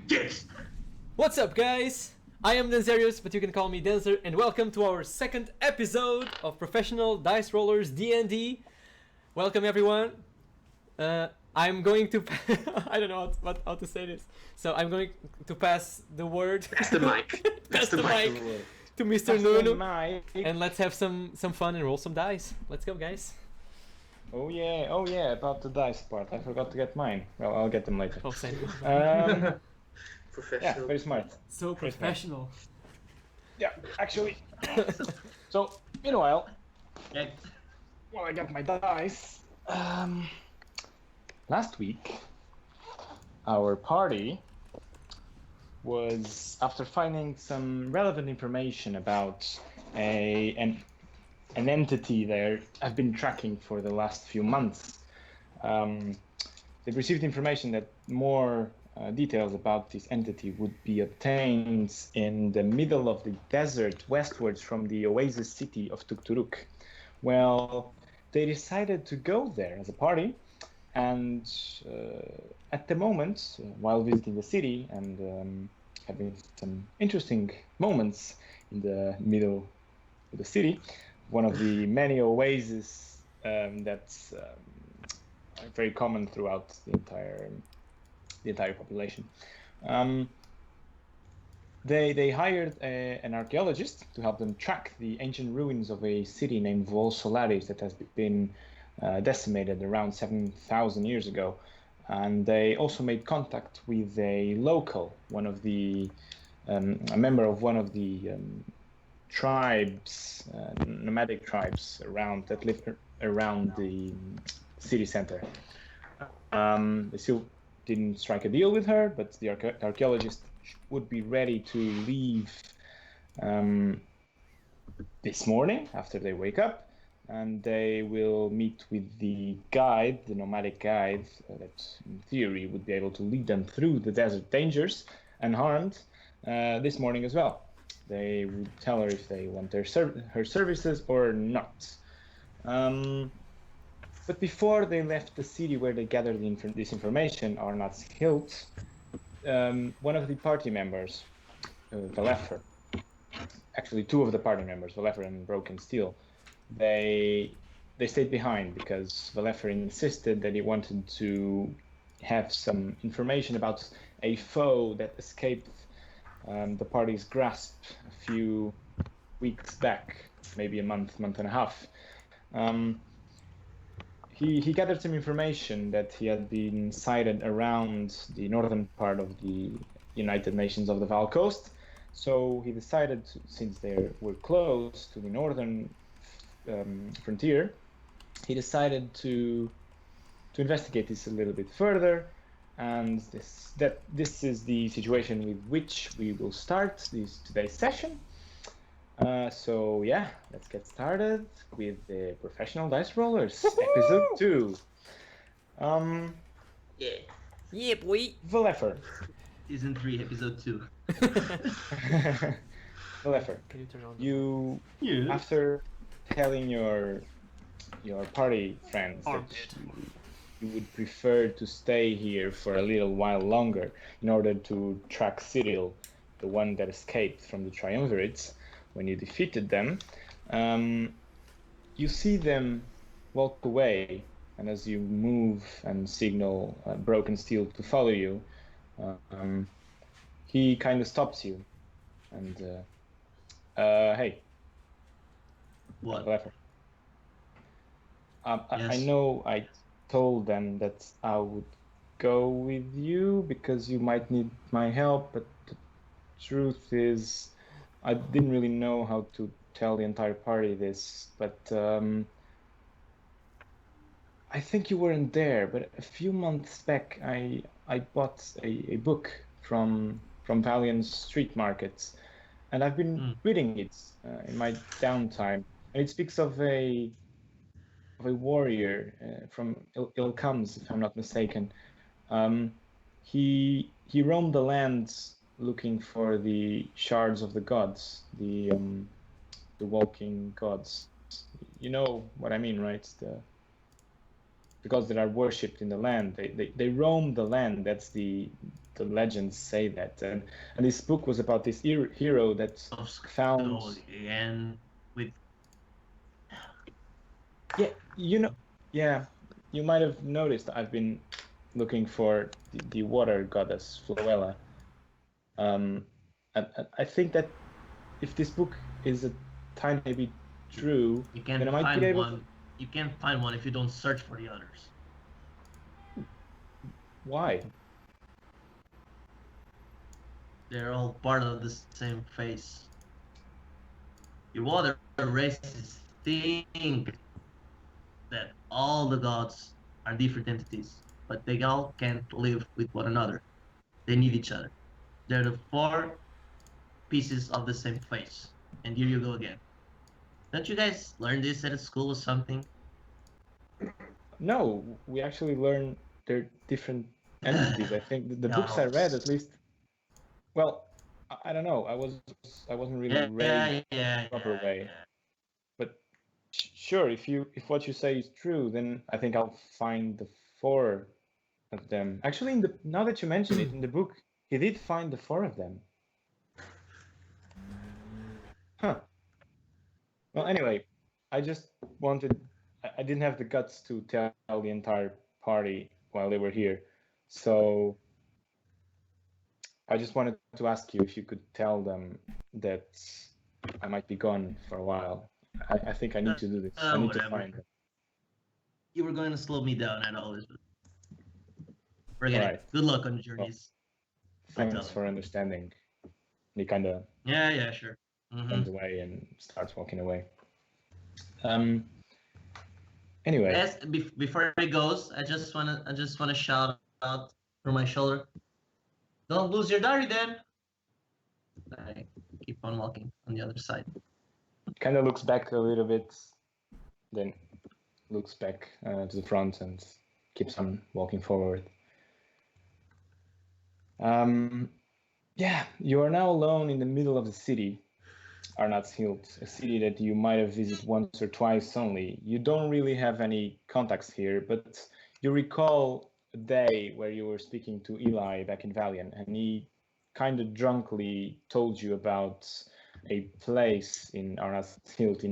Yes! What's up, guys? I am Denzerius, but you can call me Denzer, and welcome to our second episode of Professional Dice Rollers D&D. Welcome, everyone. I'm going to... I don't know how to say this. So I'm going to pass the word... Pass the mic. pass the mic to Mr. Nuno. And let's have some fun and roll some dice. Let's go, guys. Oh yeah, about the dice part. I forgot to get mine. Well, I'll get them later. Oh, same. Professional. Yeah, very smart. So Very smart. professional. Yeah, actually. So, meanwhile, Yeah. while I got my dice, last week, our party was, after finding some relevant information about an entity there I've been tracking for the last few months. They've received information that more details about this entity would be obtained in the middle of the desert westwards from the oasis city of Tukturuk. Well, they decided to go there as a party, and at the moment, while visiting the city and having some interesting moments in the middle of the city, one of the many oases that's very common throughout the entire population. They hired an archaeologist to help them track the ancient ruins of a city named Vol Solaris that has been decimated around 7,000 years ago. And they also made contact with a local, a member of one of the tribes, nomadic tribes that live around the city center. They still didn't strike a deal with her, but the archaeologist would be ready to leave this morning after they wake up, and they will meet with the guide, the nomadic guide, that in theory would be able to lead them through the desert dangers unharmed this morning as well. They would tell her if they want her services or not. But before they left the city where they gathered this information, Arnatz Hilt, one of the party members, Valefer, actually two of the party members, Valefer and Broken Steel, they stayed behind because Valefer insisted that he wanted to have some information about a foe that escaped the party's grasp a few weeks back, maybe a month and a half. He gathered some information that he had been sighted around the northern part of the United Nations of the Val Coast. So he decided, since they were close to the northern frontier, he decided to investigate this a little bit further. And this is the situation with which we will start today's session. So yeah, let's get started with the Professional Dice Rollers, episode 2. Yeah, boy. Valefer. Season 3, episode 2. Valefer, Can you turn on you Yeah. after telling your party friends that you would prefer to stay here for a little while longer in order to track Cyril, the one that escaped from the Triumvirates, when you defeated them, you see them walk away, and as you move and signal Broken Steel to follow you, he kind of stops you, and hey, What? Valefer. I Yes. know I told them that I would go with you because you might need my help, but the truth is I didn't really know how to tell the entire party this, but I think you weren't there, but a few months back I bought a book from Valiant's street markets, and I've been reading it in my downtime, and it speaks of a warrior from Ilkams, if I'm not mistaken. He roamed the lands looking for the shards of the gods, the walking gods. You know what I mean, right? The gods that are worshipped in the land. They roam the land. That's the the legends say that. And this book was about this hero that found. And with Yeah, yeah, you might have noticed I've been looking for the water goddess Floella. And I think that if this book is a tiny bit true, you then can't I might be find able. one. You can't find one if you don't search for the others. Why? They're all part of the same face. Your other races think that all the gods are different entities, but they all can't live with one another. They need each other. They're the four pieces of the same face. And here you go again. Don't you guys learn this at school or something? No, we actually learn they're different entities. I think the books I read, at least. Well, I don't know. I wasn't really raised the proper way. But sure, if what you say is true, then I think I'll find the four of them. Actually, now that you mention it, in the book, he did find the four of them. Huh. Well, anyway, I just wanted. I didn't have the guts to tell the entire party while they were here, so I just wanted to ask you if you could tell them that I might be gone for a while. I think I need to do this. I need to find them. You were going to slow me down, I know this, but forget All right. it. Good luck on the journeys. Well, thanks for understanding. He kind of yeah, sure. runs away and starts walking away. Anyway. Yes, before he goes, I just wanna shout out from my shoulder. Don't lose your diary, then. I keep on walking on the other side. Kind of looks back a little bit, then looks back to the front and keeps on walking forward. Yeah, you are now alone in the middle of the city, Arnatshild, a city that you might have visited once or twice only. You don't really have any contacts here, but you recall a day where you were speaking to Eli back in Valiant, and he kind of drunkenly told you about a place in Arnatshild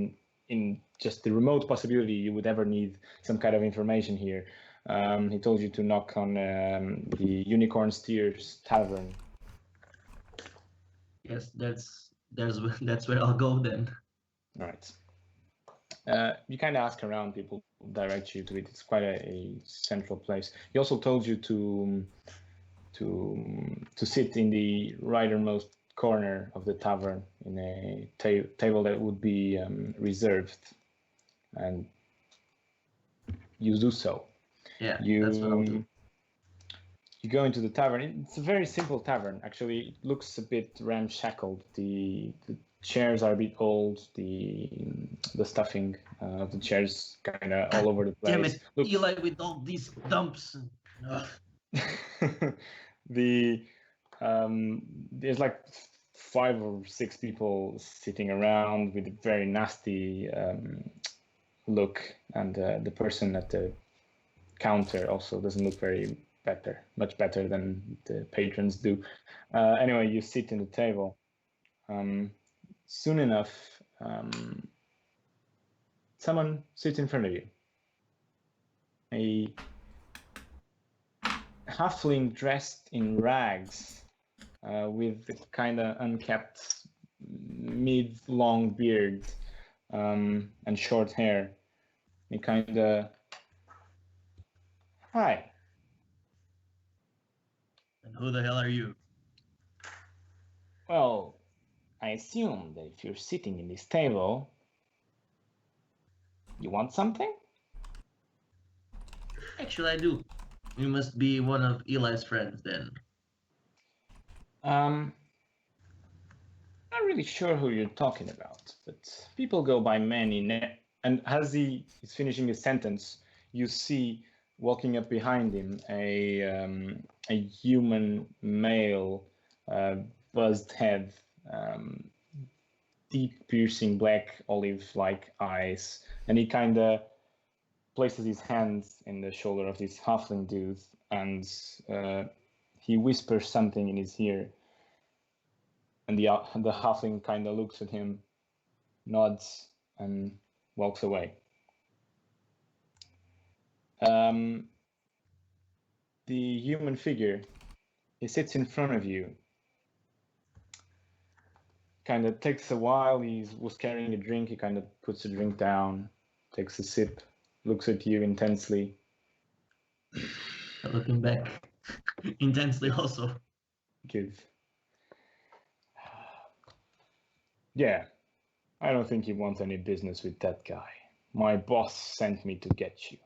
in just the remote possibility you would ever need some kind of information here. He told you to knock on the Unicorn Steers Tavern. Yes, that's where I'll go then. All right. You kind of ask around, people direct you to it. It's quite a central place. He also told you to sit in the rightmost corner of the tavern in a table that would be reserved, and you do so. Yeah, that's what I'll do. You go into the tavern. It's a very simple tavern. Actually, it looks a bit ramshackled. The chairs are a bit old. The stuffing of the chairs kind of all over the place. Damn it, Eli with all these dumps. There's like 5 or 6 people sitting around with a very nasty look, and the person at the counter also doesn't look much better than the patrons do. Anyway, you sit in the table. Soon enough, someone sits in front of you. A halfling dressed in rags, with kind of unkept mid-long beard and short hair. He kind of, hi. And who the hell are you? Well, I assume that if you're sitting in this table, you want something? Actually, I do. You must be one of Eli's friends then. Not really sure who you're talking about, but people go by many and as he is finishing his sentence, you see walking up behind him a human male, buzzed head, deep piercing black olive-like eyes, and he kind of places his hands in the shoulder of this halfling dude, and he whispers something in his ear, and the halfling kind of looks at him, nods, and walks away. The human figure, he sits in front of you. Kind of takes a while. He was carrying a drink. He kind of puts the drink down, takes a sip, looks at you intensely. Looking back intensely also. Good. Yeah, I don't think you want any business with that guy. My boss sent me to get you.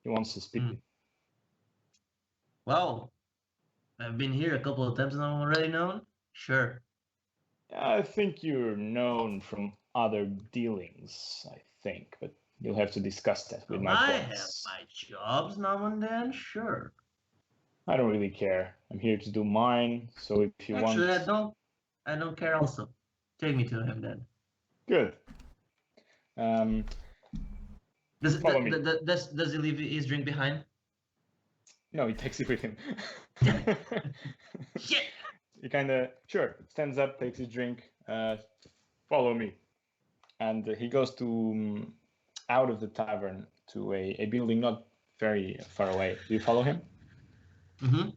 He wants to speak with you. Well, I've been here a couple of times and I'm already known. Sure. I think you're known from other dealings, I think, but you'll have to discuss that with my I boss. have my jobs now and then, sure. I don't really care. I'm here to do mine, so if you Actually, want... I don't care also. Take me to him then. Good. Follow me. Does he leave his drink behind? No, he takes it with him. Shit! He kind of, sure, stands up, takes his drink, follow me. And he goes to out of the tavern to a building not very far away. Do you follow him? Mm-hmm. All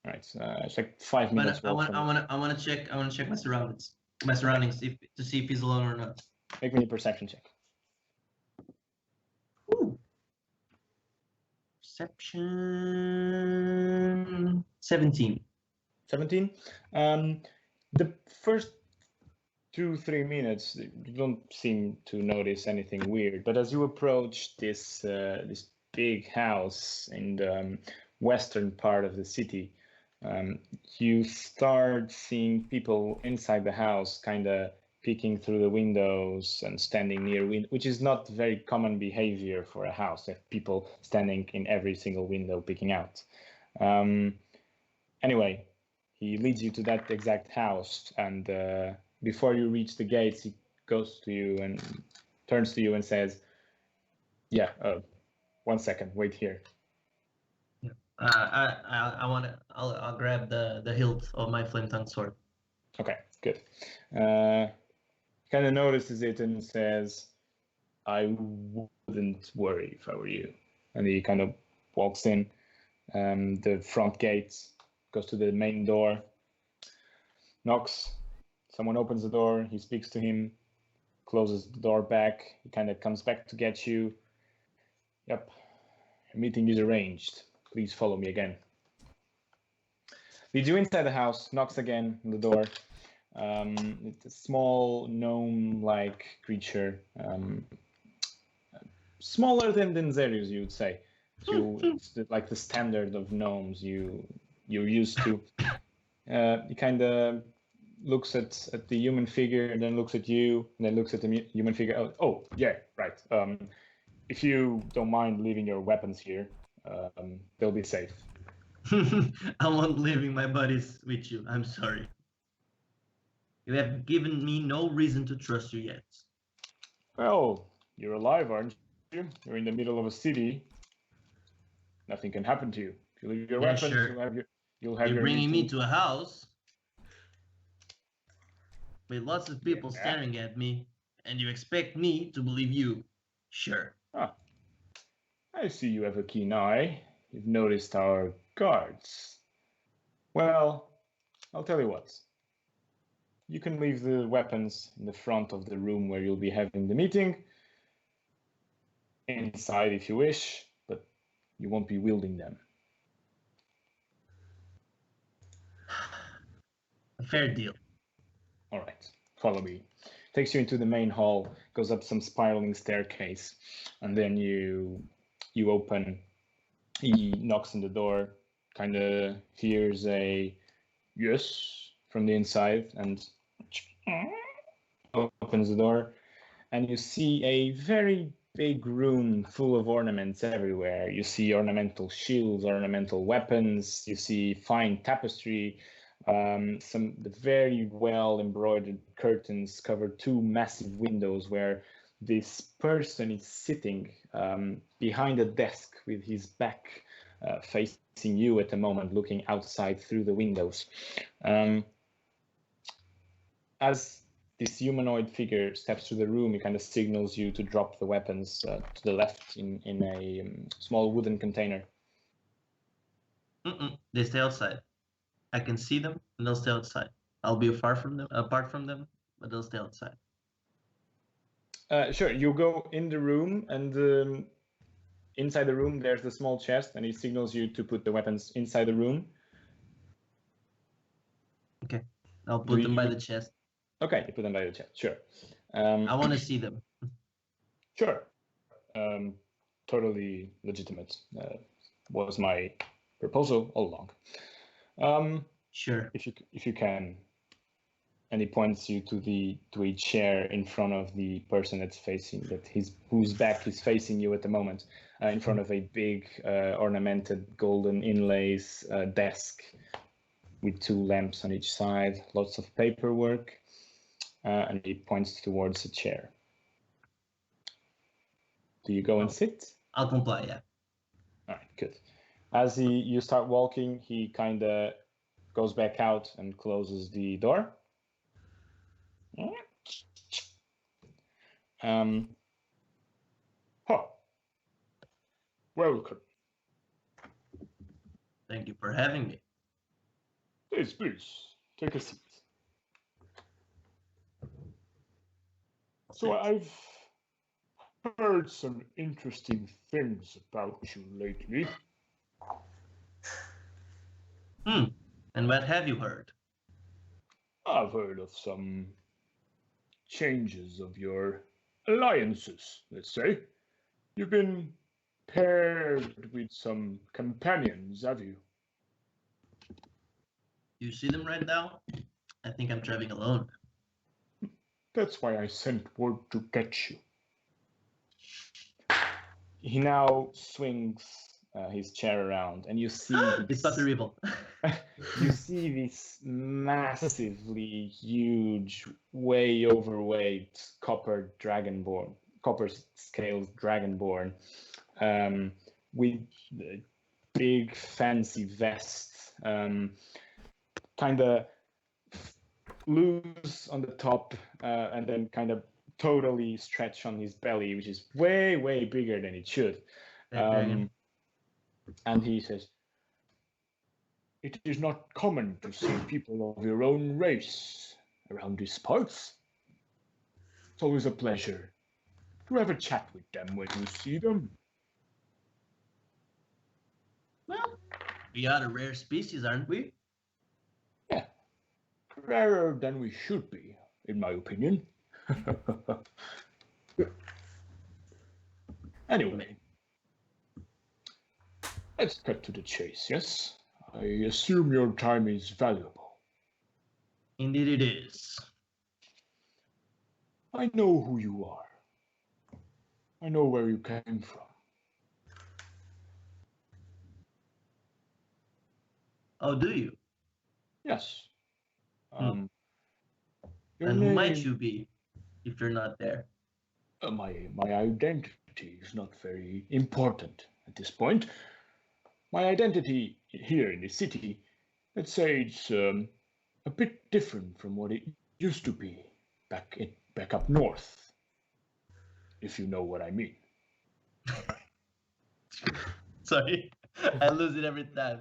right, it's like 5 minutes. I want to check my surroundings to see if he's alone or not. Make me a perception check. Ooh. Perception 17. 17. The first 2-3 minutes, you don't seem to notice anything weird. But as you approach this big house in the western part of the city, you start seeing people inside the house, kind of peeking through the windows and standing near which is not very common behavior for a house. They have people standing in every single window peeking out. Anyway, he leads you to that exact house, and before you reach the gates, he goes to you and turns to you and says, "Yeah, 1 second, wait here." Yeah. I'll grab the hilt of my flint tongue sword. Okay, good. Kind of notices it and says, "I wouldn't worry if I were you." And he kind of walks in the front gates, goes to the main door, knocks. Someone opens the door. He speaks to him, closes the door back. He kind of comes back to get you. "Yep, your meeting is arranged. Please follow me again." Leads you inside the house, knocks again on the door. It's a small gnome-like creature, smaller than Denzerius, you would say. It's like the standard of gnomes you're used to. He kind of looks at the human figure, and then looks at you, and then looks at the human figure. Oh, yeah, right. If you don't mind leaving your weapons here, they'll be safe. I won't leaving my buddies with you. I'm sorry. You have given me no reason to trust you yet. Well, you're alive, aren't you? You're in the middle of a city. Nothing can happen to you. If you leave your weapons, sure. you'll have You're your bringing meeting. me to a house with lots of people staring at me, and you expect me to believe you. Sure. Ah, I see you have a keen eye. You've noticed our guards. Well, I'll tell you what. You can leave the weapons in the front of the room where you'll be having the meeting. Inside if you wish, but you won't be wielding them. A fair deal. All right, follow me. Takes you into the main hall, goes up some spiraling staircase, and then you open. He knocks on the door, kind of hears a yes from the inside, and opens the door, and you see a very big room full of ornaments everywhere. You see ornamental shields, ornamental weapons. You see fine tapestry. The very well embroidered curtains cover 2 massive windows where this person is sitting behind a desk with his back facing facing you at the moment, looking outside through the windows. As this humanoid figure steps to the room, he kind of signals you to drop the weapons to the left in a small wooden container. They stay outside. I can see them, and they'll stay outside. I'll be apart from them, but they'll stay outside. Sure, you go in the room, and inside the room there's the small chest, and he signals you to put the weapons inside the room. Okay, I'll put them by the chest. Okay, you put them by the chest, sure. I want to see them. Sure. Totally legitimate. Was my proposal all along. Sure. If you can. And he points you to a chair in front of the person whose back is facing you at the moment, in front of a big ornamented golden inlays desk with 2 lamps on each side, lots of paperwork, and he points towards a chair. Do you go and sit? I'll comply, yeah. All right, good. As you start walking, he kind of goes back out and closes the door. Welcome. Thank you for having me. Please, take a seat. So I've heard some interesting things about you lately. And what have you heard? I've heard of some changes of your alliances, let's say. You've been paired with some companions, have you? You see them right now? I think I'm traveling alone. That's why I sent word to get you. He now swings his chair around, and you see it's Dr. Evil. You see this massively huge, way overweight copper scaled dragonborn, with big fancy vest, kind of loose on the top, and then kind of totally stretched on his belly, which is way bigger than it should. And he says, "It is not common to see people of your own race around these parts. It's always a pleasure to have a chat with them when you see them." Well, we are a rare species, aren't we? Yeah, rarer than we should be, in my opinion. Anyway, let's cut to the chase, yes? I assume your time is valuable. Indeed it is. I know who you are. I know where you came from. Oh, do you? Yes. And who might you be if you're not there? My identity is not very important at this point. My identity here in the city, let's say it's a bit different from what it used to be back up north, if you know what I mean. Sorry, I lose it every time.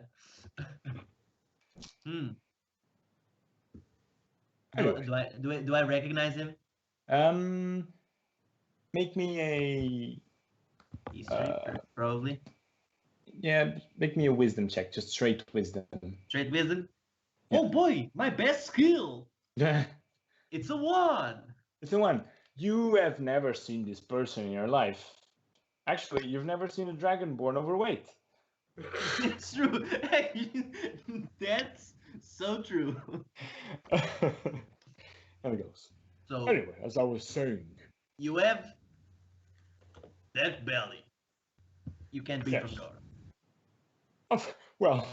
Anyway. Do I recognize him? Make me a History, probably. Yeah, make me a wisdom check, just straight wisdom. Straight wisdom? Yeah. Oh boy, my best skill! Yeah. It's a 1! It's the one. You have never seen this person in your life. Actually, you've never seen a dragonborn overweight. It's true. That's so true. There it goes. So anyway, as I was saying, you have that belly. You can't be from north. Well,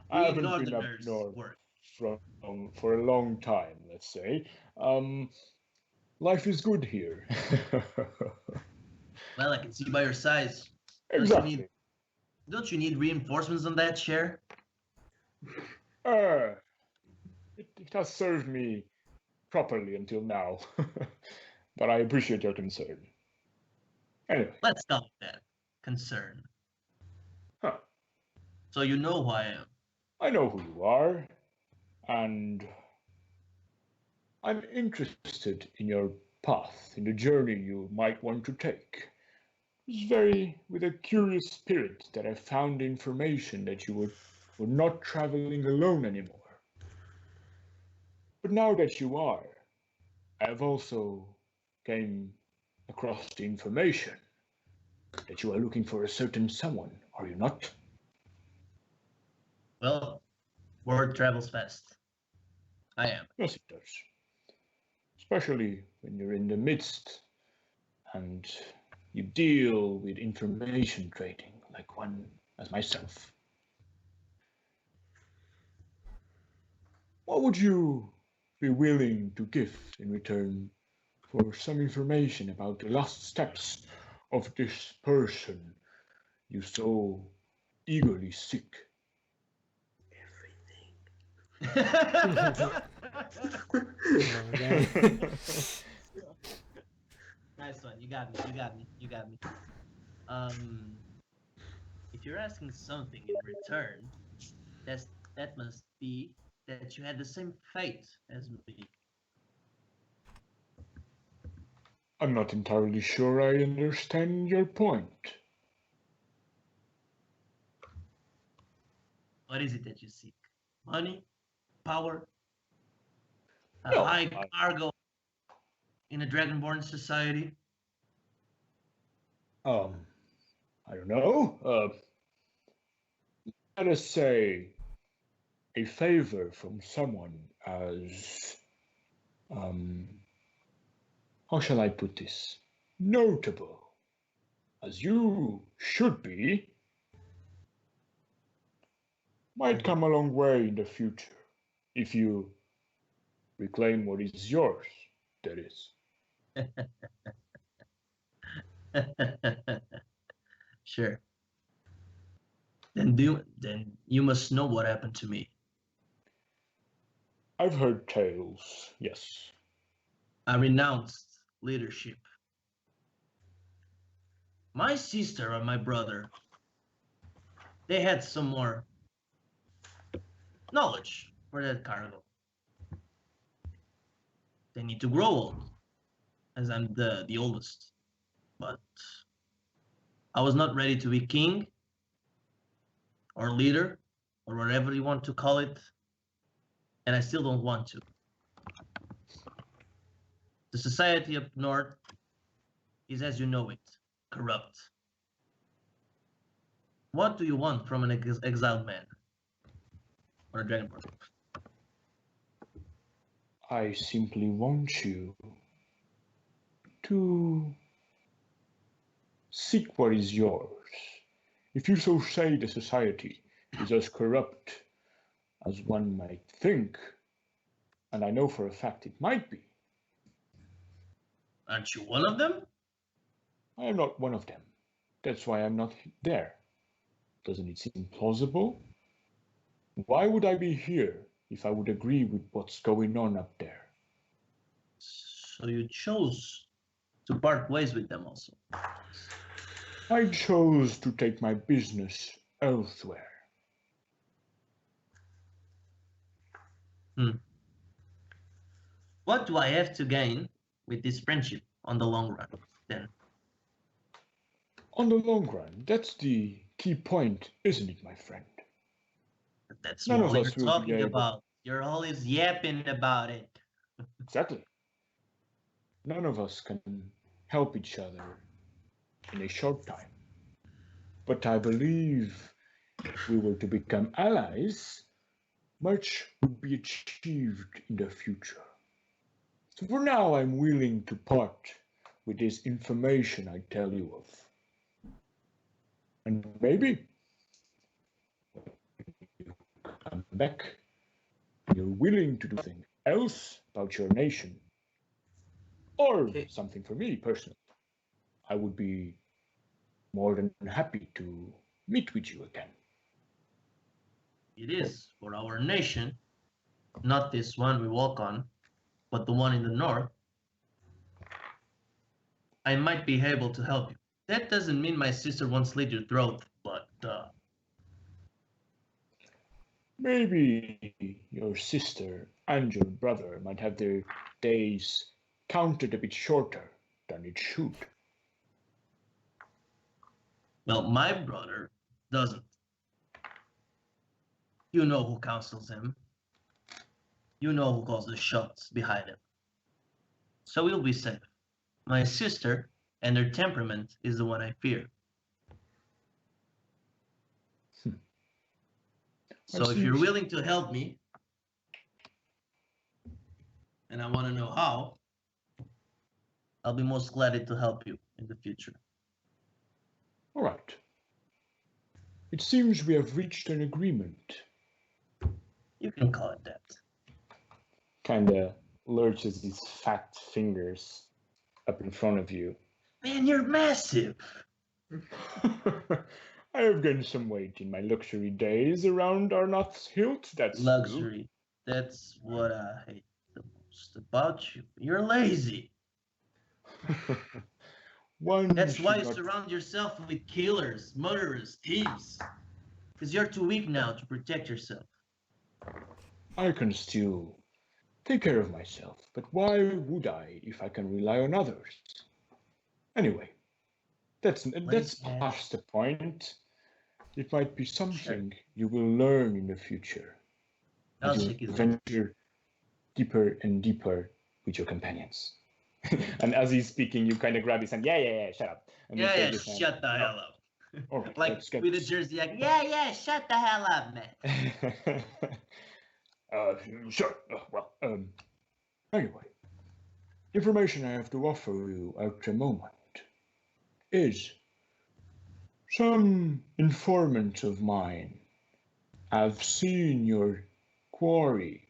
I haven't been up Northerners north work. for a long time, let's say. Life is good here. Well, I can see by your size. Exactly. Don't you need reinforcements on that chair? Uh, it has served me properly until now, but I appreciate your concern. Anyway, Let's call it that. Concern. huh, So you know who I am. I know who you are, and I'm interested in your path, in the journey you might want to take. It's very with a curious spirit that I found information that you were not traveling alone anymore. But now that you are, I have also came across the information that you are looking for a certain someone, are you not? Well, word travels fast. I am. Yes, it does. Especially when you're in the midst and you deal with information trading like one as myself. What would you be willing to give in return for some information about the last steps of this person you so eagerly seek? Okay. Nice one. You got me. You got me. You got me. Um, if you're asking something in return, that's that must be that you had the same fate as me. I'm not entirely sure I understand your point. What is it that you seek? Money, power, a No, high cargo in a dragonborn society? um, I don't know. Let us say a favor from someone as, um, how shall I put this? Notable as you should be, might come a long way in the future if you reclaim what is yours, that is. Sure. Then you must know what happened to me. I've heard tales, yes. I renounced leadership. My sister and my brother, they had some more knowledge for that cargo. They need to grow old, as I'm the oldest. But I was not ready to be king or leader or whatever you want to call it, and I still don't want to. The society up north is as you know it, corrupt. What do you want from an exiled man or a dragonborn? I simply want you to seek what is yours. If you so say the society is as corrupt as one might think, and I know for a fact it might be, Aren't you one of them? I am not one of them. That's why I'm not there. Doesn't it seem plausible? Why would I be here if I would agree with what's going on up there? So you chose to part ways with them also. I chose to take my business elsewhere. Hmm. What do I have to gain with this friendship on the long run, then? On the long run, that's the key point, isn't it, my friend? That's None of all you're us will be talking able. about. You're always yapping about it. Exactly. None of us can help each other in a short time. But I believe if we were to become allies, much would be achieved in the future. So for now, I'm willing to part with this information I tell you of. And maybe you come back and you're willing to do something else about your nation, or Okay. something for me personally. I would be more than happy to meet with you again. It is for our nation, not this one we walk on, but the one in the north. I might be able to help you. That doesn't mean my sister won't slit your throat, but Maybe your sister and your brother might have their days counted a bit shorter than it should. well, my brother doesn't. You know who counsels him. You know who calls the shots behind him. So we'll be safe. My sister and her temperament is the one I fear. So if you're willing to help me, and I want to know how, I'll be most glad to help you in the future. All right. It seems we have reached an agreement. You can call it that. Kinda lurches his fat fingers up in front of you. Man, you're massive. I have gained some weight in my luxury days around Arnoth's hilt. That's luxury. That's what I hate the most about you. You're lazy. That's why you surround yourself with killers, murderers, thieves. Because you're too weak now to protect yourself. I can still take care of myself, but why would I if I can rely on others? Anyway, that's past the point. It might be something you will learn in the future. As you venture deeper and deeper with your companions. And as he's speaking, you kind of grab his hand. Yeah, shut up. And shut the hell up. Right, like with a jersey, like, shut the hell up, man. Sure. Anyway, information I have to offer you at the moment is some informants of mine have seen your quarry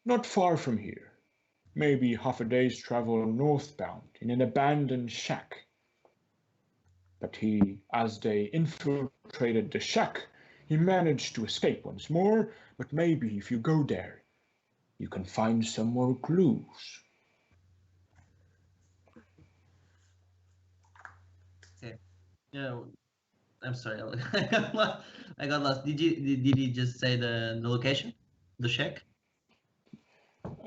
not far from here, maybe half a day's travel northbound in an abandoned shack. But as they infiltrated the shack, he managed to escape once more, but maybe if you go there, you can find some more clues. Okay. Yeah, I'm sorry. I got lost. Did you just say the location? The shack?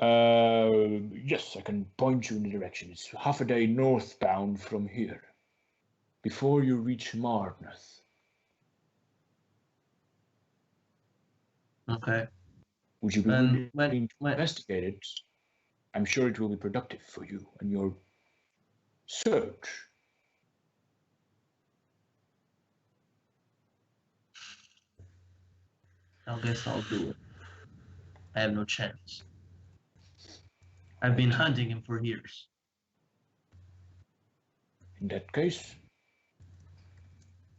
Yes, I can point you in the direction. It's half a day northbound from here, before you reach Marnoth. Okay. Would you be willing to investigate it? I'm sure it will be productive for you and your search. I guess I'll do it. I have no chance. I've been hunting him for years. In that case,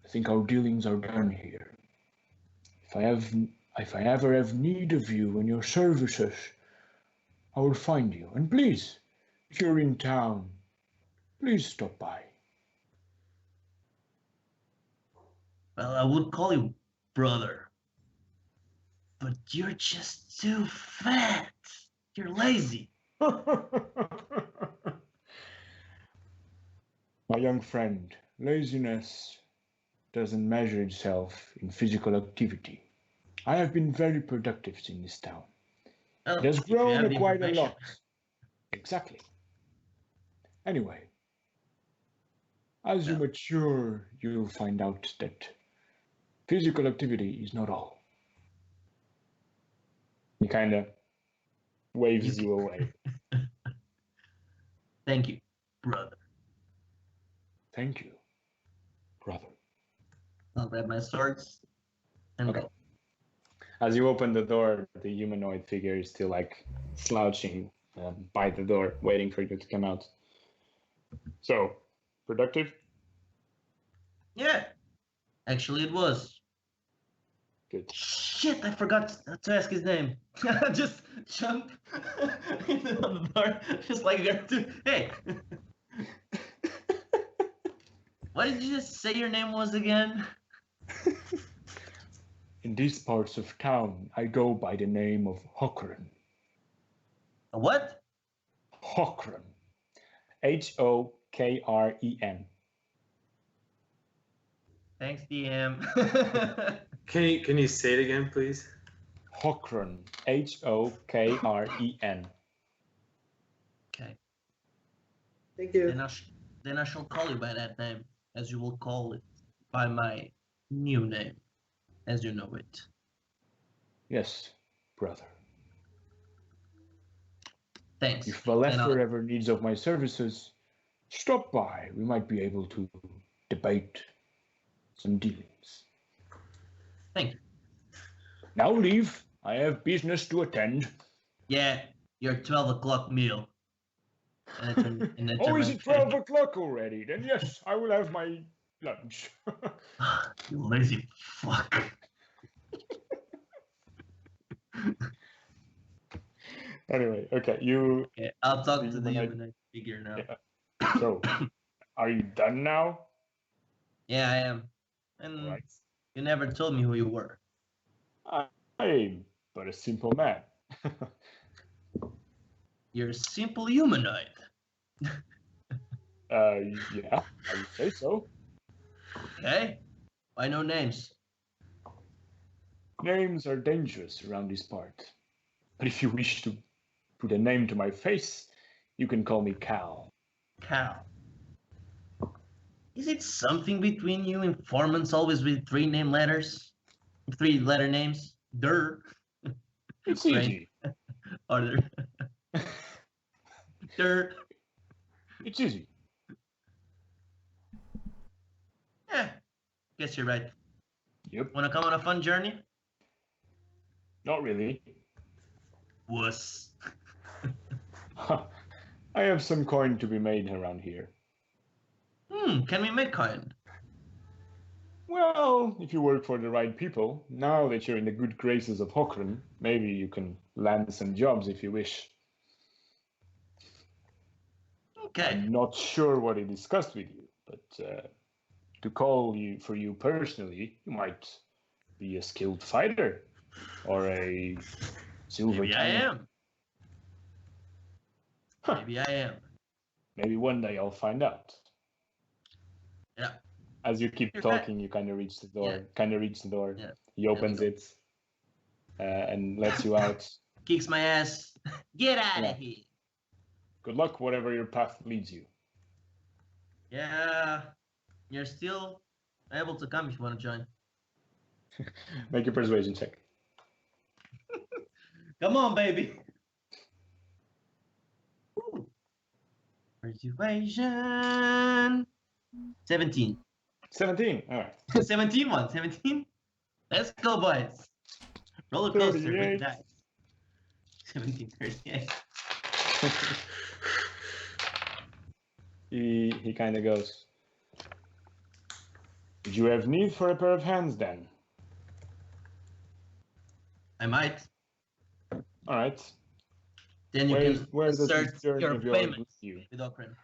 I think our dealings are done here. If I ever have need of you and your services, I will find you. And please, if you're in town, please stop by. Well, I would call you brother, but you're just too fat. You're lazy. My young friend, laziness doesn't measure itself in physical activity. I have been very productive in this town. Well, it has grown quite a lot. Exactly. Anyway, as you mature, you'll find out that physical activity is not all. He kind of waves you away. Thank you, brother. Thank you, brother. I'll grab my swords and go. As you open the door, the humanoid figure is still like slouching by the door, waiting for you to come out. So, productive? Yeah, actually it was. Good. Shit, I forgot to ask his name. Just jump into the door, just like hey. What did you just say your name was again? In these parts of town, I go by the name of Hokren. A what? Hokren. Hokren. Thanks, DM. Can you say it again, please? Hokren. Hokren. Okay. Thank you. Then I shall call you by that name, as you will call it by my new name, as you know it. Yes, brother. Thanks. If Valeffer ever needs of my services, stop by. We might be able to debate some dealings. Thank you. Now leave. I have business to attend. Yeah, your 12 o'clock meal. Oh, is it 12 o'clock already? Then yes, I will have my lunch. You lazy fuck. Anyway, okay, you. Okay, I'll talk the to the humanoid- humanoid figure now. Yeah. So, are you done now? Yeah, I am. And Right. you never told me who you were. I'm but a simple man. You're a simple humanoid. Yeah, I would say so. Okay? Why no names? Names are dangerous around this part. But if you wish to put a name to my face, you can call me Cal. Cal. Is it something between you informants always with 3 letters? 3-letter names? Der. It's Right. easy. Or der. It's easy. Yeah. Guess you're right. Yep. Wanna come on a fun journey? Not really. Wuss. I have some coin to be made around here. Can we make coin? Well, if you work for the right people, now that you're in the good graces of Hokren, maybe you can land some jobs if you wish. Okay. I'm not sure what he discussed with you, but to call you for you personally, you might be a skilled fighter or a silver. Maybe I tongue. am. Huh. Maybe I am. Maybe one day I'll find out. Yeah. As you keep You're talking, you kind of reach the door. Yeah. Yeah. He opens it and lets you out. Kicks my ass. Get out Yeah. of here. Good luck, whatever your path leads you. Yeah. You're still able to come if you want to join. Make a persuasion check. Come on, baby. Ooh. Persuasion. 17. 17. All right. 17 one. 17? Let's go, boys. Roller coaster with 38. the dice. 1738. He kind of goes. Did you have need for a pair of hands then? I might. All right. Then you Where can does start this journey your of yours payment lead you? with Okran.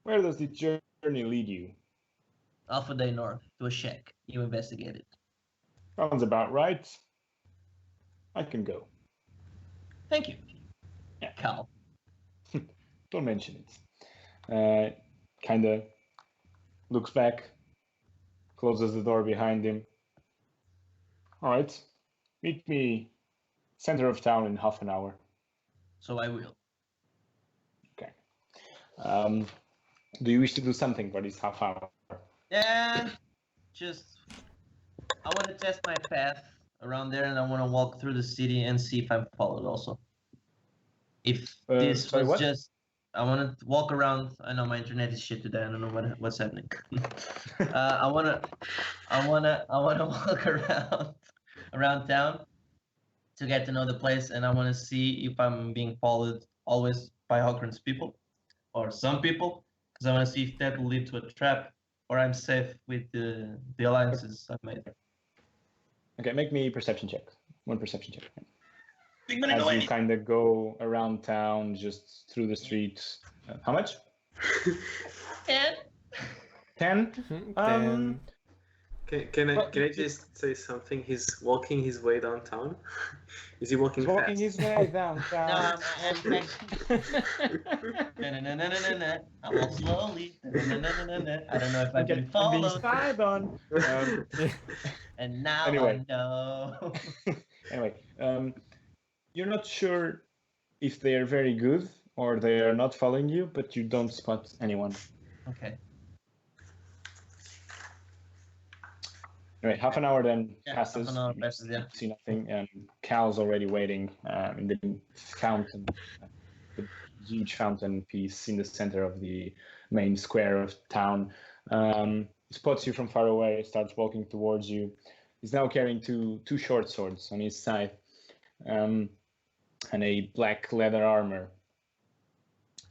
Where does the journey lead you? Alpha Day North to a shack. You investigate it. Sounds about right. I can go. Thank you. Yeah. Cal. Don't mention it. Kind of looks back, closes the door behind him. All right. Meet me center of town in half an hour. So I will. Okay. Do you wish to do something for this half hour? Yeah. Just I want to test my path around there, and I want to walk through the city and see if I'm followed. Also, if this sorry, was what? just, I want to walk around. I know my internet is shit today. I don't know what's happening. I wanna walk around town to get to know the place, and I want to see if I'm being followed always by Hawkran's people or some people, because I want to see if that will lead to a trap or I'm safe with the alliances I've made. Okay, make me perception check. One perception check. Big money, no As you any. kind of go around town, just through the streets. How much? 10. 10? Then Can I just say something? He's walking his way downtown. Is he walking fast? Walking his way downtown. I walk slowly. I don't know if I've been Being followed. spied on. And now Anyway. I know. Anyway, you're not sure if they are very good or they are not following you, but you don't spot anyone. Okay. Anyway, half an hour then passes. Half an hour passes, yeah. You see nothing, and Cal's already waiting in the fountain, the huge fountain piece in the center of the main square of town. He spots you from far away, starts walking towards you. He's now carrying two short swords on his side, and a black leather armor.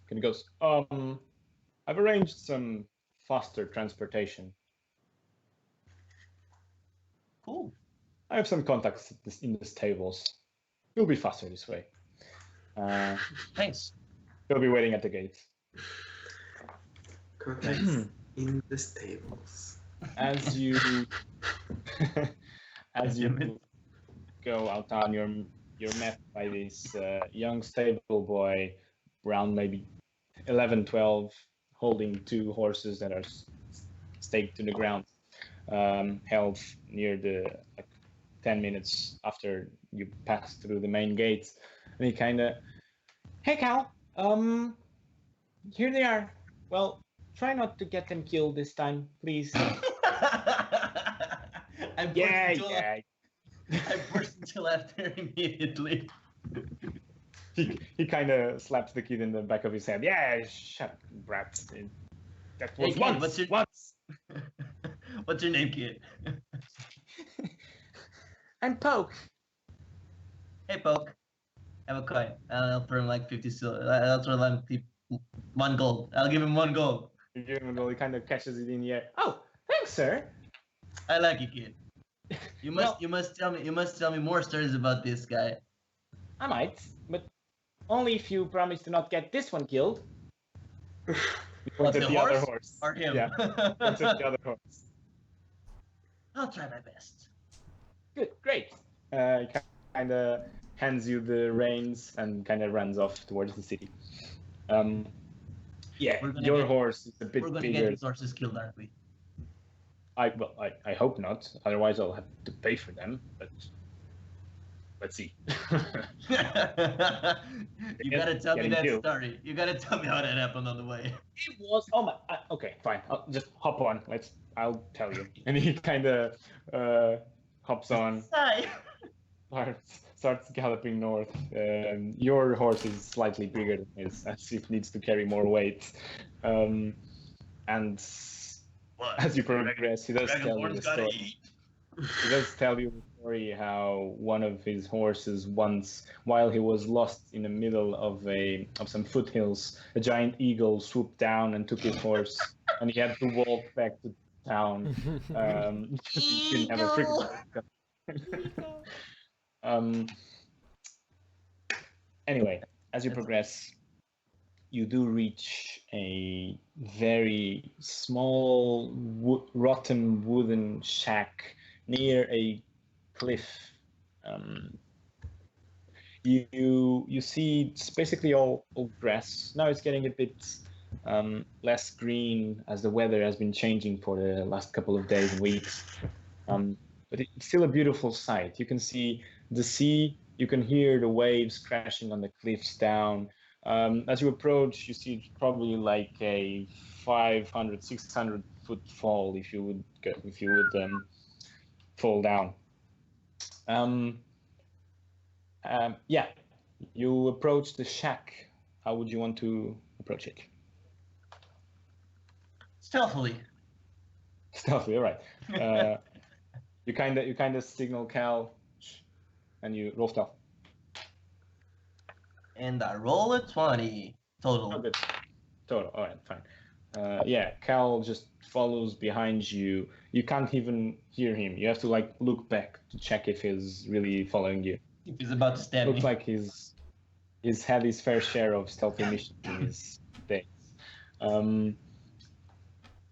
And he goes, I've arranged some faster transportation. Cool. I have some contacts in the stables. It'll be faster this way. Thanks. They'll be waiting at the gate. Contacts in the stables. As you go out town, you're met by this young stable boy, around maybe 11, 12, holding two horses that are staked to the ground, held near the 10 minutes after you pass through the main gate. And he kind of, hey Cal, here they are. Well, try not to get them killed this time, please. I burst into laughter immediately. He kind of slaps the kid in the back of his head. Yeah, shut up, brat. That was Hey, once. kid, what's your name, kid? I'm Poke. Hey, Poke. Have a coin. I'll throw him like 50 silver. I'll throw him like 1 gold. I'll give him 1 gold. You give him a gold. He kind of catches it in the air. Oh, thanks, sir. I like you, kid. You must tell me more stories about this guy. I might, but only if you promise to not get this one killed. What's the other horse? horse. Or him? Yeah. That's the other horse. I'll try my best. Good, great. He kind of hands you the reins and kind of runs off towards the city. Yeah, your horse is a bit We're gonna bigger. get these horses killed, aren't we? I hope not. Otherwise, I'll have to pay for them. But let's see. You gotta tell me that story. You gotta tell me how that happened on the way. It was okay, fine. I'll just hop on. I'll tell you. And he kind of hops on. Starts galloping north. Your horse is slightly bigger than his, as it needs to carry more weight. And as you progress, he does tell you the story. He does tell you the story how one of his horses once, while he was lost in the middle of some foothills, a giant eagle swooped down and took his horse, and he had to walk back to town. He didn't have a freaking. Anyway, as you progress, you do reach a very small, rotten wooden shack near a cliff. You see it's basically all grass. Now it's getting a bit less green as the weather has been changing for the last couple of days and weeks. But it's still a beautiful sight. You can see the sea. You can hear the waves crashing on the cliffs down. As you approach, you see probably like a 500, 600 foot fall if you would fall down. Yeah, you approach the shack. How would you want to approach it? Stealthily. Stealthily, all right. You kind of signal Cal, and you roll stealth. And I roll a 20 total. Oh, good. Total. All right, fine. Yeah, Cal just follows behind you. You can't even hear him. You have to look back to check if he's really following you. If he's about to stab me. Looks like he's had his fair share of stealthy missions in his days.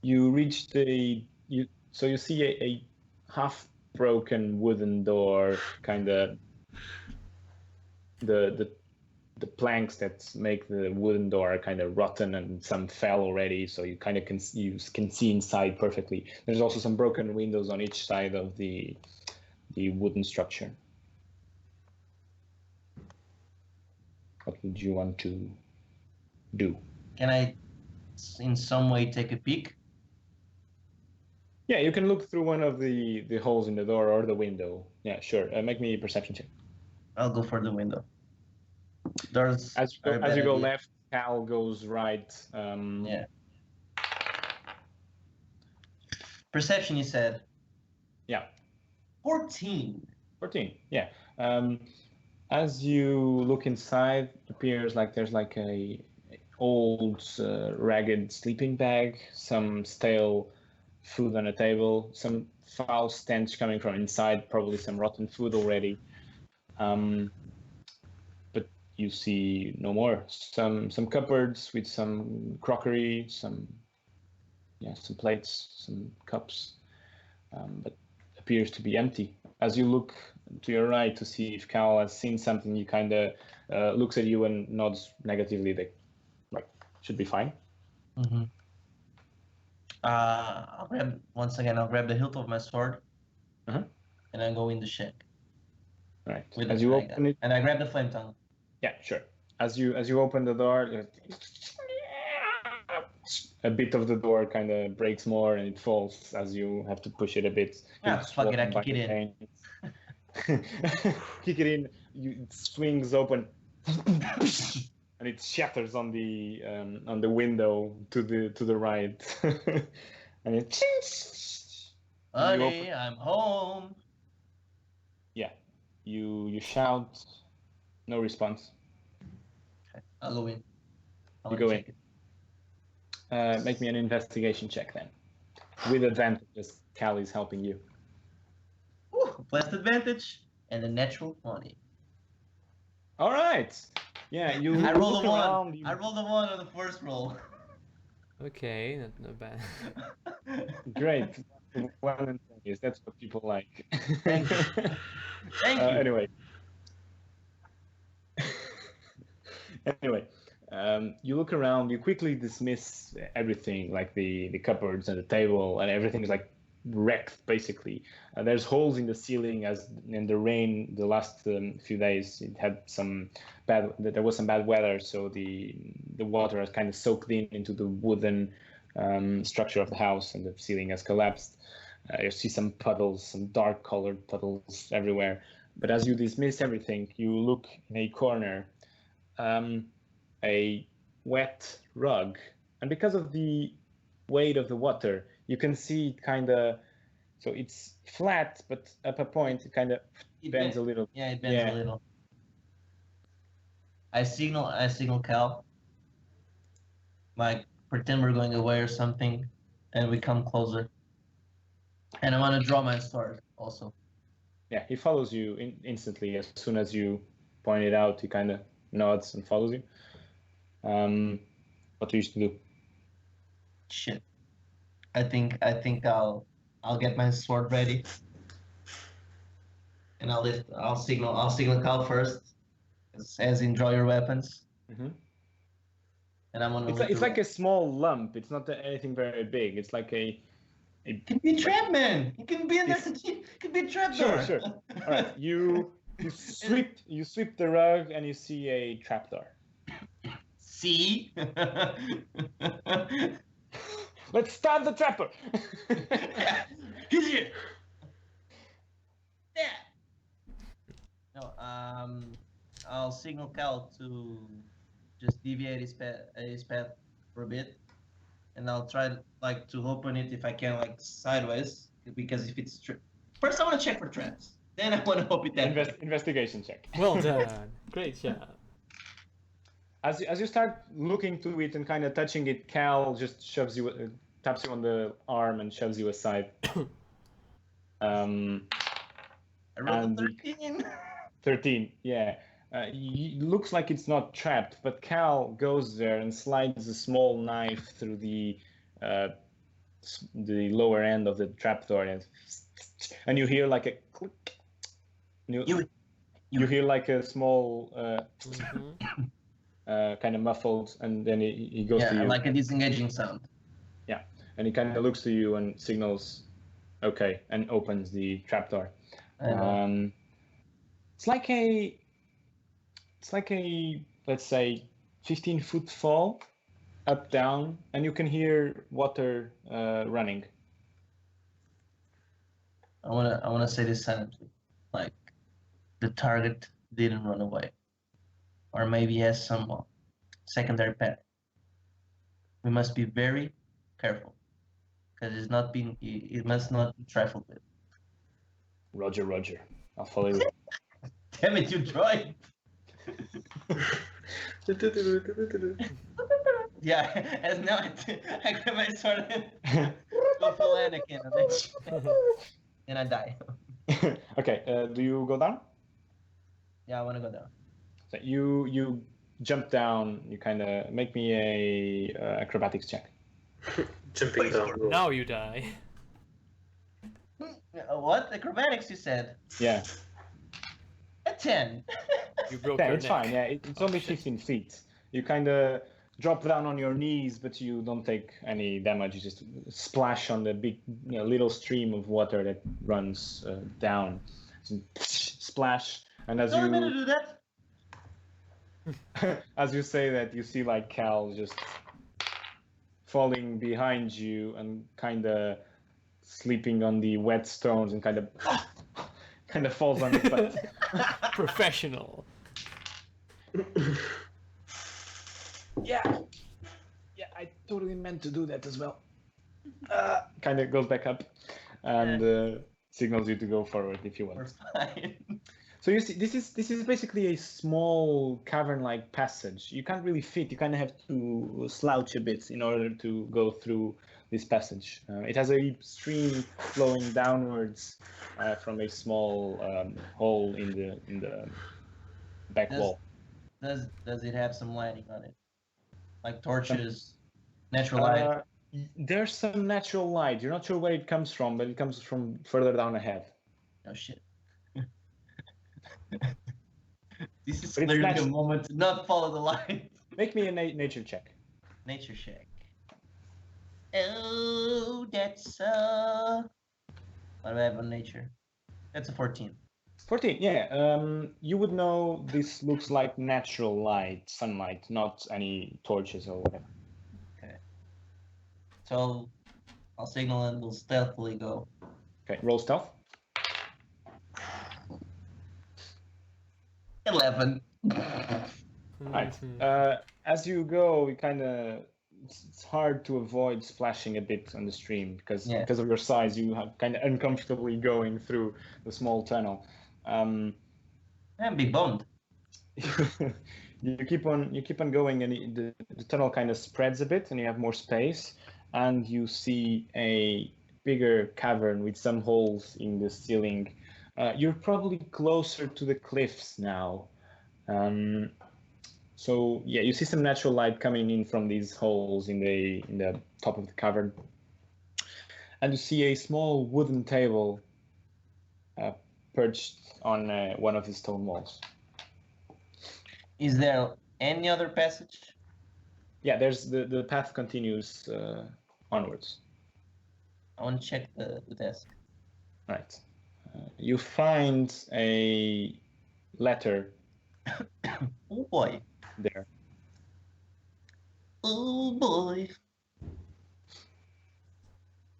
You reach so you see a half-broken wooden door, kind of the planks that make the wooden door are kind of rotten and some fell already, so you kind of can see inside perfectly. There's also some broken windows on each side of the wooden structure. What would you want to do? Can I, in some way, take a peek? Yeah, you can look through one of the holes in the door or the window. Yeah, sure. Make me a perception check. I'll go for the window. Doors As are a you bad go idea. left, Cal goes right. Yeah. Perception, you said. Yeah. 14. 14. Yeah. As you look inside, it appears like there's like a old, ragged sleeping bag, some stale food on a table, some foul stench coming from inside, probably some rotten food already. But you see no more. Some cupboards with some crockery, some plates, some cups, but appears to be empty. As you look to your right to see if Cal has seen something, he kind of looks at you and nods negatively. Like should be fine. Mm-hmm. I'll grab the hilt of my sword, and I go in the shed. Right. With As you open it, and I grab the flame tongue. Yeah, sure. As you open the door, a bit of the door kind of breaks more and it falls as you have to push it a bit. Fuck it, I kick it in. Kick it in. It swings open, and it shatters on the window to the right, and it. Honey, I'm home. Yeah, you shout. No response. Okay, I'll go in. You go in. Make me an investigation check then, with advantage as Cal is helping you. Ooh, plus advantage and a natural 20. All right. Yeah, you. I rolled a 1. Around, I rolled a 1 on the first roll. Okay, not bad. Great. Well, and yes, that's what people like. Thank you. Thank you. Anyway. You look around. You quickly dismiss everything, like the cupboards and the table, and everything is like wrecked basically. There's holes in the ceiling as in the rain the last few days. It had there was some bad weather, so the water has kind of soaked into the wooden structure of the house, and the ceiling has collapsed. You see some puddles, some dark colored puddles everywhere. But as you dismiss everything, you look in a corner, a wet rug, and because of the weight of the water, you can see kind of, so it's flat, but at a point it kind of bends a little. Yeah, it bends a little. I signal Cal, like pretend we're going away or something, and we come closer. And I want to draw my sword also. Yeah, he follows you instantly. As soon as you point it out, he kind of nods and follows you. What do you used to do? Shit. I think I'll get my sword ready, and I'll signal Cal first, as in draw your weapons. Mm-hmm. And I'm gonna. It's like a small lump. It's not anything very big. It's like it can be a trap, man. It can be it can be a trap door. Sure. All right, you sweep the rug and you see a trapdoor. See? Let's start the trapper. Get here. Yeah. No, I'll signal Cal to just deviate his path for a bit, and I'll try to open it if I can, like sideways, because if it's first I want to check for traps, then I want to open that. Investigation check. Well done. Great job. As you start looking to it and kind of touching it, Cal just taps you on the arm and shoves you aside. I rolled a 13. 13, yeah. Looks like it's not trapped, but Cal goes there and slides a small knife through the lower end of the trapdoor and and you hear like a click. You hear like a small, kind of muffled, and then he goes to you. Like a disengaging sound. Yeah, and he kind of looks to you and signals, okay, and opens the trapdoor. It's like a, let's say, 15-foot fall, up down, and you can hear water running. I wanna say this silently, like the target didn't run away, or maybe has some secondary path. We must be very careful, because it must not be trifled with. Roger. I'll follow you. Damn it, you droid! Yeah, as now I grab my sword and go full Anakin, and I die. Okay, do you go down? Yeah, I want to go down. So you jump down. You kind of make me a acrobatics check. Jumping down. Now you die. What? Acrobatics, you said? Yeah. A 10. You broke Yeah, your it's neck. fine. Yeah, it's only 15 feet. You kind of drop down on your knees, but you don't take any damage. You just splash on the big, little stream of water that runs down. So, splash, and as Don't meant to you do that. as you say that, you see like Cal just falling behind you and kind of sleeping on the wet stones and kind of falls on his butt. Professional. Yeah, I totally meant to do that as well. Kind of goes back up and signals you to go forward if you We're want. fine. So you see, this is basically a small cavern-like passage. You can't really fit. You kind of have to slouch a bit in order to go through this passage. It has a stream flowing downwards from a small hole in the back wall. Does it have some lighting on it? Like torches, natural light? There's some natural light. You're not sure where it comes from, but it comes from further down ahead. Oh shit. This is But it's clearly a moment to not follow the light. Make me a nature check. Nature check. Oh, that's what do I have on nature? That's a 14. 14, yeah. You would know this looks like natural light, sunlight, not any torches or whatever. Okay. So I'll signal and we'll stealthily go. Okay, roll stealth. 11. Right. As you go, you it's hard to avoid splashing a bit on the stream because of your size. You have kind of uncomfortably going through the small tunnel. I'm big boned. You keep on going, and the tunnel kind of spreads a bit, and you have more space, and you see a bigger cavern with some holes in the ceiling. You're probably closer to the cliffs now. So yeah, you see some natural light coming in from these holes in the top of the cavern, and you see a small wooden table perched on one of the stone walls. Is there any other passage? Yeah, there's the path continues onwards. I want to check the desk. Right. You find a letter Oh boy. there. Oh boy.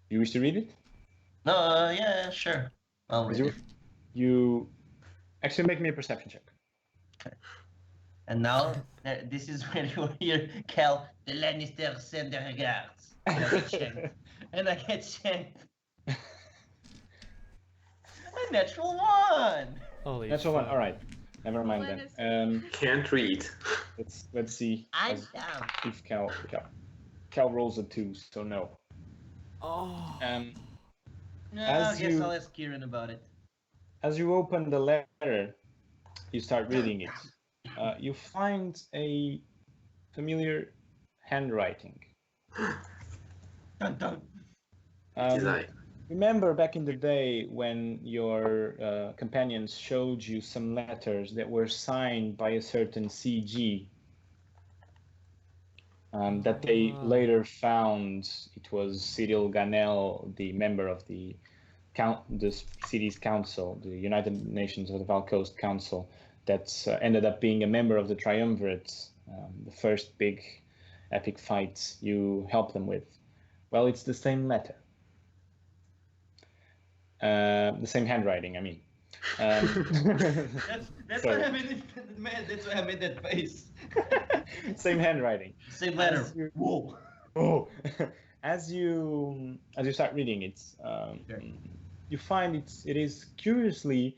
You wish to read it? No, yeah, sure. I'll read it. You actually make me a perception check. Okay. And now, this is where you hear Cal, the Lannister send their regards. And I get shanked. A natural one! Holy Natural one. fuck. All right. Never mind then. Can't read. Let's see I'm down. if Cal rolls a 2, so no. Oh. No, As I guess you- I'll ask Kieran about it. As you open the letter, you start reading it. You find a familiar handwriting. Dun, dun. It is I. remember back in the day when your companions showed you some letters that were signed by a certain CG that they later found it was Cyril Ganel, the member of the city's council, the United Nations of the Val Coast Council, that ended up being a member of the Triumvirate, the first big epic fight you helped them with. Well, it's the same letter. The same handwriting, I mean. That's So- why I made it, man. That's why I made that face. Same handwriting. Same letter. As you- Whoa. Oh, as you start reading it, Sure. you find it is curiously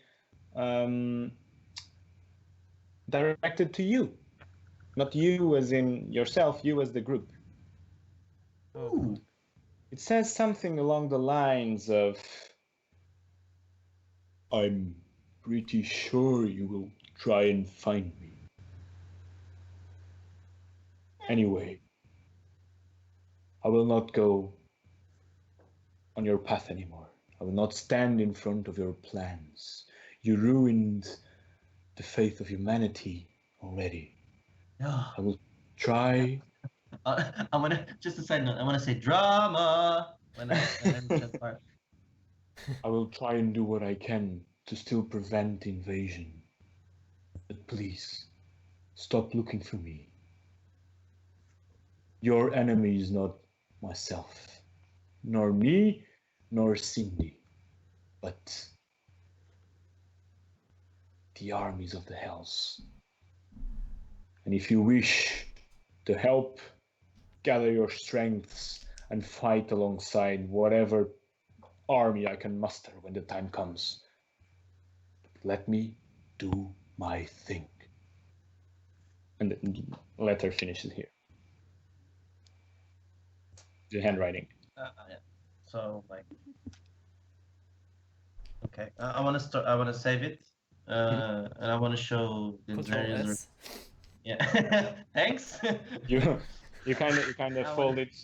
directed to you, not you as in yourself, you as the group. Ooh. It says something along the lines of, "I'm pretty sure you will try and find me. Anyway, I will not go on your path anymore. I will not stand in front of your plans. You ruined the faith of humanity already. Yeah. I will try. I wanna just a side note. I wanna say drama when I reach that part. I will try and do what I can to still prevent invasion. But please, stop looking for me. Your enemy is not myself, nor me, nor Cindy, but the armies of the Hells. And if you wish to help, gather your strengths and fight alongside whatever army I can muster when the time comes. Let me do my thing." And the letter finishes here. The handwriting. Yeah. So like, okay. I wanna start. I wanna save it. And I wanna show Control Denzerius. S. Yeah. Thanks. You kind of I fold wanna- it.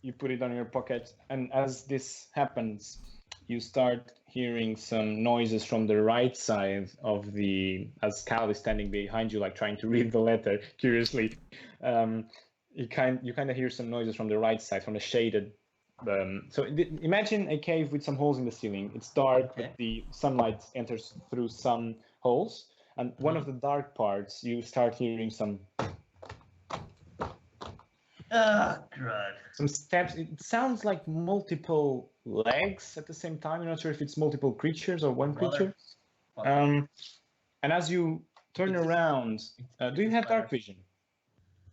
You put it on your pocket, and as this happens, you start hearing some noises from the right side of as Cal is standing behind you, like trying to read the letter curiously. You kind of hear some noises from the right side, from the shaded. Imagine a cave with some holes in the ceiling. It's dark, Okay. but the sunlight enters through some holes, and one of the dark parts, you start hearing some God. steps. It sounds like multiple legs at the same time. You're not sure if it's multiple creatures or one creature. Fuck. And as you turn It's- around, do you have dark vision?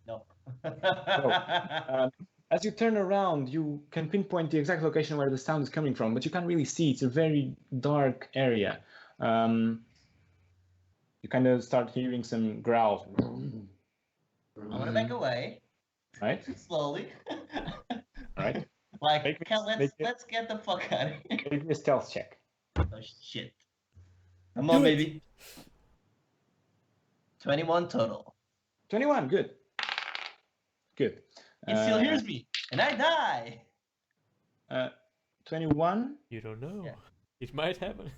No. As you turn around, you can pinpoint the exact location where the sound is coming from, but you can't really see. It's a very dark area. You kind of start hearing some growls. I want to back away Right? slowly. Right. Like, Make me- Cal, make it- let's get the fuck out of here. Make me a stealth check. Oh shit! Come on, Do it. baby. 21 total. 21. Good. Good. He still hears me, and I die. 21. You don't know. Yeah. It might happen.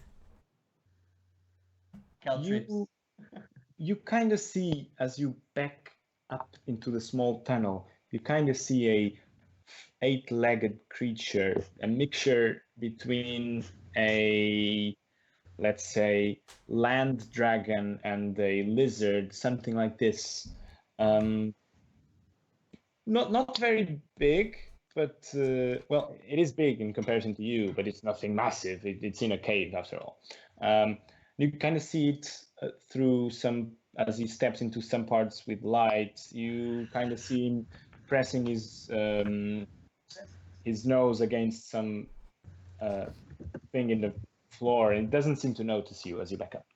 Cal trips. You kind of see as you back up into the small tunnel, you kind of see a 8-legged creature, a mixture between a, let's say, land dragon and a lizard, something like this. Not very big, but well, it is big in comparison to you, but it's nothing massive. It's in a cave after all. You kind of see it through some, as he steps into some parts with light. You kind of see him pressing his nose against some thing in the floor, and it doesn't seem to notice you as you back up.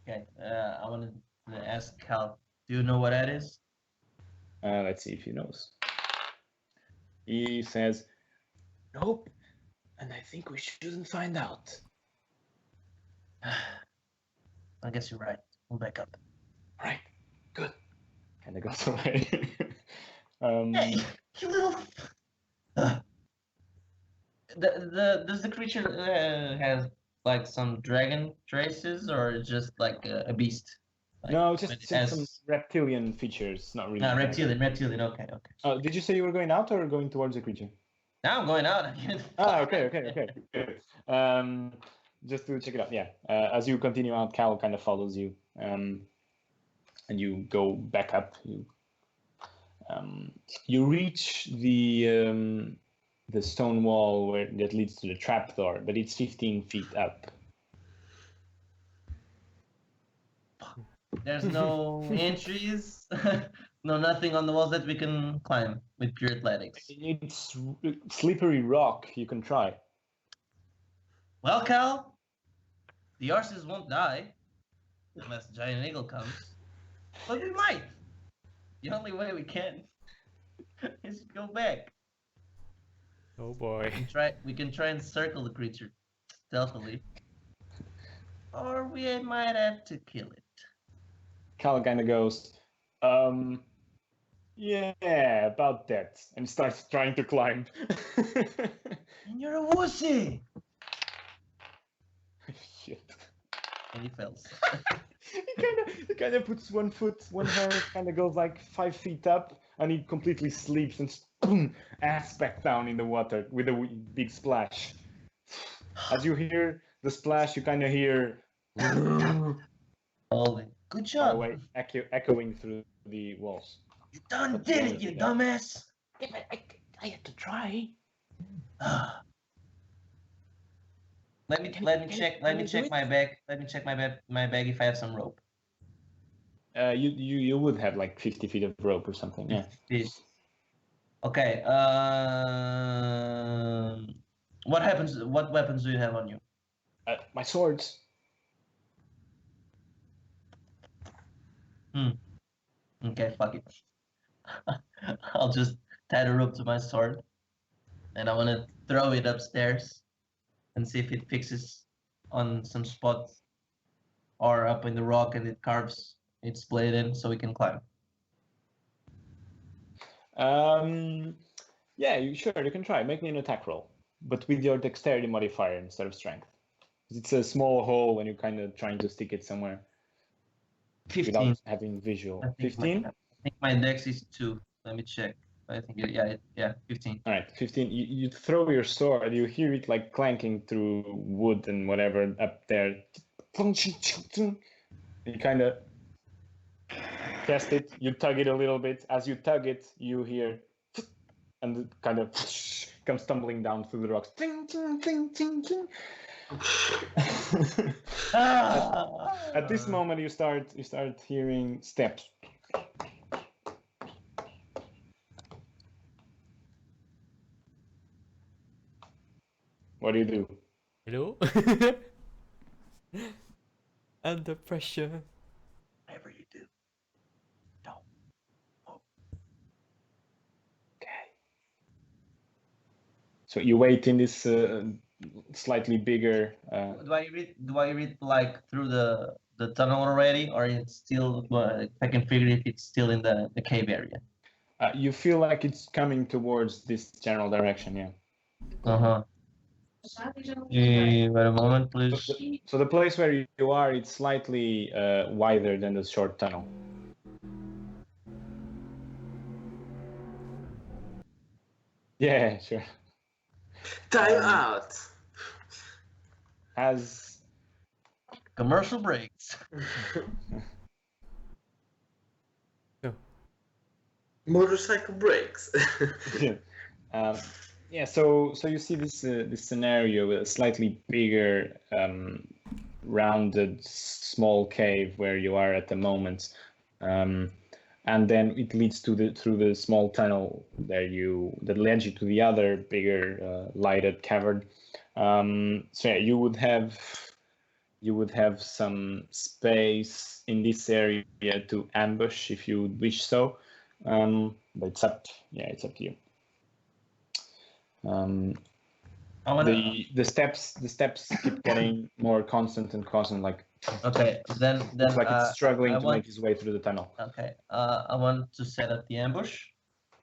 Okay, I want to ask Cal, do you know what that is? Let's see if he knows. He says, "Nope, and I think we shouldn't find out." I guess you're right. We'll back up. All right, good. Kind of goes away. Hey, you little. does the creature has like some dragon traces, or just like a beast? Like No, when it just some has reptilian features, not really. reptilian. Okay, okay. Oh, did you say you were going out or going towards the creature? Now I'm going out again. Okay. Good. Just to check it out, yeah. As you continue out, Cal kind of follows you, and you go back up. You reach the stone wall that leads to the trapdoor, but it's 15 feet up. There's no entries, no nothing on the walls that we can climb with pure athletics. It's slippery rock. You can try. Well, Cal, the horses won't die unless the giant eagle comes, but we might. The only way we can is to go back. Oh boy. We can try and circle the creature stealthily, or we might have to kill it. Cal kind of goes, yeah, about that, and starts trying to climb. And you're a wussy. Shit. And he fails. He kind of puts one hand kind of goes like 5 feet up, and he completely sleeps and boom, ass back down in the water with a big splash. As you hear the splash, you kind of hear Holy, good far job. away, echoing through the walls. You done did it, you dumbass. Yeah, but I had to try. Let me check my bag. Let me check my bag if I have some rope. You would have like 50 feet of rope or something, yeah. Okay. What happens? What weapons do you have on you? My swords. Okay, fuck it. I'll just tie the rope to my sword, and I want to throw it upstairs and see if it fixes on some spot or up in the rock and it carves its blade in so we can climb. Yeah, you can try. Make me an attack roll, but with your dexterity modifier instead of strength. It's a small hole when you're kind of trying to stick it somewhere 15. without having visual. 15? I think my dex is 2. Let me check. I think, yeah, 15. All right, 15. You throw your sword, you hear it like clanking through wood and whatever up there. You kind of cast it, you tug it a little bit. As you tug it, you hear, and it kind of comes tumbling down through the rocks. Ting, ting, ting, ting, ting. At this moment, you start hearing steps. What do you do? Hello? Under pressure. Whatever you do, don't move. Okay. So you wait in this slightly bigger. Do I read like through the tunnel already, or it's still? I can figure if it's still in the cave area. You feel like it's coming towards this general direction, yeah. Wait a moment, please. So the place where you are, it's slightly wider than the short tunnel. Yeah, sure. Time out. As Commercial breaks. Motorcycle brakes. yeah, so you see this scenario with a slightly bigger, rounded, small cave where you are at the moment, and then it leads through the small tunnel that led you to the other bigger, lighted cavern. So yeah, you would have some space in this area to ambush if you would wish so. But it's up to you. The steps keep getting more constant, like Okay, then it's like it's struggling to make its way through the tunnel. Okay, I want to set up the ambush.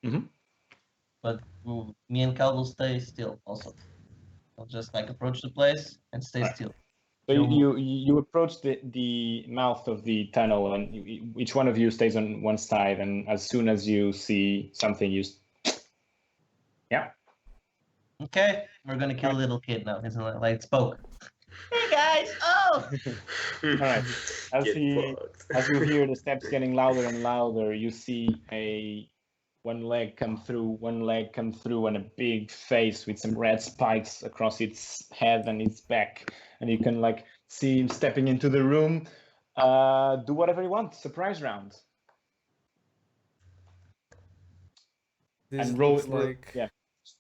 Mhm. But me and Cal will stay still also. I'll just like approach the place and stay Right. still. So Don't you approach the mouth of the tunnel, and each one of you stays on one side. And as soon as you see something, yeah. Okay, we're gonna kill a little kid now. He's like spoke. Hey guys! Oh! All right. As Get you fucked. hear the steps getting louder and louder, you see one leg come through, and a big face with some red spikes across its head and its back, and you can like see him stepping into the room. Do whatever you want. Surprise round. This And looks like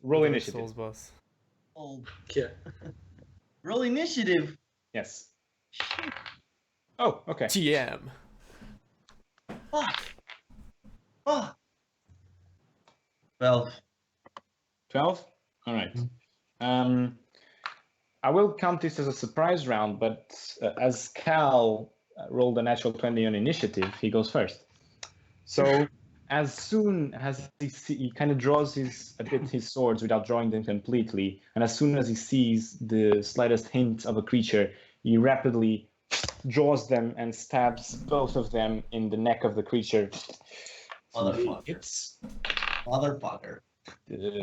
roll Dark initiative. Souls boss. Oh, Yeah. roll initiative. Yes. Oh, okay. TM. Fuck. Oh. 12. 12? All right. I will count this as a surprise round, but as Cal rolled a natural 20 on initiative, he goes first. So as soon as he kind of draws his swords without drawing them completely, and as soon as he sees the slightest hint of a creature, he rapidly draws them and stabs both of them in the neck of the creature. Motherfucker. It's Motherfucker.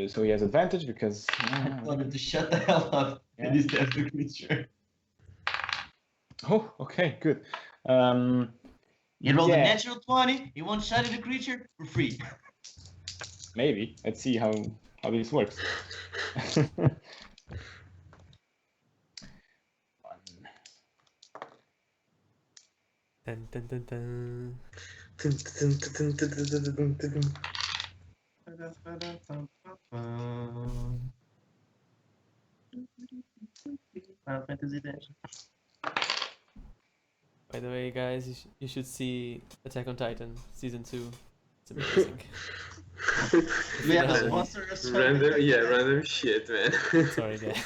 so he has advantage because I told him to shut the hell up. Yeah. And he's dead the creature. oh, okay, good. You rolled a Yeah. natural 20, you won't shot at the creature for free. Maybe. Let's see how this works. Dun, dun, dun, dun. Final Fantasy Dash. By the way, guys, you should see Attack on Titan season 2. It's amazing. We have Yeah. a monster or something. Random shit, man. Sorry, guys.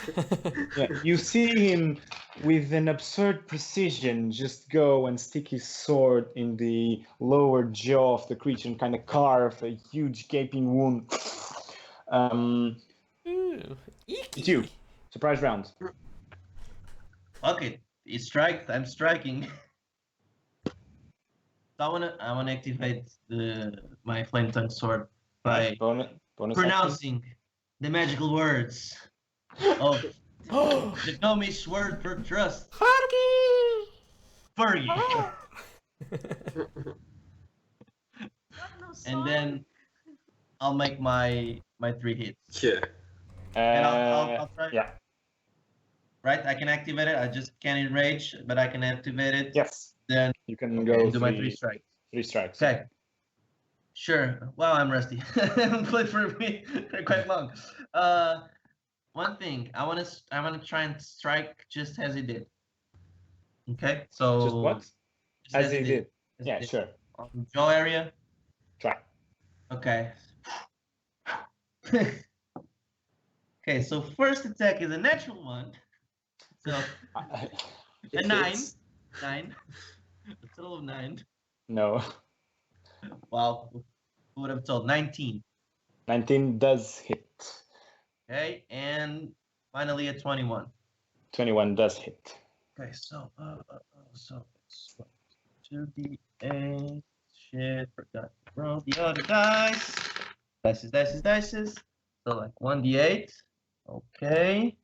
Yeah, you see him with an absurd precision just go and stick his sword in the lower jaw of the creature and kind of carve a huge gaping wound. Ooh, It's you. Surprise round. Fuck it. He striked, I'm striking. So I wanna activate my flame tongue sword by bonus action. pronouncing the magical words of the Gnomish word for trust. Fergie. And then I'll make my 3 hits. Yeah. And I'll try. Yeah. Right, I can activate it. I just can't enrage, but I can activate it. Yes. Then You can and go do my 3 strikes. 3 strikes. Okay. Sure. Wow, I'm rusty. I haven't played for me quite long. One thing I wanna try and strike just as he did. Okay, so Just what? just As he did. As Yeah, he did. sure. On the jaw area. Try. Okay. Okay, so first attack is a natural one. So a It 9. hits. 9. A total of 9. No. Wow. Who would have told? 19. 19 does hit. Okay, and finally a 21. 21 does hit. Okay, so it's 2d8. Shit, forgot to roll the other dice. Dices. So like 1d8. Okay.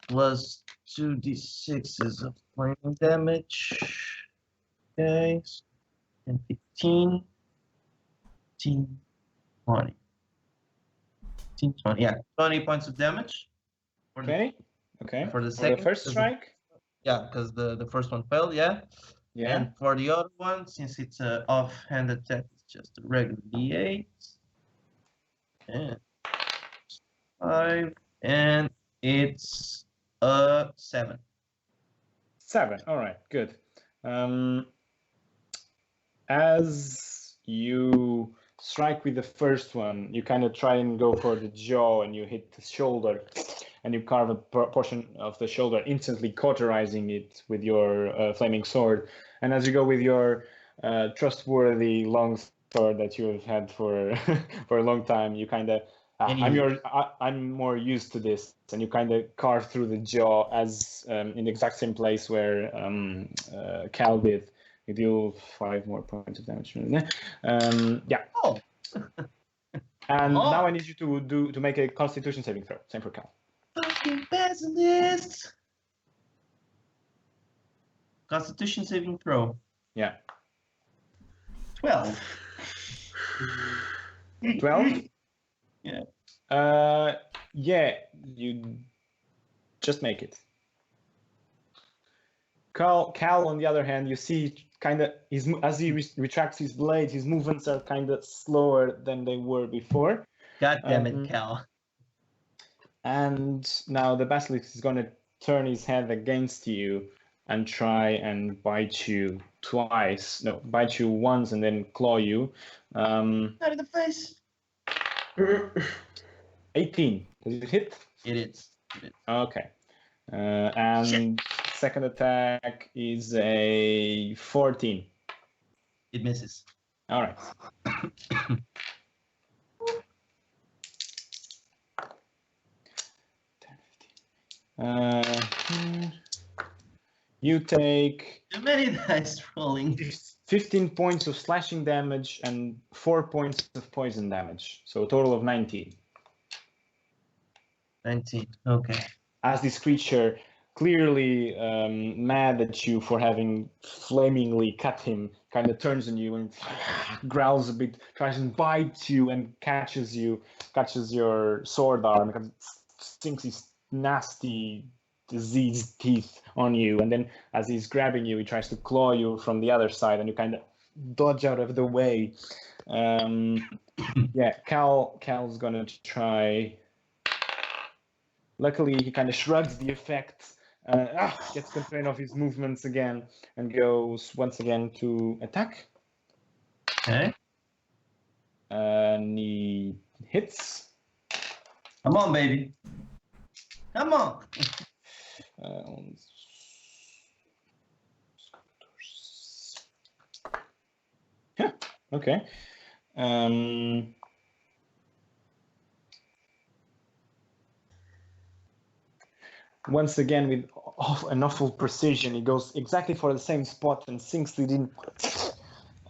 Plus 2d6s of flaming damage. Okay. And 15. 15, 20. 15, 20. Yeah, 20 points of damage. For the, Okay. Okay. for the For second. the first strike. Yeah, because the first one failed, yeah. Yeah. And for the other one, since it's an offhand attack, it's just a regular d8. And 5. And it's 7. 7. All right. Good. As you strike with the first one, you kind of try and go for the jaw, and you hit the shoulder, and you carve a portion of the shoulder, instantly cauterizing it with your flaming sword. And as you go with your trustworthy long sword that you have had for for a long time, you kind of I'm more used to this, and you kind of carve through the jaw as in the exact same place where Cal did. You deal 5 more points of damage. Yeah. Oh. And Oh. now I need you to make a Constitution saving throw. Same for Cal. Fucking pessimist. Constitution saving throw. Yeah. 12. 12? Yeah. Yeah, you just make it. Cal, on the other hand, you see kind of as he retracts his blade, his movements are kind of slower than they were before. God damn it, Cal. And now the basilisk is going to turn his head against you and try and bite you twice. No, bite you once and then claw you. Out of the face. 18. Does it hit? It is. Okay. And second attack is a 14. It misses. All right. You take Too many dice rolling. 15 points of slashing damage and 4 points of poison damage. So a total of 19. 19. Okay. As this creature, clearly mad at you for having flamingly cut him, kind of turns on you and growls a bit, tries and bites you and catches your sword arm because it sinks his nasty diseased teeth on you, and then as he's grabbing you, he tries to claw you from the other side, and you kind of dodge out of the way. Yeah, Cal's gonna try. Luckily, he kind of shrugs the effect, gets control of his movements again, and goes once again to attack. Okay. And he hits. Come on, baby. Come on. Yeah, okay. Once again, with an awful precision, he goes exactly for the same spot and sinks it in,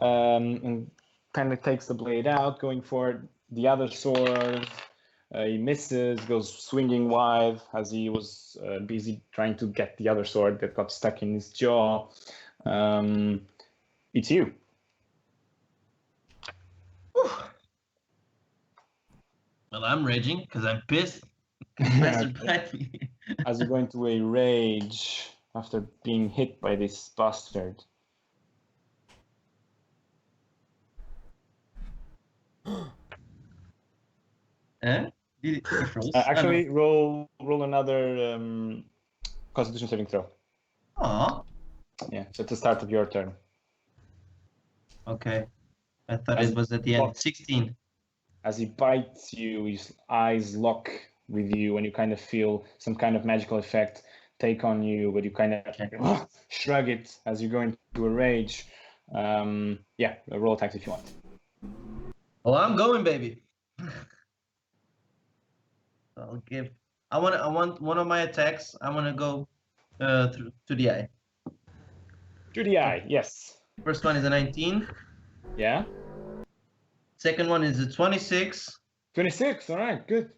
and kind of takes the blade out, going for the other sword. He misses, goes swinging wide as he was busy trying to get the other sword that got stuck in his jaw. It's you. Well, I'm raging because I'm pissed. Bastard bite me. As you go into a rage after being hit by this bastard. Eh? Did it froze? Actually, roll another Constitution saving throw. Aw. Yeah, so at the start of your turn. Okay. I thought it was at the end. 16. As he bites you, his eyes lock with you, and you kind of feel some kind of magical effect take on you, but you kind of shrug it as you go into a rage. Yeah, roll attacks if you want. Oh, I'm going, baby. I'll give. I want one of my attacks. I want to go through to the eye. Through the eye, yes. First one is a 19. Yeah. Second one is a 26. 26. All right, good.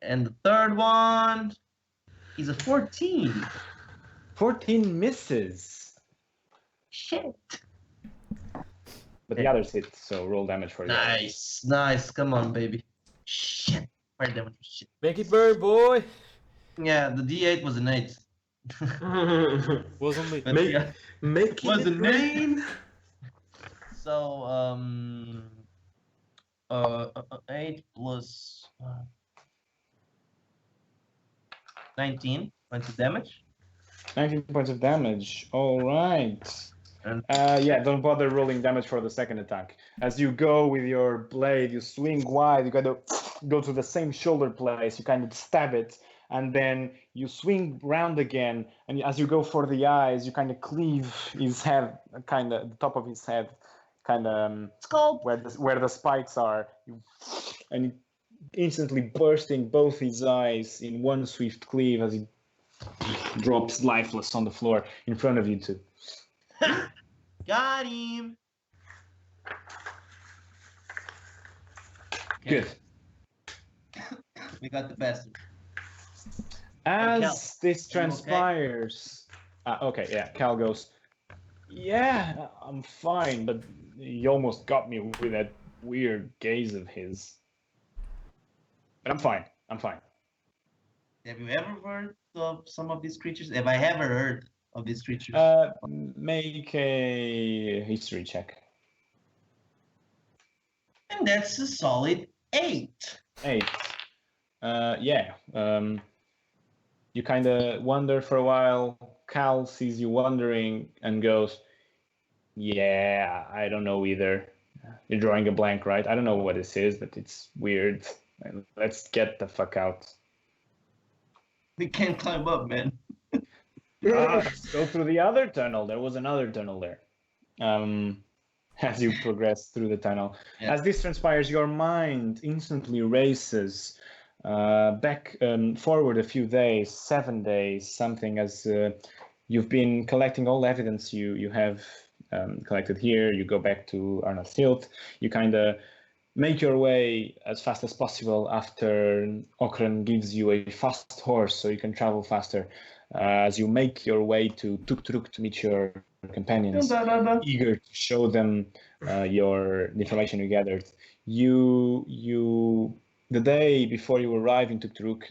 And the third one is a 14. 14 misses. Shit. But the others hit, so roll damage for you. Nice. Come on, baby. Shit. Fire damage. Shit. Make it burn, boy. Yeah, the D8 was an 8. Wasn't me. But Make- yeah, Make was it a rain. name. So 8 plus 19 points of damage. 19 points of damage. All right. And Yeah, don't bother rolling damage for the second attack. As you go with your blade, you swing wide, you kind of go to the same shoulder place, you kind of stab it, and then you swing round again, and as you go for the eyes, you kind of cleave his head, kind of the top of his head, kind of skull. where the spikes are, and instantly bursting both his eyes in one swift cleave as he drops lifeless on the floor in front of you two. Got him. Okay. Good. We got the bastard. As Cal, this are you okay? transpires, okay, yeah, Cal goes, yeah, I'm fine, but he almost got me with that weird gaze of his. But I'm fine. I'm fine. Have you ever heard of some of these creatures? Have I ever heard of these creatures? Make a history check. And that's a solid 8. 8. Yeah. You kind of wonder for a while. Cal sees you wondering and goes, yeah, I don't know either. You're drawing a blank, right? I don't know what this is, but it's weird. Let's get the fuck out. We can't climb up, man. Let's go through the other tunnel. There was another tunnel there. As you progress through the tunnel. Yeah. As this transpires, your mind instantly races back forward a few days, 7 days, something, as you've been collecting all evidence you have collected here. You go back to Arna's Hilt. You kind of make your way as fast as possible after Okran gives you a fast horse so you can travel faster. As you make your way to Tukturuk to meet your companions, eager to show them the information you gathered. The day before you arrive in Tukturuk,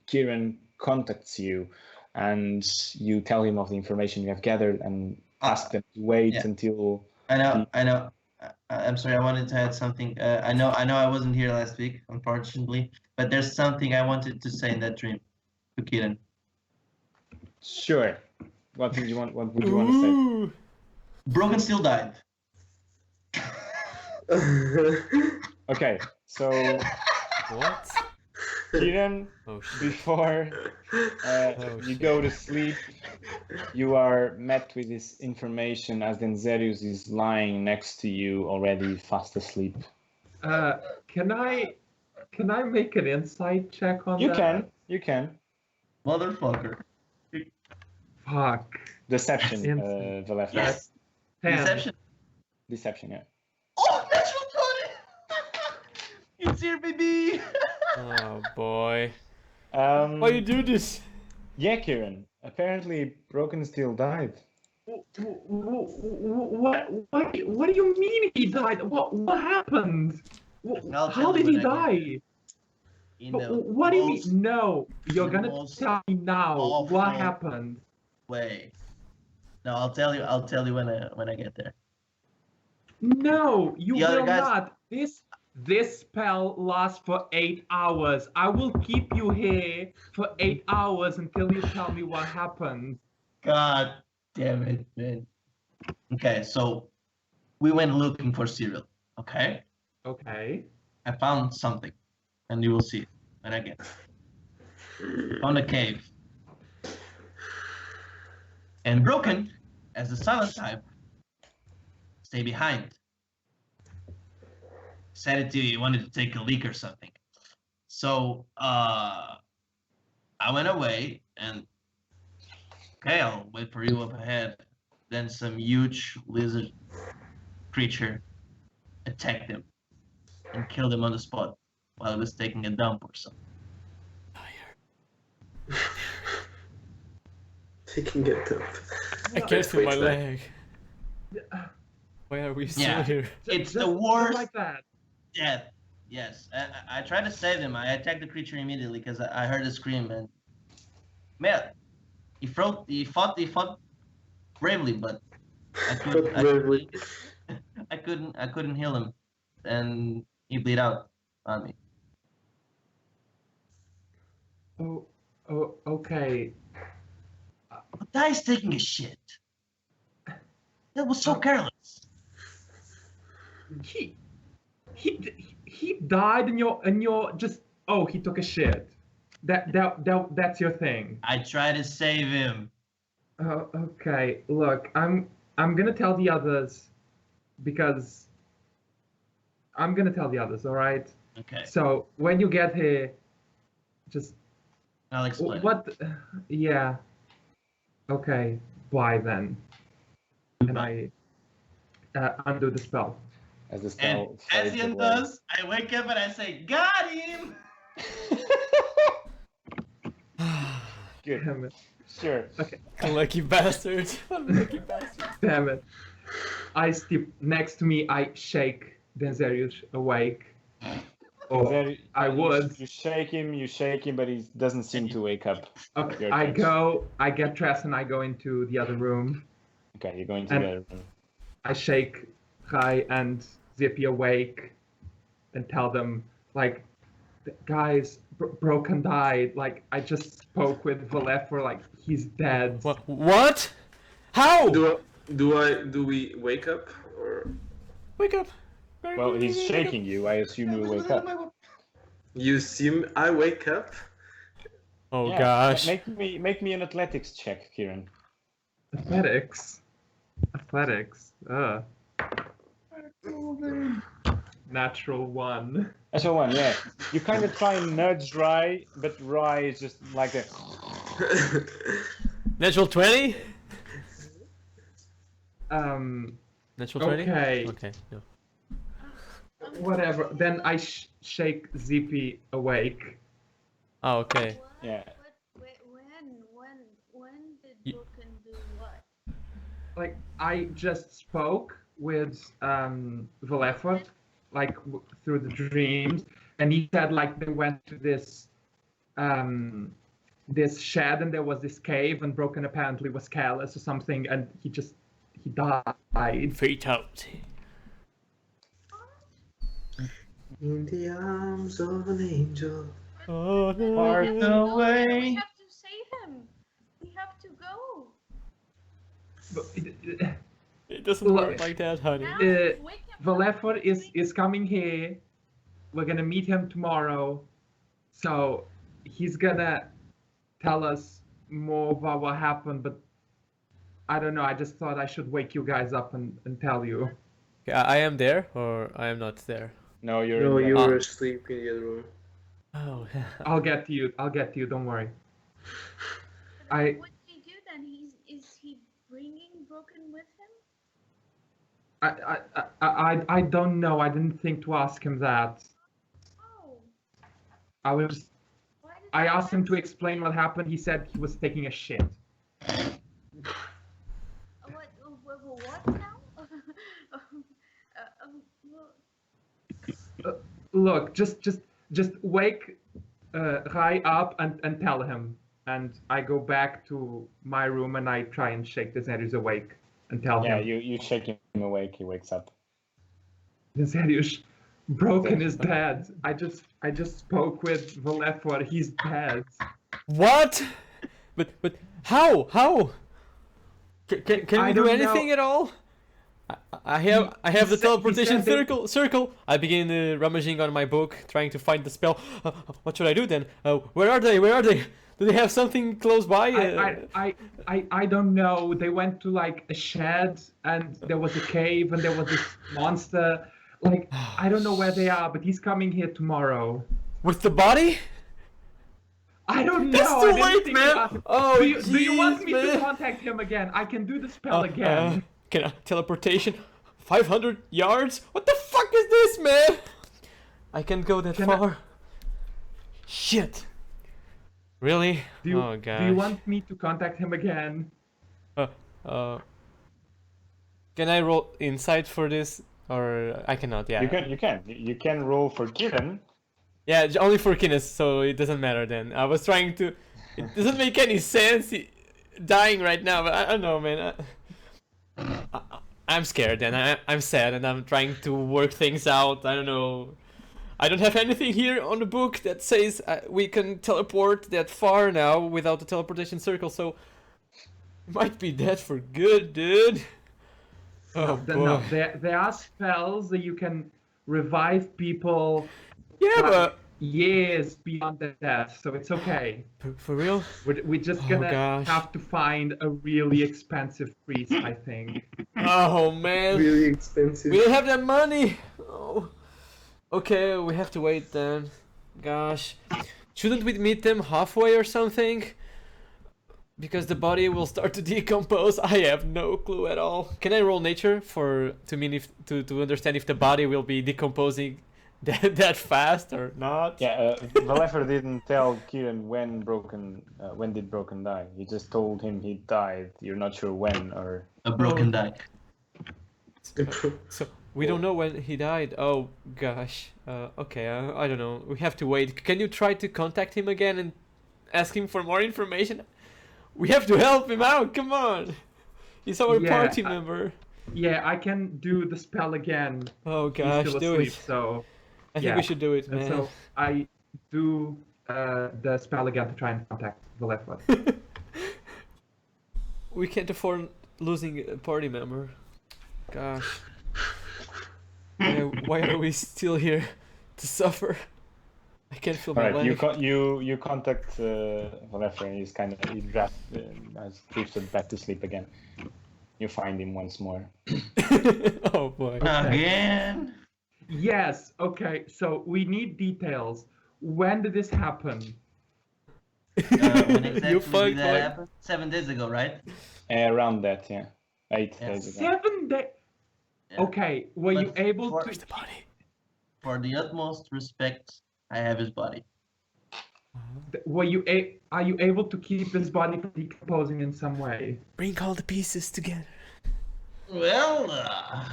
Kieran contacts you and you tell him of the information you have gathered and ask them to wait until... I know. I'm sorry, I wanted to add something. I know I wasn't here last week, unfortunately, but there's something I wanted to say in that dream to Kieran. Sure. What would you want to say? Broken still died. Okay, so What? Kieran, Oh shit. before you go to sleep, you are met with this information as Denzerius is lying next to you already fast asleep. Can I make an insight check on that? You can. Motherfucker. Fuck. Deception, Insight. Valef. Yes. 10. Deception, yeah. Oh, natural 20! It's here, baby! Oh boy. Why Why you do this? Yeah, Kieran. Apparently, Broken Steel died. What do you mean he died? What happened? I'll How tell did you he when I die? In the What do you most mean? No, you're the gonna most tell me now awful- what happened. way. No, I'll tell you when I get there. No, you The other will guys- not. This spell lasts for 8 hours. I will keep you here for 8 hours until you tell me what happened. God damn it, man. Okay, so we went looking for cereal. Okay, Okay. I found something, and you will see it when I get there. Found a cave. And Broken, as the silent type, stay behind. Said it to you, he wanted to take a leak or something. So I went away and okay, I'll wait for you up ahead. Then some huge lizard creature attacked him and killed him on the spot while he was taking a dump or something. Taking it up. I can't feel my Wait, leg. Why are we still Yeah. here? It's Just the worst like that. death. Yes, I tried to save him. I attacked the creature immediately because I heard a scream and man, he fought bravely, but I couldn't heal him, and he bleed out on me. Oh, okay. But that is taking a shit. That was so careless. He died and you're just he took a shit. That's your thing. I tried to save him. Okay. Look, I'm gonna tell the others because I'm gonna tell the others. All right. Okay, So when you get here, just I'll explain. what? Yeah. Okay. Bye then. And I undo the spell. As the And spell as fades Ian away. does, I wake up and I say, "Got him!" Good. Damn it. Sure. Okay. Lucky bastard. Lucky bastard. Damn it. I step next to me. I shake Denzerius awake. Oh, There- I would. You shake him, but he doesn't seem to wake up. Okay. Your I touch. go. I get dressed and I go into the other room. Okay, you're going And- together. I shake Kai and Zippy awake and tell them, like, guys, Broken died. Like, I just spoke with Valeffer, like, he's dead. What? How? Do we wake up or Wake up. Well, he's shaking you. I assume you wake up. you seem I wake up? Oh Yeah, gosh. Make me an athletics check, Kieran. Athletics. Natural one. That's one, yeah. You kind of try and nudge Rye, but Rye is just like a. Natural 20? Natural 20? Okay. Okay. No. Whatever. Then I shake Zippy awake. Oh, okay. Yeah. When did Y- Broken do what? Like, I just spoke with Valeffer, like, through the dreams, and he said, like, they went to this this shed and there was this cave and Broken apparently was careless or something and he died. Fatality. In the arms of an angel. Oh, Far We away. have to save him. We have to go. But, It doesn't Look. work like that, honey. Now, Uh, wake him up. Valeffer is coming here. We're gonna meet him tomorrow. So he's gonna tell us more about what happened, but I don't know, I just thought I should wake you guys up and tell you. Yeah, I am there, or I am not there. No, you're. No, in you the- were asleep in the other room. Oh, I'll get to you, don't worry. But I- what did he do then? Is he bringing Broken with him? I don't know, I didn't think to ask him that. Oh, I was why did I he asked him to ask- explain what happened, he said he was taking a shit. What now? Well, Look, just wake Rai up and tell him. And I go back to my room and I try and shake Denzerius awake and tell Yeah, him. you shake him awake. He wakes up. Denzerius, Broken is dead. I just spoke with Valeffer. He's dead. what? But how? How? Can I we do don't anything know. at all? I have He the said- teleportation he said that- circle. I begin rummaging on my book, trying to find the spell. What should I do then? Where are they? Where are they? Do they have something close by? I don't know. They went to like a shed and there was a cave and there was this monster. Like I don't know where they are, but he's coming here tomorrow. With the body? I don't know. That's I too didn't late, think man. about it. Oh, Do you want jeez, me man. to contact him again? I can do the spell again. Can I teleportation 500 yards? What the fuck is this, man? I can't go that Can I- far. Shit. Really? Do you, Oh gosh. do you want me to contact him again? Can I roll insight for this, or I cannot? Yeah. You can roll for Kieran. Yeah, only for Kines, so it doesn't matter then. I was trying to. It doesn't make any sense dying right now, but I don't know, man. I'm scared and I'm sad and I'm trying to work things out. I don't know. I don't have anything here on the book that says we can teleport that far now without the teleportation circle, so it might be dead for good, dude. Oh boy. No, there are spells that you can revive people Yeah, like, but years beyond their death, so it's okay. for real? We're just Oh, gonna gosh. have to find a really expensive priest, I think. Oh man. Really expensive. We don't have that money. Oh. Okay, we have to wait then. Gosh. Shouldn't we meet them halfway or something? Because the body will start to decompose. I have no clue at all. Can I roll nature to understand if the body will be decomposing that fast or not? Yeah, Valefer didn't tell Kieran when did Broken die. He just told him he died. You're not sure when or. A broken die. So we don't know when he died. Oh gosh. Okay. I don't know. We have to wait. Can you try to contact him again and ask him for more information? We have to help him out. Come on. He's our Yeah, party member. Yeah, I can do the spell again. Oh He's gosh, still do asleep, it. so I think yeah. we should do it, and man. so I do the spell again to try and contact the left one. We can't afford losing a party member. Gosh. Why are we still here to suffer? I can't feel my All right, leg. you contact Valefer, and he's kind of has drifted back to sleep again. You find him once more. Oh boy. Again? Yes. Okay. So we need details. When did this happen? When exactly You did fucked, that boy. happen? 7 days ago, right? Around that, yeah. 8 Yeah. days ago. 7 days. Yeah. Okay. Were you But able for- to? Where's the body? For the utmost respect, I have his body. Were you? Are you able to keep this body from decomposing in some way? Bring all the pieces together. Well,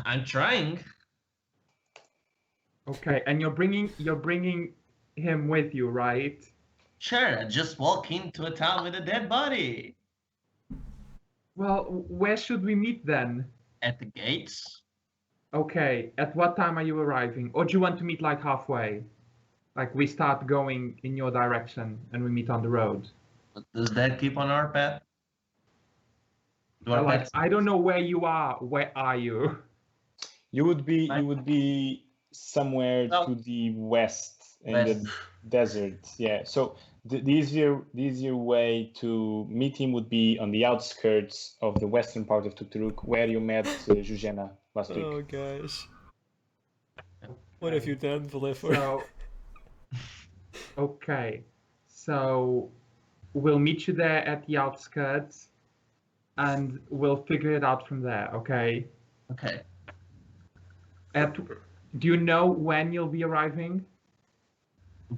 I'm trying. Okay. And you're bringing him with you, right? Sure, I just walk into a town with a dead body. Well, where should we meet then? At the gates? Okay. At what time are you arriving? Or do you want to meet like halfway? Like we start going in your direction and we meet on the road. But does that keep on our path? Do our Like paths- I don't know where you are. Where are you? You would be somewhere Oh. to the west in West. the desert. Yeah. So the easier way to meet him would be on the outskirts of the western part of Tuturuk, where you met Jujena last week. Oh gosh. What have you done, Valefor? So, okay. So we'll meet you there at the outskirts and we'll figure it out from there, okay? Okay. Do you know when you'll be arriving?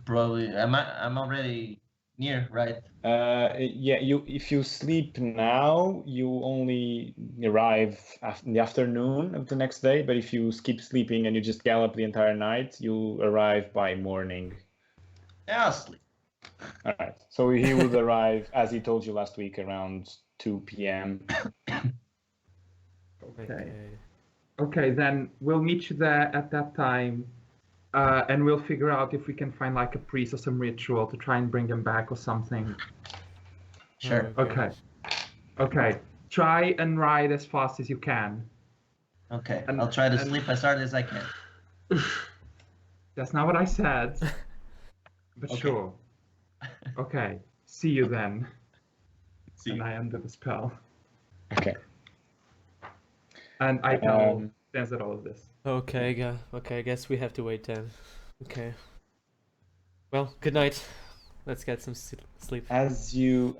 Probably. I'm already near, right? Yeah. If you sleep now, you only arrive in the afternoon of the next day. But if you keep sleeping and you just gallop the entire night, you arrive by morning. Yeah, I'll sleep. All right. So he would arrive, as he told you last week, around 2 p.m. Okay. Okay, then we'll meet you there at that time, and we'll figure out if we can find like a priest or some ritual to try and bring him back or something. Sure. Okay. Okay. Try and ride as fast as you can. Okay. And- I'll try to and- sleep as hard as I can. That's not what I said. But Okay. sure. Okay. See you then. See. And I undo the spell. Okay. And I tell Um, Denzel all of this. Okay, I guess we have to wait then. Okay. Well, good night. Let's get some sleep. As you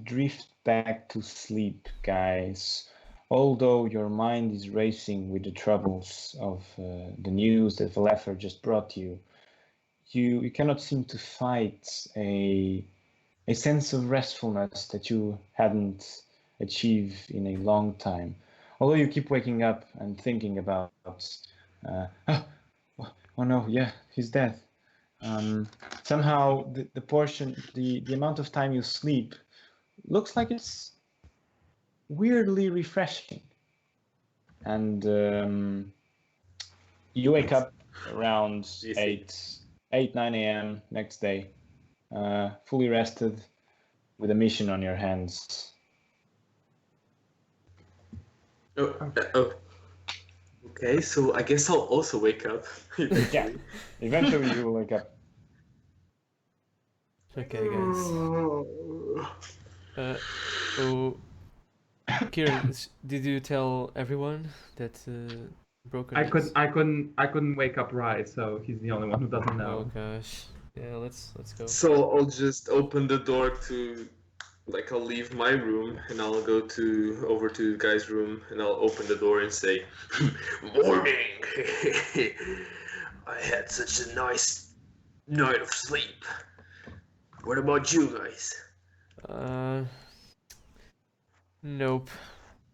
drift back to sleep, guys, although your mind is racing with the troubles of the news that Valefer just brought you, you cannot seem to fight a sense of restfulness that you hadn't achieved in a long time. Although you keep waking up and thinking about, oh no, yeah, he's dead. Somehow the portion, the amount of time you sleep looks like it's weirdly refreshing. And you wake up around 9 a.m. next day, fully rested, with a mission on your hands. Oh. Okay, so I guess I'll also wake up. Yeah, eventually you will wake up. Okay, guys. Oh, Kieran, did you tell everyone that Broken. I couldn't wake up right, so he's the only one who doesn't Oh know. gosh. Yeah, let's go. So I'll just open the door to, like, I'll leave my room and I'll go over to the guy's room and I'll open the door and say, "Morning. I had such a nice night of sleep. What about you guys?" Nope.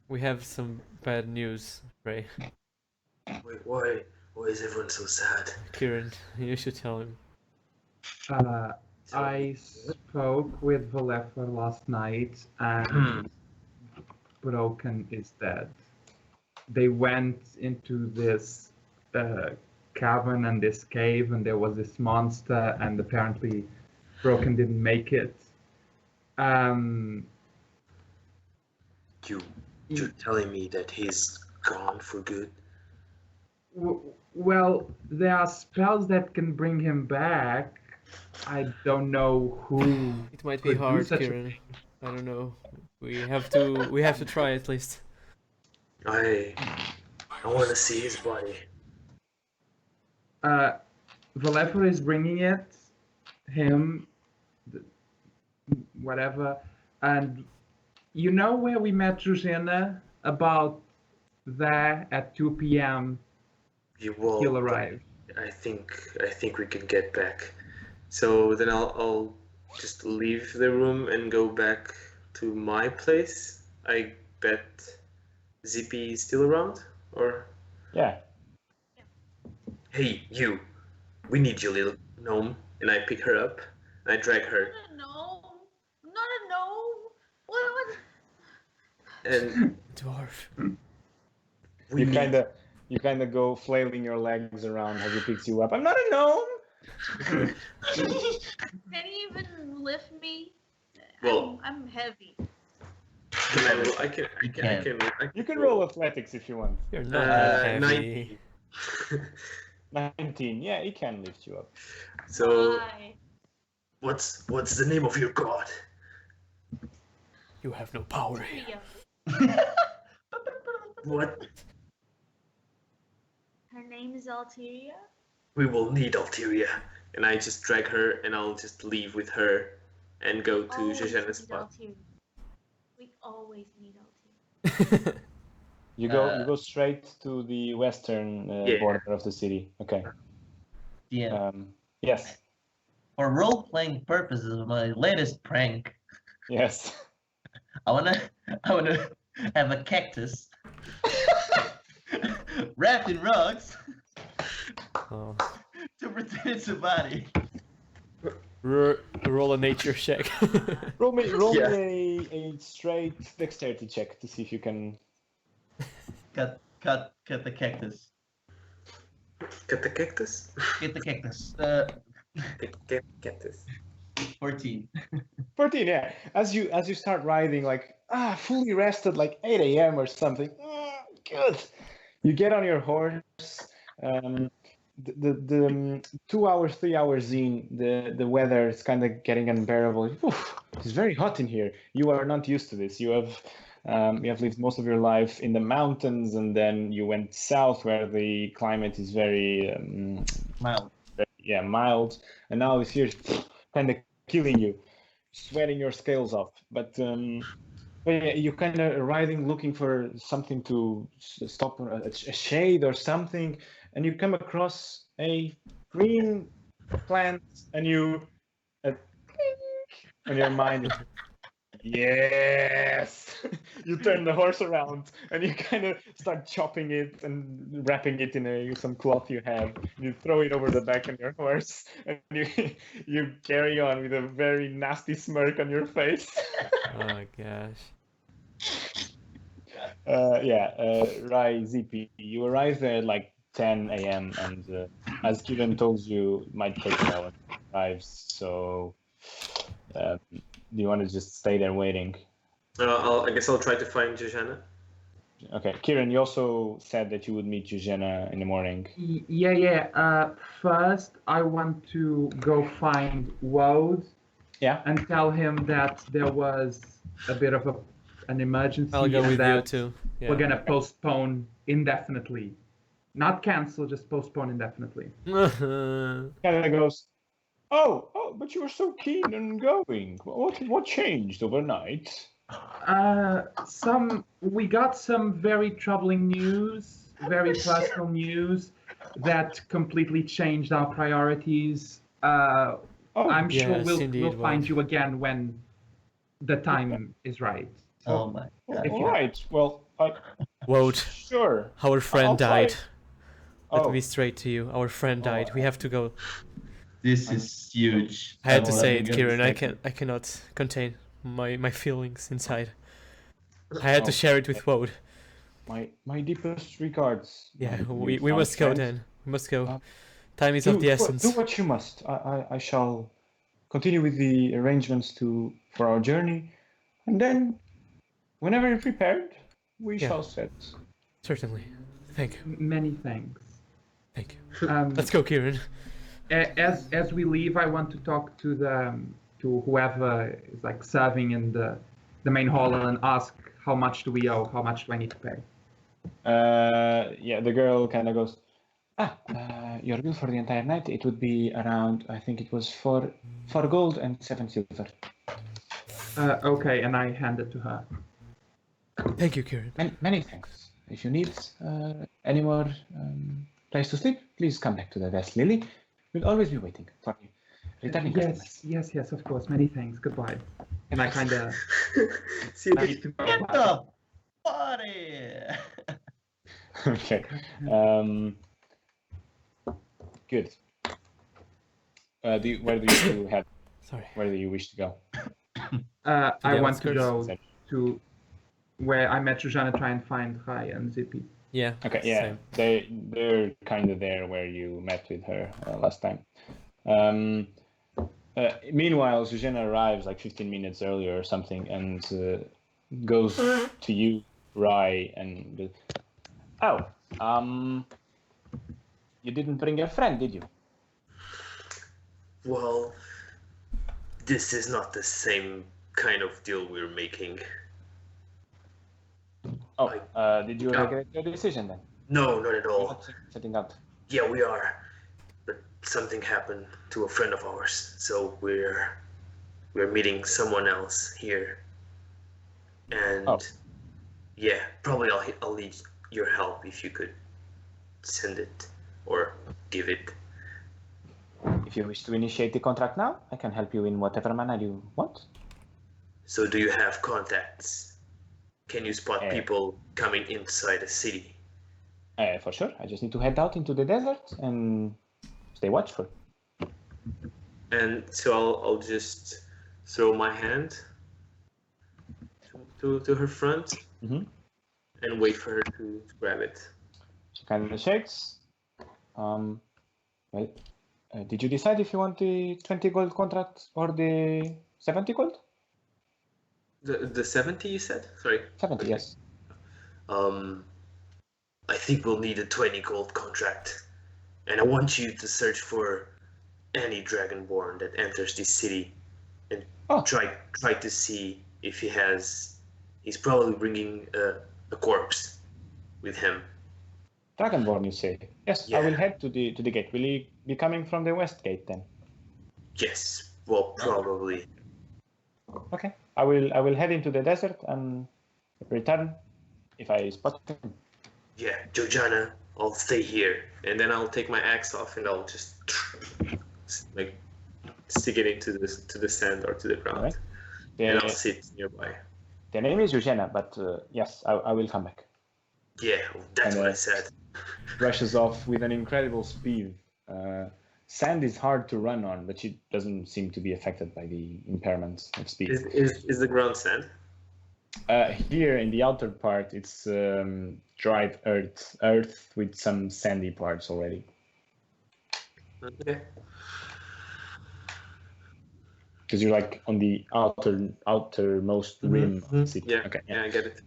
We have some bad news, Ray. Wait, why? Why is everyone so sad? Kieran, you should tell him. I spoke with Valefa last night, and Hmm. Broken is dead. They went into this cavern and this cave, and there was this monster, and apparently Broken didn't make it. You're telling me that he's gone for good? Well, there are spells that can bring him back. I don't know who. It might be could do hard, such a Kieran. thing. I don't know. We have to try at least. I want to see his body. Valefa is bringing it, him, whatever, and you know where we met Juzena? About there at 2 p.m. He'll arrive. I think we can get back. So then I'll just leave the room and go back to my place. I bet Zippy is still around, or Yeah. hey, you, we need you, little gnome. And I pick her up and I drag her. No, not a gnome. What? And Dwarf. we You need, kind of go flailing your legs around as he picks you up. I'm not a gnome. Can you even lift me? Well- I'm heavy. can I roll? I can You can roll athletics if you want. You're not that heavy. 19. 19. Yeah, he can lift you up. So Why? what's the name of your god? You have no power here. Tia. What? Her name is Alteria. We will need Alteria. And I just drag her and I'll just leave with her and go to Always Jojanna's need spot. Alteria. We always need Alteria. You go straight to the western Yeah. border of the city. Okay. Yeah. Yes. For role-playing purposes, my latest prank, Yes. I wanna have a cactus wrapped in rugs Oh. to pretend it's a body. Roll a nature check. Roll me Yeah. a straight dexterity check to see if you can. Cut the cactus. Get the cactus? Get the cactus. Get cactus. 14. 14. Yeah. As you start riding, like fully rested, like 8 a.m. or something. Good. You get on your horse. The 2 hours, 3 hours in, the weather is kind of getting unbearable. Oof, it's very hot in here. You are not used to this. You have lived most of your life in the mountains, and then you went south where the climate is very Mild. mild, and now it's here, kind of killing you, sweating your scales off. But yeah, you kind of riding, looking for something to stop, a shade or something, and you come across a green plant, and you, and your mind is, yes. You turn the horse around, and you kind of start chopping it and wrapping it in some cloth you have. You throw it over the back of your horse, and you carry on with a very nasty smirk on your face. Oh my gosh. Rai ZP, you arrive there at like 10 a.m. and as Kieran told you, it might take a while to arrive. So, do you want to just stay there waiting? I guess I'll try to find Jojanna. Okay, Kieran, you also said that you would meet Eugenia in the morning. Yeah. First, I want to go find Woad Yeah. and tell him that there was a bit of an emergency I'll go and with you that too. Yeah. we're gonna postpone indefinitely Not cancel, just postpone indefinitely. Canada goes, oh, but you were so keen on going. What changed overnight? We got some very troubling news, very personal news that completely changed our priorities. I'm sure Yes, we'll indeed, find Walt. you again when the time is right. Oh my god. If you- All right. Well, Wout, sure. our friend I'll try. died. Let Oh. me straight to you. Our friend died. We have to go. This is huge. I had to I'm say it, having a Kieran. second. I cannot contain my feelings inside. I had to Oh. share it with Wout. My deepest regards. Yeah, my we newfound must go friend. then. We must go. Uh, Time is of the essence. Do what you must. I shall continue with the arrangements for our journey, and then, whenever you're prepared, we Yeah. shall set. Certainly. Thank you. Many thanks. Thank you. Um, Let's go, Kieran. as we leave, I want to talk to to whoever is like serving in the main hall and ask how much do we owe? How much do I need to pay? Yeah, the girl kind of goes, your bill for the entire night, it would be around, I think it was 4 gold and 7 silver. Okay, and I hand it to her. Thank you, Kieran. Many thanks. If you need any more place to sleep, please come back to the desk, Lily. We'll always be waiting for you. Returning customers. Yes, of course. Many thanks. Goodbye. And I kind of See you leave to go. Get the party! Okay. Good. Where do you head? Sorry. Where do you wish to go? I the want to outskirts? go to where I met Jujana, try and find Rai and Zippy. Yeah. Okay, yeah, same. they're kind of there where you met with her last time. Meanwhile, Zuzana arrives like 15 minutes earlier or something and goes to you, Rai, and goes, you didn't bring a friend, did you? Well, this is not the same kind of deal we're making. Oh, did you Yeah. regret your decision then? No, not at You're all. not setting out. Yeah, we are. But something happened to a friend of ours, so we're meeting someone else here. And Oh. yeah, probably I'll need your help if you could send it or give it. If you wish to initiate the contract now, I can help you in whatever manner you want. So do you have contacts? Can you spot Eh. people coming inside a city? For sure. I just need to head out into the desert and stay watchful. And so I'll just throw my hand to her front Mhm. and wait for her to grab it. She kind of shakes. Did you decide if you want the 20 gold contract or the 70 gold? The 70 you said? Sorry. 70, yes. I think we'll need a 20 gold contract. And I want you to search for any dragonborn that enters this city and Oh. try to see if he's probably bringing a corpse with him. Dragonborn, you say? Yes, I Yeah. will head to the gate. Will he be coming from the west gate then? Yes, well, probably. Okay. I will head into the desert and return if I spot him. Yeah, Jojana, I'll stay here, and then I'll take my axe off and I'll just like stick it into the sand or to the ground, Alright. and I'll The, sit nearby. the name is Eugenia, but yes, I will come back. Yeah, that's And, what I said. Rushes off with an incredible speed. Sand is hard to run on, but she doesn't seem to be affected by the impairment of speed. Is the ground sand? Here in the outer part, it's dried earth with some sandy parts already. Okay. Because you're like on the outermost rim of the city. Yeah. Okay. Yeah, I get it.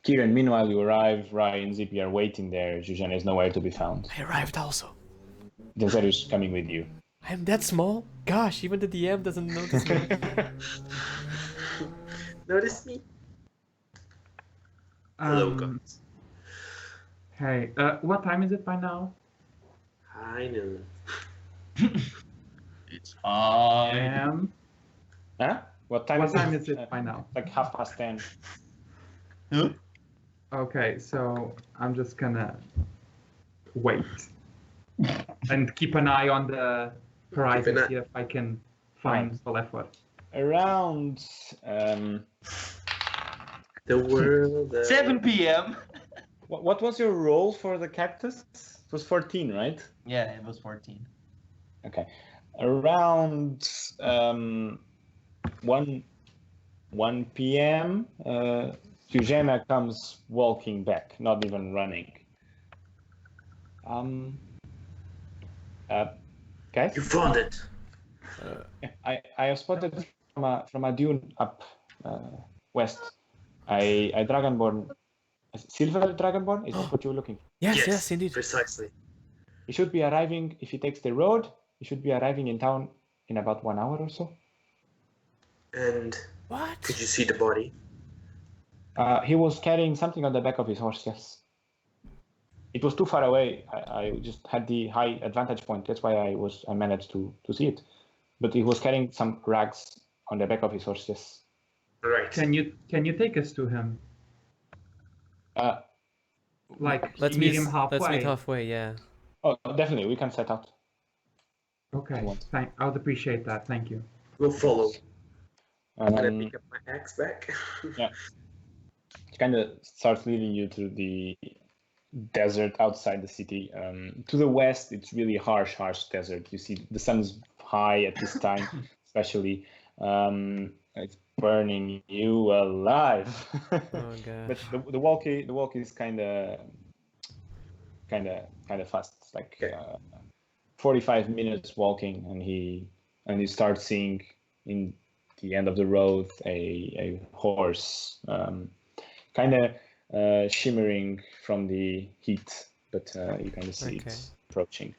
Kieran, meanwhile, you arrive. Rai and Zippy are waiting there. Zuzana is nowhere to be found. I arrived also. Denzerius coming with you. I'm that small? Gosh, even the DM doesn't notice me. Notice me? Hello, Um, guys. Okay. What time is it by now? I know. It's high. Huh? What time What is time it? is it by now? Like 10:30. Huh? Okay, so I'm just gonna wait and keep an eye on the horizon, eye- see if I can find Valefor. Around The world. 7 p.m. what was your roll for the cactus? It was 14, right? Yeah, it was 14. Okay. Around 1 p.m. Eugenia comes walking back, not even running. Guys, You found it. I have spotted from a dune up west a dragonborn, a silver dragonborn. Is that what you're looking for? Yes, indeed. Precisely. He should be arriving, if he takes the road, he should be arriving in town in about 1 hour or so. And What? could you see the body? He was carrying something on the back of his horse, yes. It was too far away. I just had the high advantage point. That's why I managed to see it. But he was carrying some rags on the back of his horse, yes. Right. Can you take us to him? Like Let's meet meet him halfway. Let's meet halfway. Yeah. Oh, definitely, we can set out. Okay, want. I would appreciate that. Thank you. We'll follow. Can I Um, pick up my axe back? it kind of starts leading you to the desert outside the city. To the west, it's really harsh desert. You see the sun's high at this time, especially. It's burning you alive. Oh gosh. But the walk is kind of fast. It's like 45 minutes walking, and you start seeing in the end of the road a horse, kind of shimmering from the heat, but you kind of see it approaching.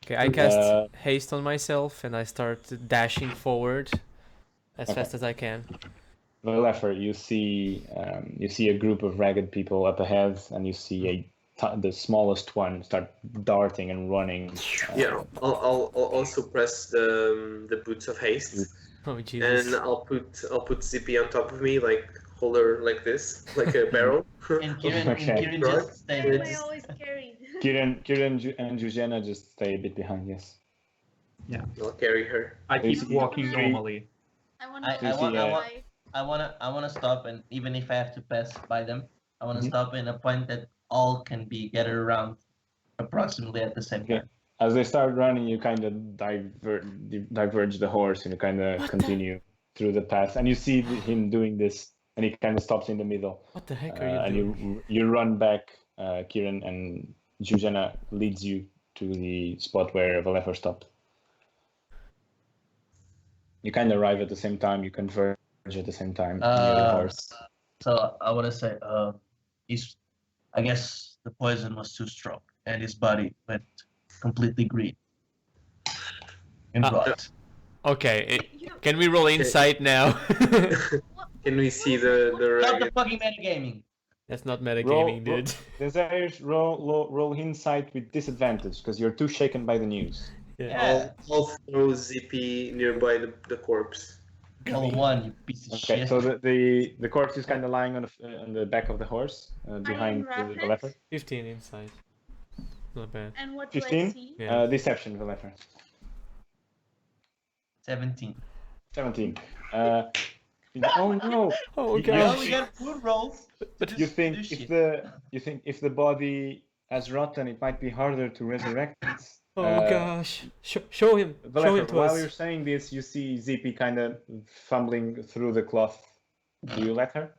Okay, I cast haste on myself and I start dashing forward as fast as I can. Valefor, you see a group of ragged people up ahead, and you see the smallest one start darting and running. I'll also press the boots of haste, Oh Jesus! and I'll put Zippy on top of me, like hold her like this, like a barrel. And Kieran just stayed Who with I always carried. Kieran and Eugenia just stay a bit behind. Yes. Yeah. I'll carry her. I keep Basically, walking normally. I wanna stop, and even if I have to pass by them, I wanna stop in a point that all can be gathered around approximately at the same time. As they start running, you kind of diverge the horse, and you kind of continue through the path, and you see him doing this, and he kind of stops in the middle. What the heck are you doing? And you run back, Kieran, and Jujana leads you to the spot where Valefor stopped. You kind of arrive at the same time. You converge at the same time near the horse. So I want to say, I guess the poison was too strong, and his body went completely green and rot. Okay, can we roll insight now? Can we see the Stop the fucking metagaming. That's not metagaming, dude. Denzerius, roll insight with disadvantage because you're too shaken by the news. Yeah. I'll throw Zippy nearby the corpse. Roll 1, you piece of Okay, shit. so the corpse is kind of lying on the back of the horse behind the leopard. 15 insight. Not bad. And what do I 15? see? Yeah. Deception, the leopard. 17. 17. Oh no! Oh You- gosh. We got good rolls. But you think if the body has rotten, it might be harder to resurrect it. Oh gosh. Show him. Show him to While us. you're saying this, you see Zippy kind of fumbling through the cloth. Do you let her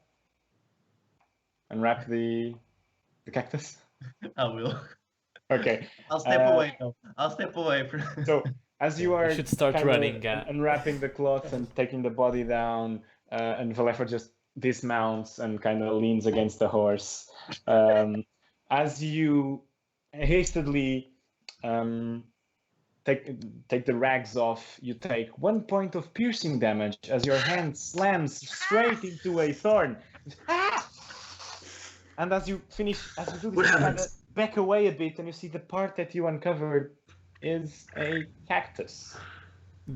unwrap the cactus? I will. Okay. I'll step away though. I'll step away from. So as you are should start kinda running, unwrapping the cloth and taking the body down, and Valefor just dismounts and kind of leans against the horse. As you hastily take the rags off, you take 1 point of piercing damage as your hand slams straight into a thorn. Ah! And as you do this, you kind of back away a bit, and you see the part that you uncovered is a cactus.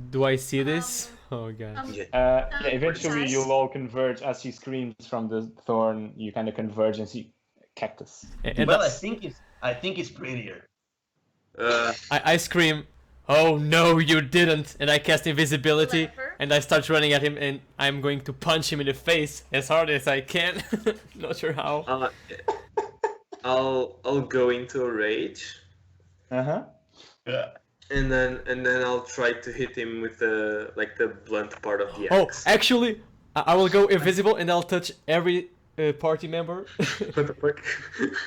Do I see this? Oh god. Yeah. Yeah, eventually Nice. you'll all converge as she screams from the thorn. You kind of converge and see cactus. And Well, I think it's prettier. I scream, "Oh no, you didn't!" And I cast invisibility, Clever. and I start running at him, and I'm going to punch him in the face as hard as I can. Not sure how. I'll go into a rage, Uh-huh. Yeah. and then I'll try to hit him with the blunt part of the Oh, axe. actually, I will go invisible, and I'll touch every party member, What the fuck?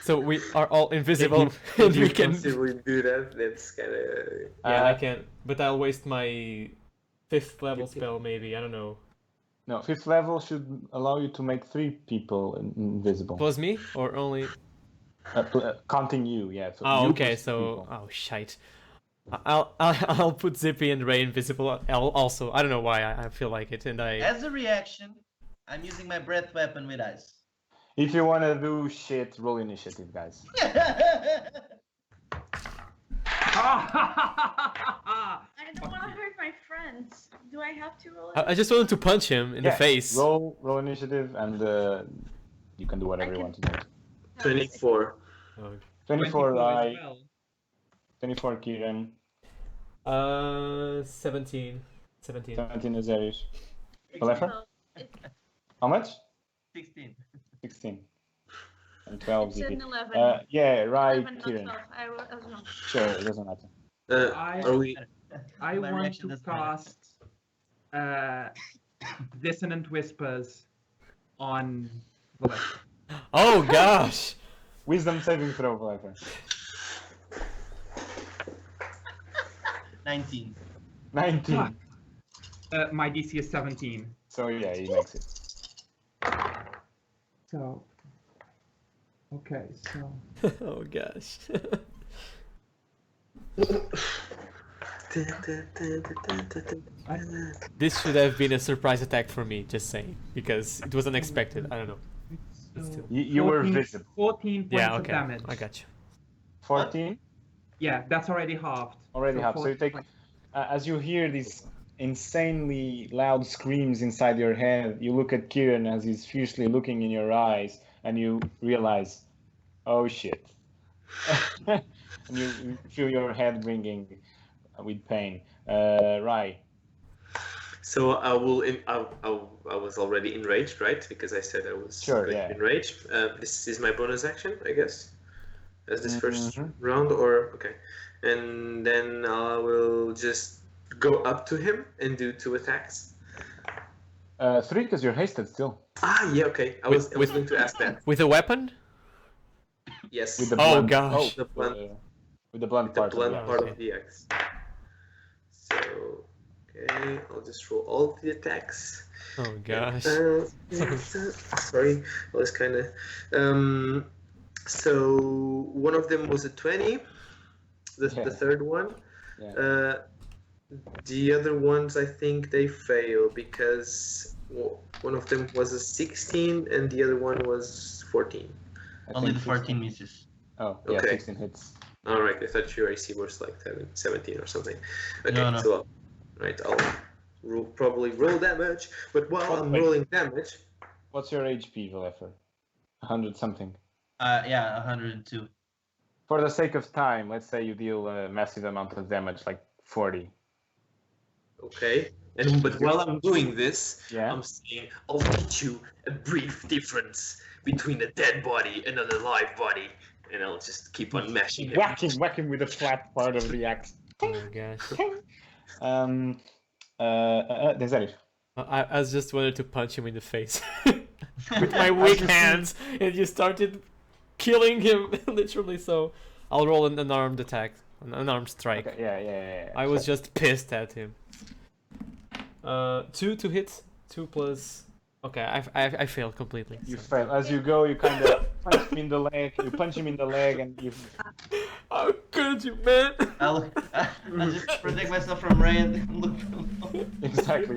so we are all invisible, If and you we can. possibly do that, that's kind of. Yeah, I can, but I'll waste my 5th level spell. Maybe, I don't know. No, 5th level should allow you to make 3 people invisible. Plus me, or only? Counting you, yeah. So Oh, you okay. plus 3 So, people. oh shite. I'll put Zippy and Ray invisible. Also, I don't know why I feel like it, and I. As a reaction, I'm using my breath weapon with ice. If you want to do shit, roll initiative, guys. I don't want to hurt my friends. Do I have to roll it? I just wanted to punch him in the face. Roll initiative, and you can do whatever you want to do. 24. Oh. 24 as Rai, well. 24 Kieran, 17. 17. 17 Denzerius. It's Clever? well, it- How much? 16. 16. And 12 It's ZP. an 11. Yeah, Rai, 11, not Kieran. 12. I was wrong. Sure, it doesn't matter. Are we? I My want reaction to doesn't matter. cast Dissonant Whispers on Valek. Oh gosh! Wisdom saving throw, whatever. 19. 19. My DC is 17. So yeah, he makes it. So. Okay, so. Oh gosh. This should have been a surprise attack for me, just saying, because it was unexpected. I don't know. So You were 14 visible. 14 points Yeah, of okay. damage. I got you. 14? Yeah, that's already halved. Already half. So you 14 take, points. as you hear these insanely loud screams inside your head, you look at Kieran as he's fiercely looking in your eyes, and you realize, oh shit. And you feel your head ringing with pain. Rai. So I will. I was already enraged, right? Because I said I was Sure, yeah. enraged. This is my bonus action, I guess, as this first Mhm. round, or okay. And then I will just go up to him and do 2 attacks. 3, because you're hasted still. Ah, yeah, okay. I was going to ask that. With a weapon? Yes. With the Oh, blunt, gosh. The blunt. with the blunt The part. blunt of it. part okay. of the axe. So, okay, I'll just roll all the attacks. Oh gosh. Sorry, I was kind of. So one of them was a 20. The Yeah. third one. Yeah. The other ones, I think they fail because one of them was a 16 and the other one was 14. I Only think the 14 16. misses. Oh, yeah, Okay. 16 hits. All right, I thought your AC was like 17 or something. Okay, No. so I'll probably roll damage, but while I'm Wait. rolling damage, What's your HP, Valefer? 100 something. Yeah, 102. For the sake of time, let's say you deal a massive amount of damage, like 40. okay. But while I'm doing this, Yeah. I'm saying I'll teach you a brief difference between a dead body and an alive body, and I'll just keep on mashing it. Whack him with the flat part of the axe. Oh my gosh. Denzerius. I just wanted to punch him in the face with my weak hands, and you started killing him literally. So I'll roll an unarmed attack, an unarmed strike. Okay, yeah. I was just pissed at him. 2 to hit, 2 plus. Okay, I failed completely. You so. fail. As you go, you kind of punch him in the leg. You punch him in the leg, and you. How could you, man? I'll just protect myself from rain and look for Exactly,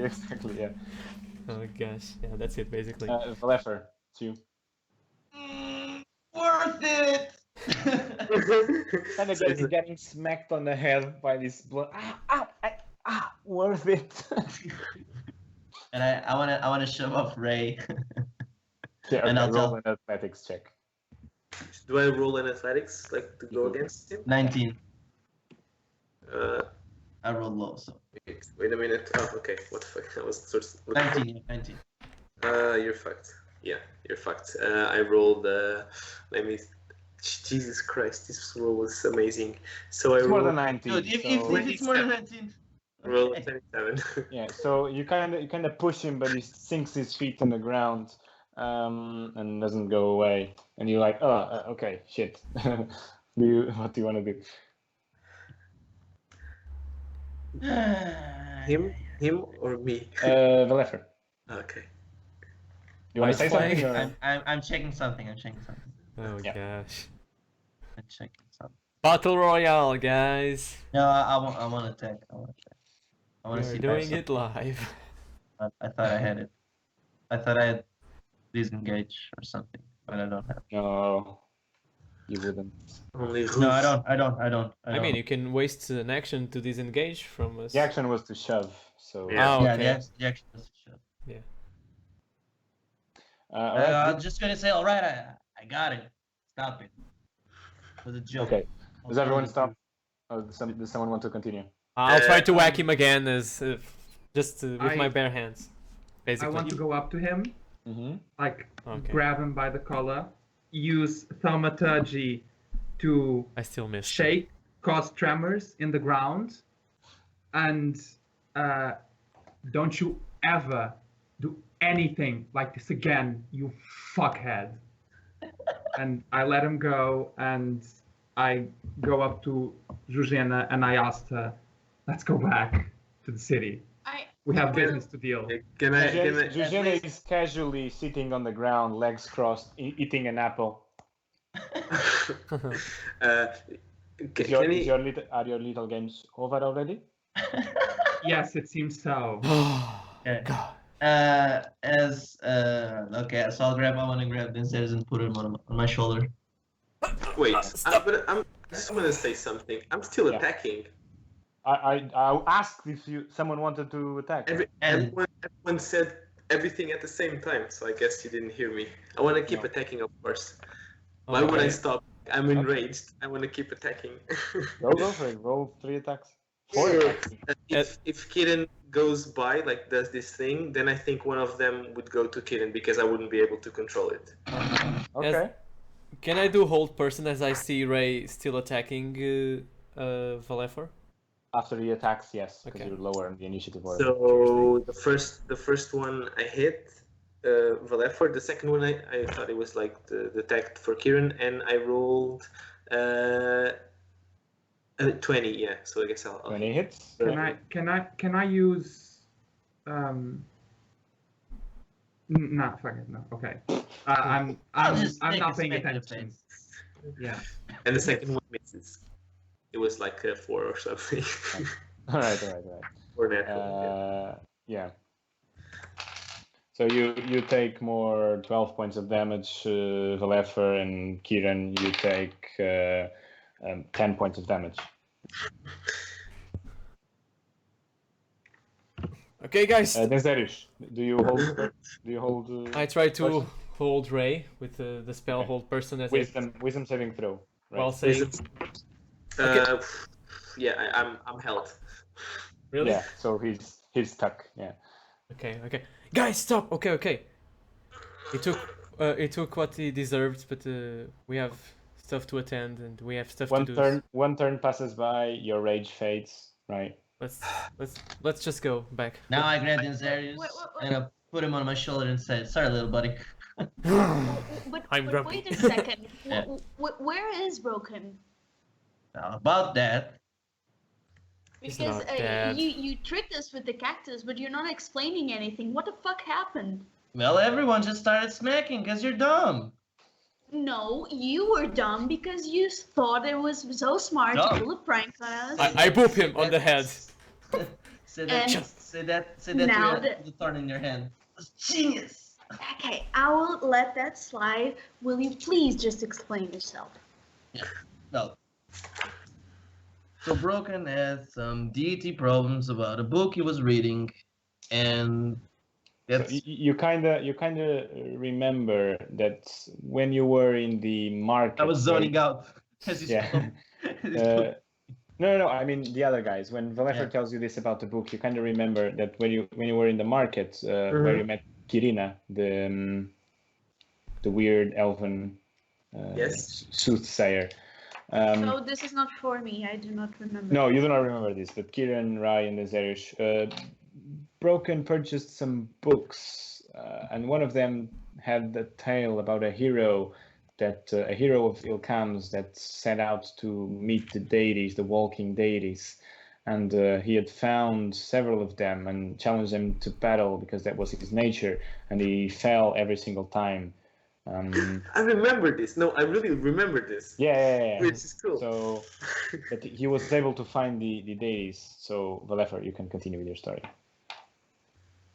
yeah. Oh gosh, yeah, that's it basically. Valefer, it's you. Worth it! Kind of So it's getting smacked on the head by this blood. Worth it. And I wanna show off Ray. Yeah, And okay, I'll roll tell an athletics check. Do I roll in athletics, like to go against him? 19. Uh, I rolled low, so wait a minute. Oh, okay. What the fuck? I was sort of looking 19. Yeah, 19. You're fucked. Yeah, you're fucked. I rolled. Let me. Jesus Christ, this roll was amazing. So I It's more than rolled. 19. Dude, if so, it's more than 19, Roll okay. 27. yeah, so you kind of push him, but he sinks his feet in the ground, and doesn't go away. And you're like, oh, okay, shit. What do you want to do? Him or me? Valefer, Okay. you want to say Ice something? flying? Or? I'm checking something. I'm checking something. Oh Yeah. gosh. I'm checking something. Battle Royale, guys. No, I want to attack. I want to attack. I want to We're see if doing I it live. I thought I had it. I thought I had disengage or something, but I don't have. No, you wouldn't. Only No, I Ruth. don't. I mean, you can waste an action to disengage from us. The action was to shove, so. Yeah. Oh, Yeah, okay. the action was to shove. All right, I'm just gonna say, all right, I got it. Stop it. It was a joke. Okay. Does everyone Alternative stop? Oh, does someone want to continue? I'll try to whack him again as just with my I- bare hands, I basically. want to go up to him, Mm-hmm. like Okay. grab him by the collar, use thaumaturgy to I still missed. shake, cause tremors in the ground, and don't you ever do anything like this again, you fuckhead. And I let him go, and I go up to Zuzana and I asked her, let's go back to the city. We have business to deal. Can I? Zuzana is casually sitting on the ground, legs crossed, eating an apple. Are your little games over already? Yes, it seems so. Okay. God. Okay, so I want to grab Denzerius and put him on my shoulder. Wait, but I just want to say something. I'm still Yeah. attacking. I asked if someone wanted to attack. Everyone said everything at the same time, so I guess you didn't hear me. I want to keep No. attacking, of course. Why would I Okay. stop? I'm enraged. I want to keep attacking. Go for it. Roll 3 attacks. 4 attacks. If Kirin goes by, like does this thing, then I think one of them would go to Kirin because I wouldn't be able to control it. Okay. Can I do hold person as I see Ray still attacking Valefor? After he attacks, yes, because Okay. you're lower in the initiative order. So the first one I hit Valefor. The second one I thought it was like the attack for Kirin, and I rolled 20. Yeah, so I guess I'll 20 hits. Can I use no, fuck it, no. Okay. I'm just take not a paying smack in the attention. face. Yeah. And the second one misses. It was like 4 or something. All right. Or natural. Yeah. So you take more 12 points of damage, Valefer, and Kieran, you take 10 points of damage. Okay, guys. Denzerius, do you hold? I try to person? hold Ray with the spell Okay. hold person as Wisdom saving throw. Right. while saying. Yeah, I'm held. Really? Yeah. So he's stuck. Yeah. Okay. Guys, stop. Okay. It took what he deserved, but we have stuff to attend and we have stuff to do. One turn passes by. Your rage fades. Right. Let's just go back. Now I grab Denzerius What? and I put him on my shoulder and said, "Sorry, little buddy." But I'm grumpy. wait a second. Yeah. Where is Broken? Now, about that, He's Because not dead. you tricked us with the cactus, but you're not explaining anything. What the fuck happened? well, everyone just started smacking because you're dumb. No, you were dumb because you thought it was so smart Dumb. to pull a prank on us. I boop him on the head. Say that. And Say that. now to the thorn in your hand. It's genius. Okay, I will let that slide. Will you please just explain yourself? No. So Broken had some deity problems about a book he was reading, and So that's you kind of remember that when you were in the market. I was zoning out as he Yeah. spoke. As he spoke. No. I mean the other guys. When Valefer Yeah. tells you this about the book, you kind of remember that when you were in the market, where you met Kirina, the weird elven Yes. soothsayer. So this is not for me. I do not remember. No, you do not remember this, but Kiran, Rai, and Denzerius, Broken purchased some books, and one of them had a tale about a hero of Ilkham's that set out to meet the deities, the walking deities, and he had found several of them and challenged them to battle because that was his nature, and he fell every single time. I remember this. No, I really remember this. Yeah. Which is cool. So, but he was able to find the deities. So, Valefer, you can continue with your story.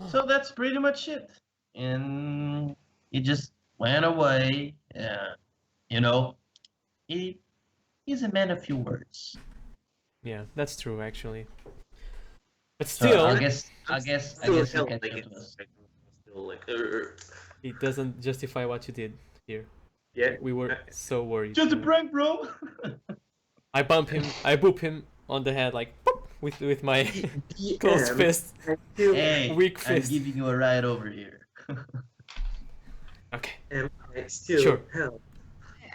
So that's pretty much it. And he just went away. You know, he's a man of few words. Yeah, that's true actually. But So still, I guess he Still catch like up to us. still like it doesn't justify what you did here. yeah. We were so worried. Just a prank, bro. I boop him on the head like boop, with my closed fist. Hey, Weak I'm fist. giving you a ride over here. Okay. Am I still Sure. hell?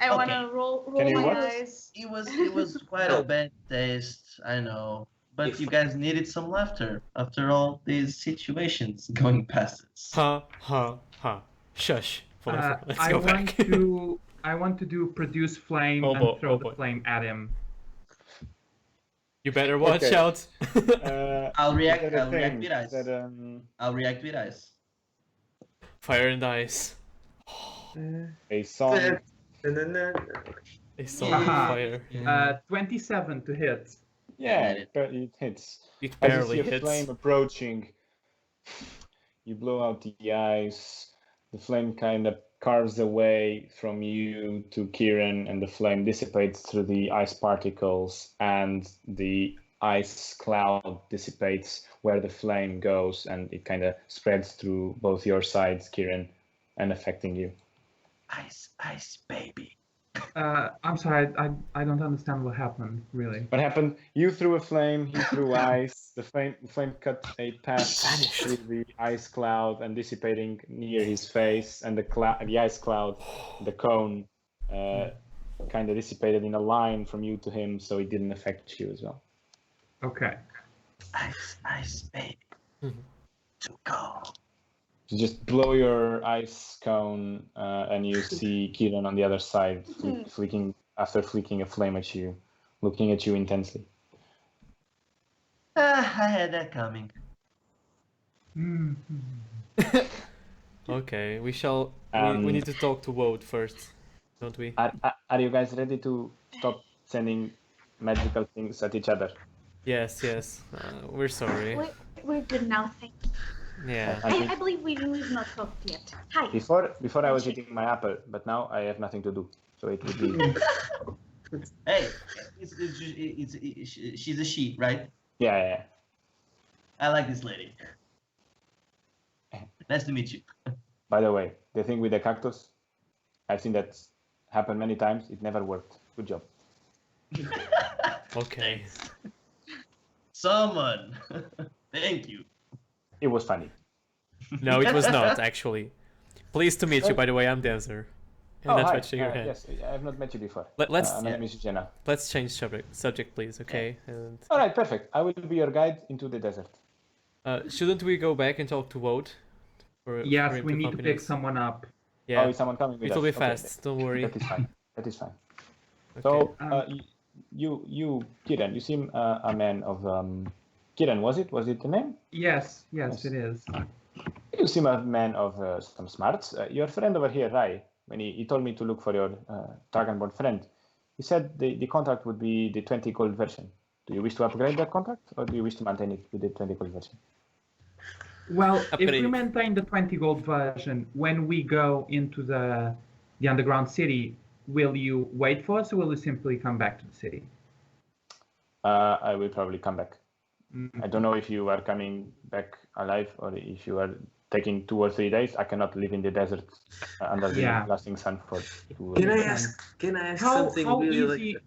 I want Okay. to roll Can you my what? eyes. It was quite a bad taste, I know. But you guys needed some laughter after all these situations going past us. Ha ha ha. Shush. Let's I go want back. I want to do produce flame Oh and boy, throw oh the boy. flame at him. You better watch Okay. out. I'll react. Is that a I'll react thing? with ice. Is that, I'll react with ice. Fire and ice. a song? A song Haha. of fire. 27 to hit. Yeah, it hits. It As you barely see a hits. flame approaching, you blow out the ice. The flame kind of carves away from you to Kieran, and the flame dissipates through the ice particles, and the ice cloud dissipates where the flame goes, and it kind of spreads through both your sides, Kieran, and affecting you. Ice, baby. I'm sorry, I don't understand what happened, really. What happened? You threw a flame, he threw ice. The flame cut a path Vanished. through the ice cloud and dissipating near his face, and the ice cloud, the cone, kind of dissipated in a line from you to him, so it didn't affect you as well. Okay. Ice, baby. To go. You just blow your ice cone, and you see Kieran on the other side, flicking a flame at you, looking at you intensely. I had that coming. Mhm. Okay, we shall. We need to talk to Woad first, don't we? Are you guys ready to stop sending magical things at each other? Yes. We're sorry. We're good now, thank you. Yeah. I believe we've not talked yet. Hi. Before I was eating my apple, but now I have nothing to do, so it would be. Hey, she's a she, right? Yeah. I like this lady. Nice to meet you. By the way, the thing with the cactus, I've seen that happen many times. It never worked. Good job. Okay. Someone. Thank you. It was funny. No, it was not actually. Pleased to meet you. By the way, I'm Dancer. And that's hi. what your hand. Yes, I have not met you before. Let's My name is Jenna. let's change subject, please. Okay. And All right, perfect. I will be your guide into the desert. shouldn't we go back and talk to Woad? For Yes, him we need to accompany pick us? someone up. Yeah. Oh, is someone coming with It'll us? be fast. Don't worry. That is fine. That is fine. Okay. So, you, Kiran, you seem a man of. Kiran, was it? Was it the name? Yes, it is. You seem a man of some smarts. Your friend over here, Rai, when he told me to look for your Dragonborn friend, he said the contract would be the 20 gold version. Do you wish to upgrade that contract, or do you wish to maintain it with the 20 gold version? Well, if we Upgrade. maintain the 20 gold version, when we go into the underground city, will you wait for us or will you simply come back to the city? I will probably come back. Mm. I don't know if you are coming back alive or if you are taking 2 or 3 days. I cannot live in the desert under the Yeah. blasting sun for 2 Can I days. ask How something how really easy like?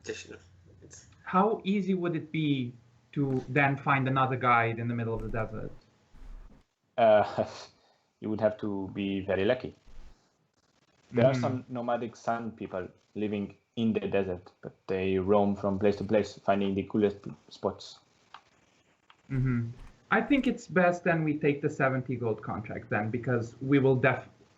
Just, you know, it's, how easy would it be to then find another guide in the middle of the desert? You would have to be very lucky. There are Mhm. some nomadic sun people living in the desert, but they roam from place to place, finding the coolest spots. Mm-hmm. I think it's best then we take the 70 gold contract then, because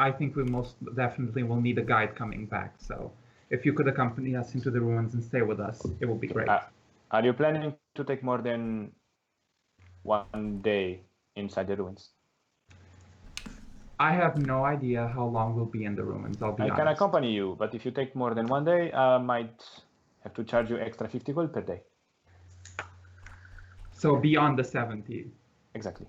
I think we most definitely will need a guide coming back. So if you could accompany us into the ruins and stay with us, it would be great. Are you planning to take more than 1 day inside the ruins? I have no idea how long we'll be in the ruins, I'll be I honest. can accompany you, but if you take more than 1 day, I might have to charge you extra 50 gold per day. So beyond the 70. Exactly.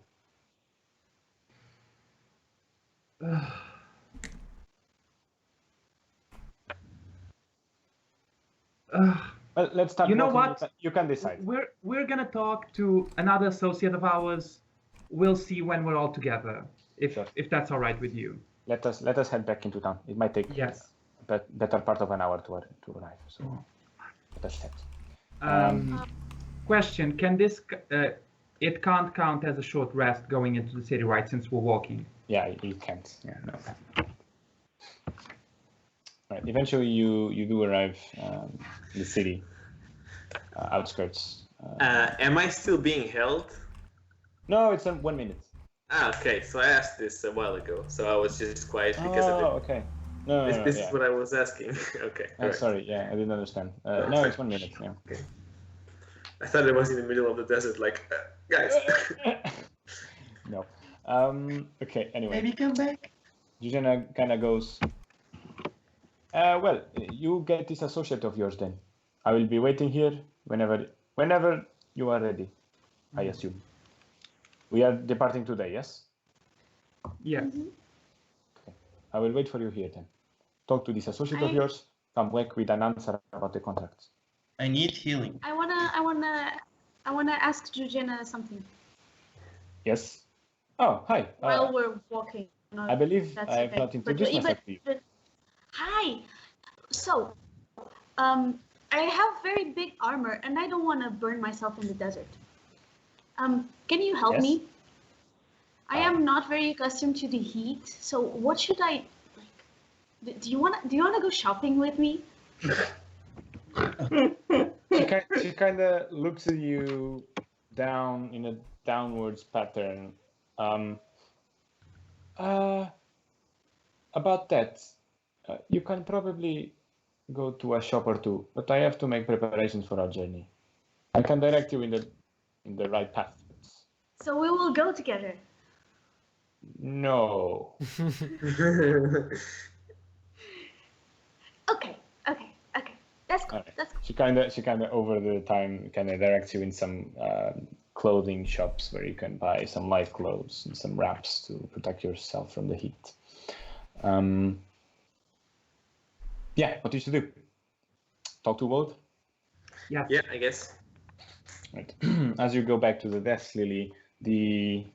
Well, let's start. You know walking. what? You can decide. We're gonna talk to another associate of ours. We'll see when we're all together, if Sure. if that's all right with you. Let us head back into town. It might take Yes. better part of an hour to arrive. So let us head. Question: Can this? It can't count as a short rest going into the city, right? Since we're walking. Yeah, you can't. Yeah, no. Right. Eventually, you do arrive in the city outskirts. am I still being held? No, it's 1 minute. Okay. So I asked this a while ago, so I was just quiet because I didn't. Okay. No, This yeah. is what I was asking. Okay. Alright. Sorry, yeah, I didn't understand. No, it's 1 minute. Yeah. Okay. I thought it was in the middle of the desert, like, guys. No. Okay. Anyway. Maybe come back. Eugenia kind of goes. Well, you get this associate of yours then. I will be waiting here whenever you are ready. I assume. We are departing today, yes? Yes. Okay. I will wait for you here then. Talk to this associate of yours. Come back with an answer about the contracts. I need healing. I wanna ask Georgina something Yes. Oh, hi. while we're walking. I believe That's I have okay. not introduced myself to you. Hi. So, I have very big armor, and I don't want to burn myself in the desert. Can you help Yes. me? I am not very accustomed to the heat, so what should I like? Do you wanna go shopping with me? She kind of looks at you down in a downwards pattern. About that, you can probably go to a shop or two, but I have to make preparations for our journey. I can direct you in the right path. So we will go together. No. Okay. That's cool. Okay. That's cool. She kind of over the time kind of directs you in some clothing shops where you can buy some light clothes and some wraps to protect yourself from the heat. Yeah, what you should do? Talk to Wold? Yes. Yeah, I guess. Right. As you go back to the desk, Lily, the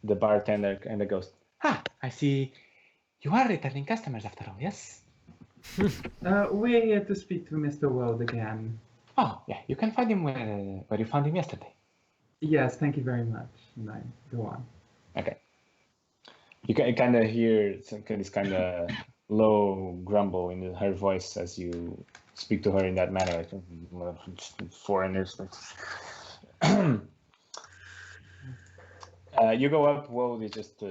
bartender kind of goes, I see you are returning customers after all, yes? We're here to speak to Mr. World again. Oh, yeah, you can find him where you found him yesterday. Yes, thank you very much. Nice. Go on. Okay. You can kind of hear this kind of low grumble in her voice as you speak to her in that manner, like foreigners. You go up. Wold is just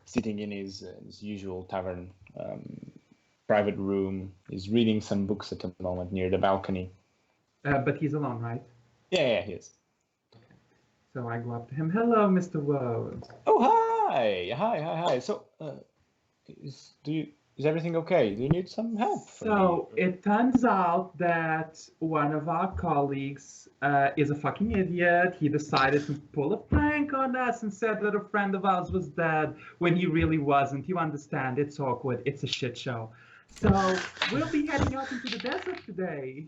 sitting in his usual tavern private room. He's reading some books at the moment near the balcony. But he's alone, right? Yeah, he is. So I go up to him. Hello, Mr. World. Oh, hi. So, is everything okay? Do you need some help? So it turns out that one of our colleagues is a fucking idiot. He decided to pull a prank on us and said that a friend of ours was dead when he really wasn't. You understand? It's awkward. It's a shit show. So we'll be heading out into the desert today.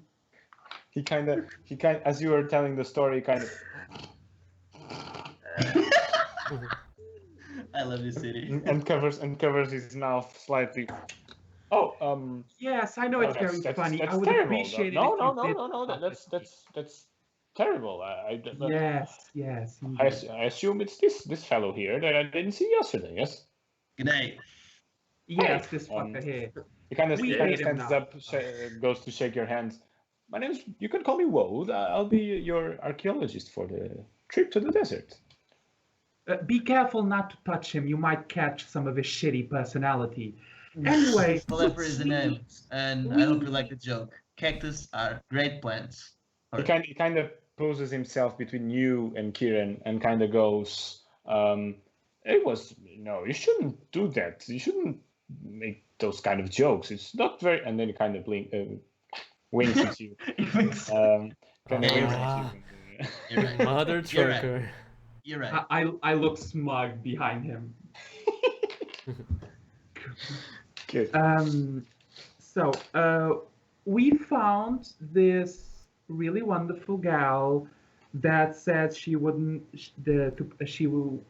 He kind of, as you were telling the story, kind of, I love this city. and covers his mouth slightly. Oh, Yes, I know no, it's very funny. That's I would terrible. appreciate it No, if no, you no, did no, no. stop it. That's terrible. Yes, indeed. I assume it's this fellow here that I didn't see yesterday. Yes. Good day. Yes, Hey, this fucker here. He kind of We hate him stands now. up, goes to shake your hands. My name's. You can call me Woad. I'll be your archaeologist for the trip to the desert. Be careful not to touch him. You might catch some of his shitty personality. Anyway, Whatever is the name, and I hope you like the joke. Cactus are great plants. He kind of poses himself between you and Kieran and kind of goes, "It was you shouldn't do that. You shouldn't make those kind of jokes. It's not very." And then he kind of winks at you. Kind of winks at you. You're right. Mother You're right. trucker. You're right. I look smug behind him. Good. So we found this really wonderful gal that said she wouldn't. She will.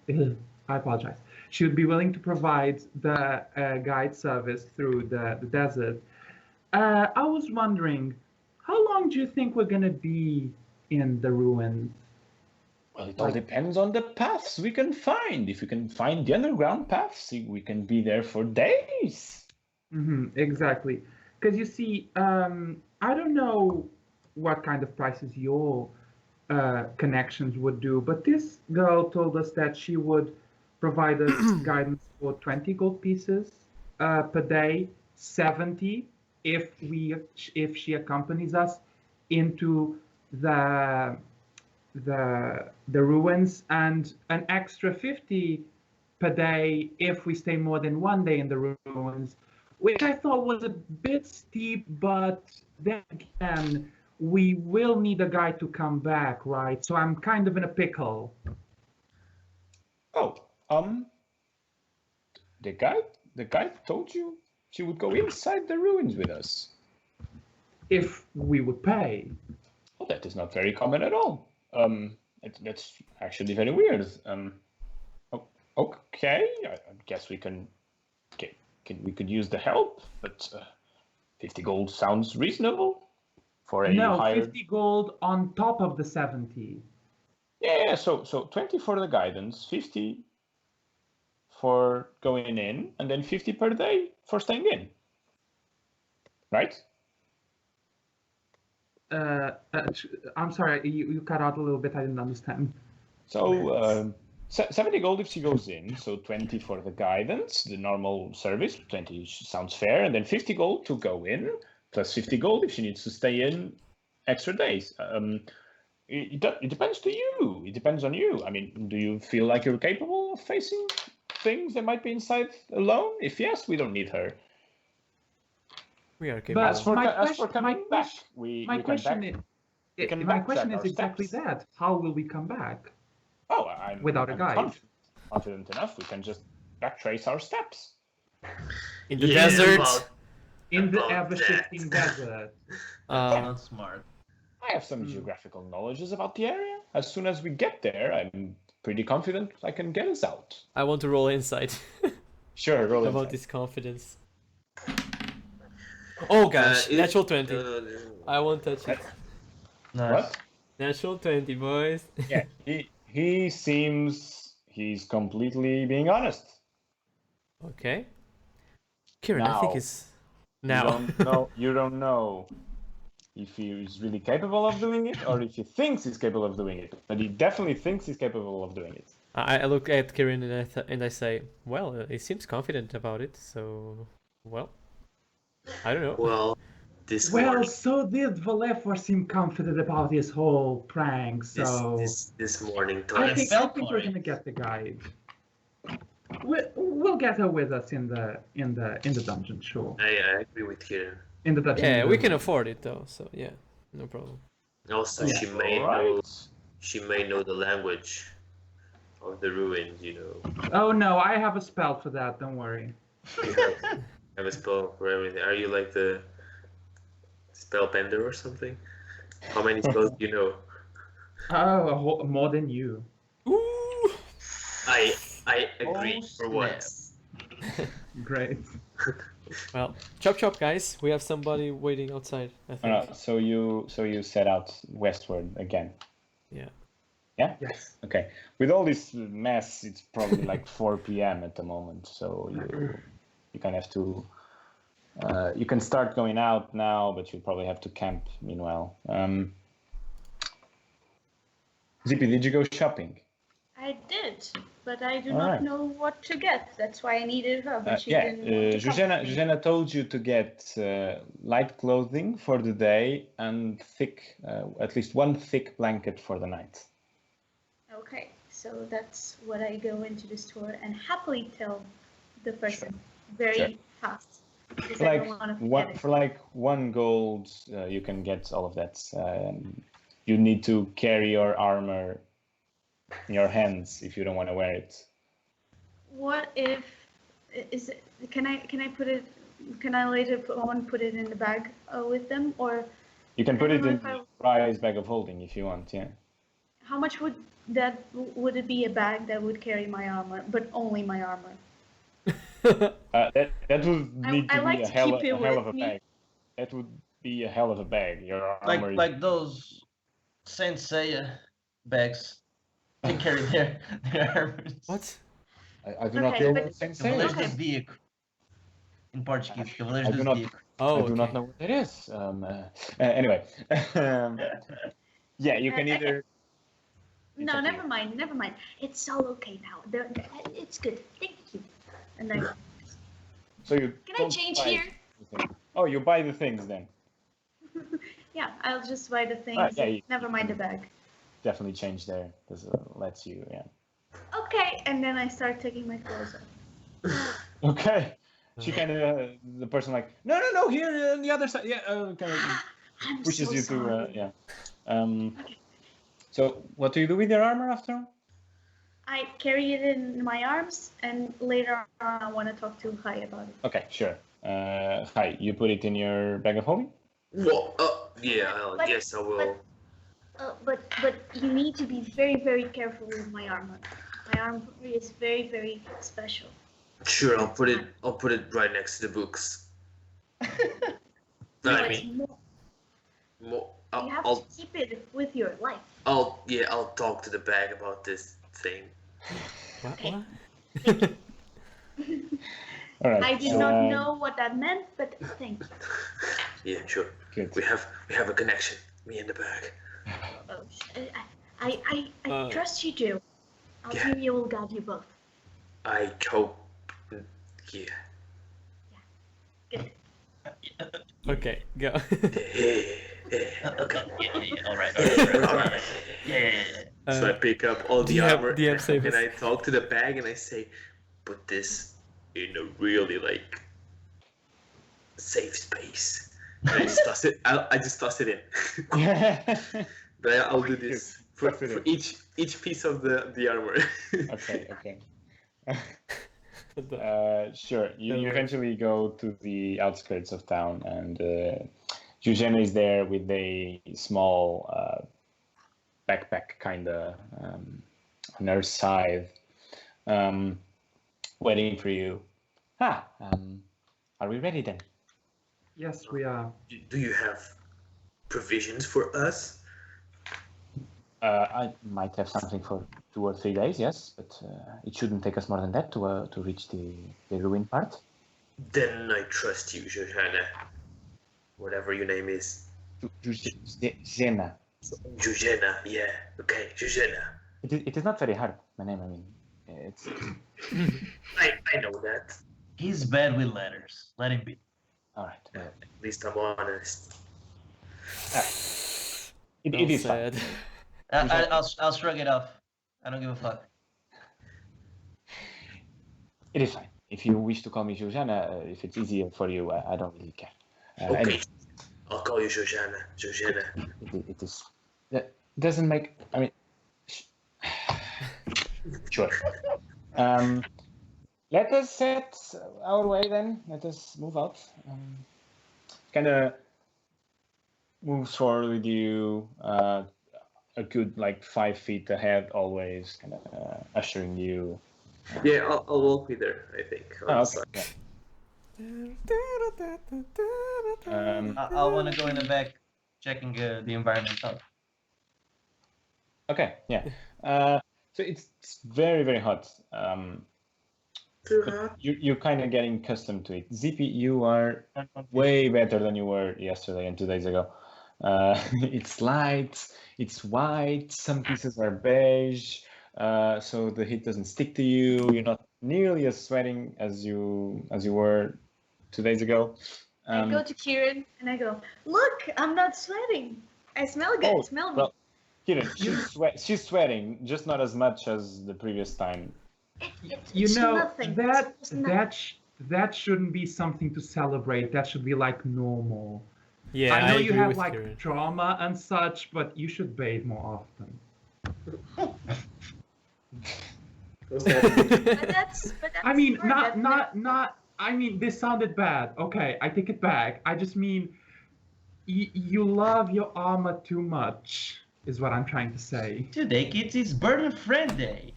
I apologize. She would be willing to provide the guide service through the desert. I was wondering, how long do you think we're gonna be in the ruins? Well, it all depends on the paths we can find. If we can find the underground paths, we can be there for days. Exactly. Because you see, I don't know what kind of prices your connections would do, but this girl told us that she would provide us guidance for 20 gold pieces per day, 70 if she accompanies us into the ruins, and an extra 50 per day if we stay more than one day in the ruins, which I thought was a bit steep, but then again, we will need a guy to come back, right? So I'm kind of in a pickle. Oh, the guide told you she would go inside the ruins with us. If we would pay. Well, that is not very common at all. That's actually very weird. Okay, I guess we we could use the help, but 50 gold sounds reasonable for a higher. 50 gold on top of the 70. Yeah, so 20 for the guidance, 50 for going in, and then 50 per day for staying in. Right? I'm sorry, you cut out a little bit. I didn't understand. So 70 gold if she goes in, so 20 for the guidance, the normal service, 20 sounds fair, and then 50 gold to go in, plus 50 gold if she needs to stay in extra days. It depends to you. It depends on you. I mean, do you feel like you're capable of facing things that might be inside alone? If yes, we don't need her. We are capable. As for coming back, my question is exactly that. How will we come back? Oh, I'm without a guide. Confident enough, we can just backtrace our steps. In the desert. In the ever-shifting desert. Not smart. I have some geographical knowledge about the area. As soon as we get there, I'm pretty confident I can get us out. I want to roll insight. Sure, roll about insight. this confidence. Oh gosh, natural 20. I won't touch it. Nice. What? Natural 20, boys. Yeah, he seems he's completely being honest. Okay. Kieran, I think it's now. You don't know if he's really capable of doing it or if he thinks he's capable of doing it. But he definitely thinks he's capable of doing it. I look at Kieran and I say, well, he seems confident about it, so, well, I don't know. Well, So did Valefar seem confident about his whole prank, so... This morning, I Thomas. think we're gonna get the guide. We'll get her with us in the dungeon, sure. I agree with Kieran. In the dungeon. Yeah, we can afford it though, so yeah, no problem. Also, Yeah. she may know the language of the ruins. You know. Oh no, I have a spell for that. Don't worry. have a spell for everything. Are you like the spellbender or something? How many spells do you know? Oh, more than you. Ooh. I agree Oh, for snap. once. Great. Well, chop, guys. We have somebody waiting outside, I think. So you set out westward again. Yeah. Yeah. Yes. Okay. With all this mess, it's probably like 4 p.m. at the moment. So you kind of have to. You can start going out now, but you probably have to camp meanwhile. Zippy, did you go shopping? I did, but I do All not right. know what to get. That's why I needed her, but she didn't want to come with me. Zuzena told you to get light clothing for the day and thick, at least one thick blanket for the night. Okay, so that's what I go into the store and happily tell the person very Sure. fast. Because I don't want to forget it. For like 1 gold, you can get all of that. You need to carry your armor in your hands if you don't want to wear it. What if is it, can I put it? Can I later put it in the bag with them, or You can put I it don't know in if I- the prize bag of holding if you want. Yeah. how much would it be a bag that would carry my armor, but only my armor? That would need I to like be a to hell keep it of a with me. bag. That would be a hell of a bag. Your armor Like those Saint Seiya bags. They carry their armors. What? I do not Okay, know but- what Saint Cavaleiros Okay. do Zodíaco. In Portuguese, Cavaleiros I do do not. Zodíaco. Oh, I okay. do not know what it is. Anyway, yeah, you can I- either. No, up to never mind. It's all okay now. It's good. Thank you. And then So you. can I don't change buy here? anything. Oh, you buy the things then. Yeah, I'll just buy the things. Alright, yeah, you- Never mind the bag. Definitely change there. This lets you. Yeah. Okay, and then I start taking my clothes off. Okay. She kind of the person like no here on the other side yeah kind of I'm pushes so you sorry. to yeah. So what do you do with your armor after? I carry it in my arms, and later on I want to talk to Hai about it. Okay, sure. Hi, you put it in your bag of holding? Well, yeah, But- yes, I will. But you need to be very, very careful with my armor. My armor is very, very special. Sure, I'll put it right next to the books. No, I it's mean, more, more, you have I'll, to keep it with your life. I'll talk to the bag about this thing. What? All right. I did not know what that meant, but thank you. Yeah, sure. Good. We have a connection. Me and the bag. Oh, I trust you do. Yeah. Algeria will guide you both. I hope. Yeah. Good. Okay, go. Okay. All right. So I pick up all the DM armor save and us. I talk to the bag and I say, put this in a really safe space. And I just toss it. I just toss it in. But I'll do this for each piece of the armor. Okay. The- Sure. You Don't worry. eventually go to the outskirts of town, and Eugene is there with a small backpack, kind of on her side, waiting for you. Are we ready then? Yes, we are. Do you have provisions for us? I might have something for 2 or 3 days, yes, but it shouldn't take us more than that to reach the ruined part. Then I trust you, Johanna. Whatever your name is. Zena. Jujena, yeah. Okay, Jujena. It is not very hard, my name, I mean. It's I know that. He's bad with letters. Let him be. all right. At least I'm honest. It well is fine. said. I'll shrug it off. I don't give a fuck. It is fine. If you wish to call me Josiana, if it's easier for you, I don't really care. Okay. Anyway, I'll call you Jojana. Jojana. it is. That doesn't make. I mean, sure. Let us set our way then. Let us move out. Kind of moves forward with you a good 5 feet ahead, always kind of ushering you. Yeah, I'll walk with her, I think. On Oh, the okay. side. Yeah. I want to go in the back, checking the environment out. Okay. Yeah. So it's very very hot. Too But hot. you're kind of getting accustomed to it. Zippy, you are way better than you were yesterday and 2 days ago. It's light, it's white, some pieces are beige, so the heat doesn't stick to you. You're not nearly as sweating as you were 2 days ago. I go to Kieran and I go, look, I'm not sweating. I smell good. Oh, Smell me. well, Kieran, she's sweating, just not as much as the previous time. You know, nothing. that shouldn't be something to celebrate. That should be like normal. Yeah, I know you agree have with like Kieran. trauma and such, but you should bathe more often. But that's I mean, smart. not. I mean, this sounded bad. Okay, I take it back. I just mean, you love your armor too much, is what I'm trying to say. Today, kids, it's Bird and Friend Day.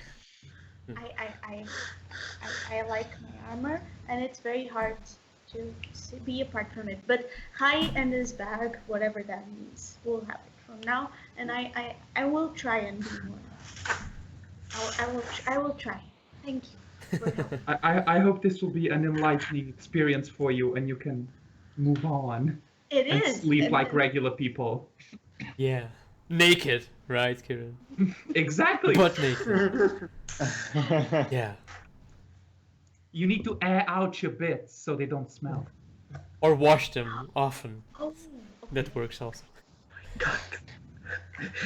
I like my armor, and it's very hard to be apart from it. But high and this bag, whatever that means, we'll have it from now. And I will try and be more. I will try. Thank you for help. I hope this will be an enlightening experience for you, and you can move on It and is. sleep and- like regular people. Yeah. Naked, right, Kieran? Exactly. But naked. Yeah. You need to air out your bits so they don't smell. Or wash them often. Oh, That works also. God.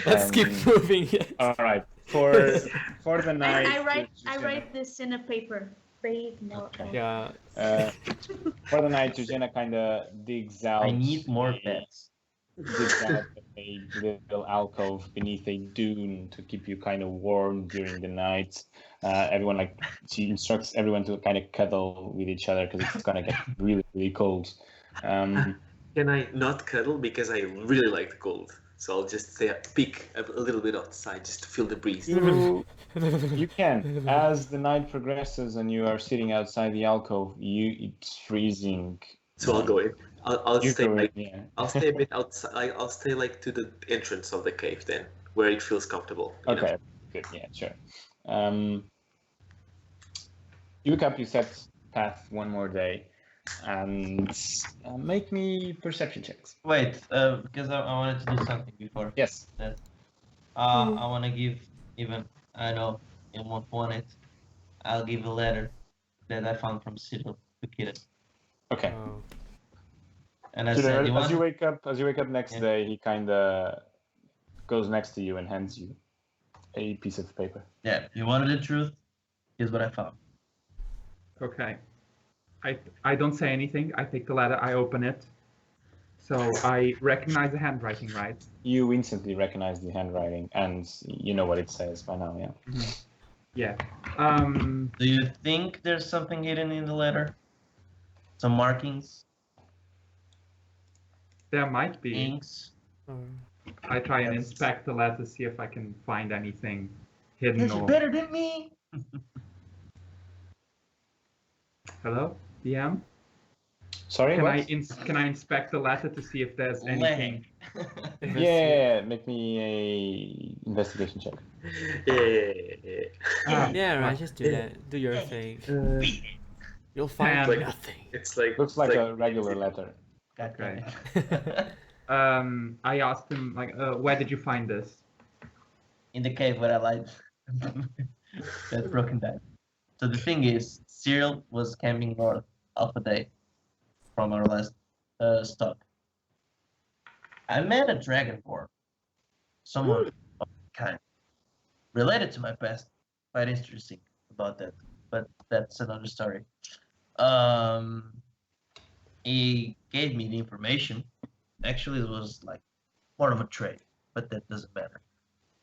Let's keep moving. All right. For the night. I write this in a paper. Bathe more. Yeah. For the night, Eugenia kind of digs out. I need more beds. Digs out a little alcove beneath a dune to keep you kind of warm during the night. Everyone she instructs everyone to kind of cuddle with each other because it's gonna get really really cold. Can I not cuddle because I really like the cold? So I'll just peek a little bit outside just to feel the breeze. You can. As the night progresses and you are sitting outside the alcove, it's freezing. So I'll go in. I'll You stay go in, like yeah. I'll stay a bit outside. I'll stay like to the entrance of the cave then, where it feels comfortable. you know? Okay, good. Yeah, sure. You wake up, you set path one more day, and make me perception checks. Wait, because I wanted to do something before. Yes. I want to give, even I know you won't want it, I'll give a letter that I found from Cyril to Kieran. Okay. Oh. And I So said, as you wake up next Yeah. day, he kind of goes next to you and hands you a piece of paper. yeah, you wanted the truth? Here's what I found. Okay. I don't say anything. I take the letter. I open it. So I recognize the handwriting, right? You instantly recognize the handwriting, and you know what it says by now. Yeah. Yeah. Do you think there's something hidden in the letter? Some markings, There might be. inks? I try and Yes. inspect the letter, see if I can find anything hidden You're or. better than me. Hello, DM. Sorry. Can what? I inspect the letter to see if there's anything? Yeah, make me a investigation check. Yeah. Ah, Yeah, right, just do that. Do your thing. You'll find Like- nothing. It's like Looks like a regular letter. God damn Okay. it. I asked him like, where did you find this? In the cave where I lied. That broken down. So the thing is, Cyril was camping north half a day from our last stop. I met a dragonborn, someone of kind, related to my past. Quite interesting about that, but that's another story. He gave me the information. Actually, it was like more of a trade, but that doesn't matter.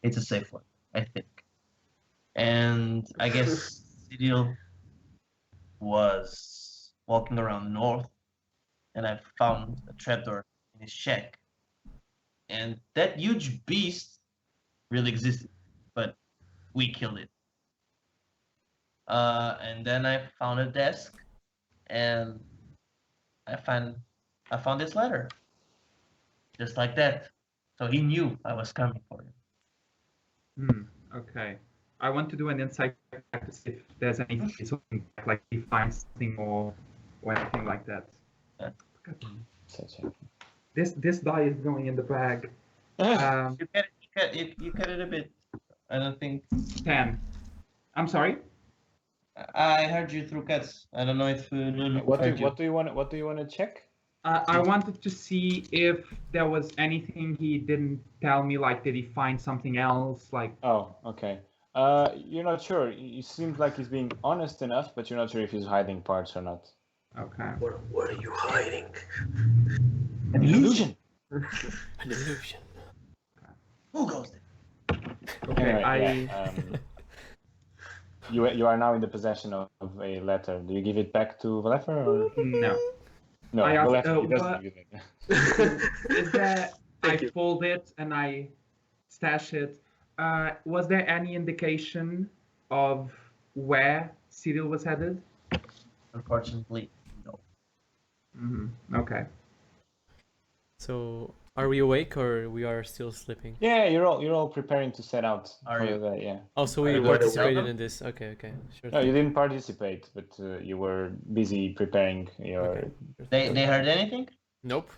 It's a safe one, I think. And I guess Cyril was walking around north, and I found a trapdoor in his shack. And that huge beast really existed, but we killed it. And then I found a desk, and I found I found this letter, just like that. So he knew I was coming for him. Okay. I want to do an insight check to see if there's anything he's looking back, like he finds something or anything like that. Yeah. This die is going in the bag. You cut it a bit. I don't think 10. I'm sorry. I heard you through cuts. I don't know if what do you want to check? I wanted to see if there was anything he didn't tell me. Like, did he find something else? Like, Oh, okay. You're not sure. It seems like he's being honest enough, but you're not sure if he's hiding parts or not. okay. What are you hiding? An illusion. An illusion. Who goes there? Okay. Anyway, you are now in the possession of a letter. Do you give it back to Valefer or No. no? I asked, Valefer, he doesn't what- give you the Is there? I Thank you. fold it and I stash it. Was there any indication of where Cyril was headed? Unfortunately, no. Okay. So, are we awake or we are still sleeping? Yeah, you're all preparing to set out Are for you? the day. Yeah. Oh, so Are we you going to tell participated them? in this. Okay, sure. No, thing. you didn't participate, but you were busy preparing your. Okay, sure thing. They heard anything? Nope.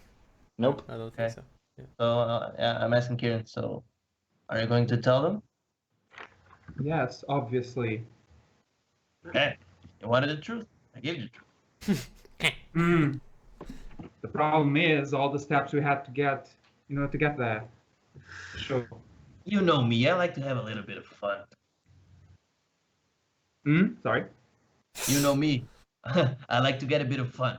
Nope. I don't think Okay. so. So yeah, I'm asking Kieran. So, are you going to tell them? Yes, obviously. Okay. You wanted the truth. I gave you the truth. The problem is all the steps we had to get, to get there. Sure. You know me. I like to have a little bit of fun. Sorry. You know me. I like to get a bit of fun.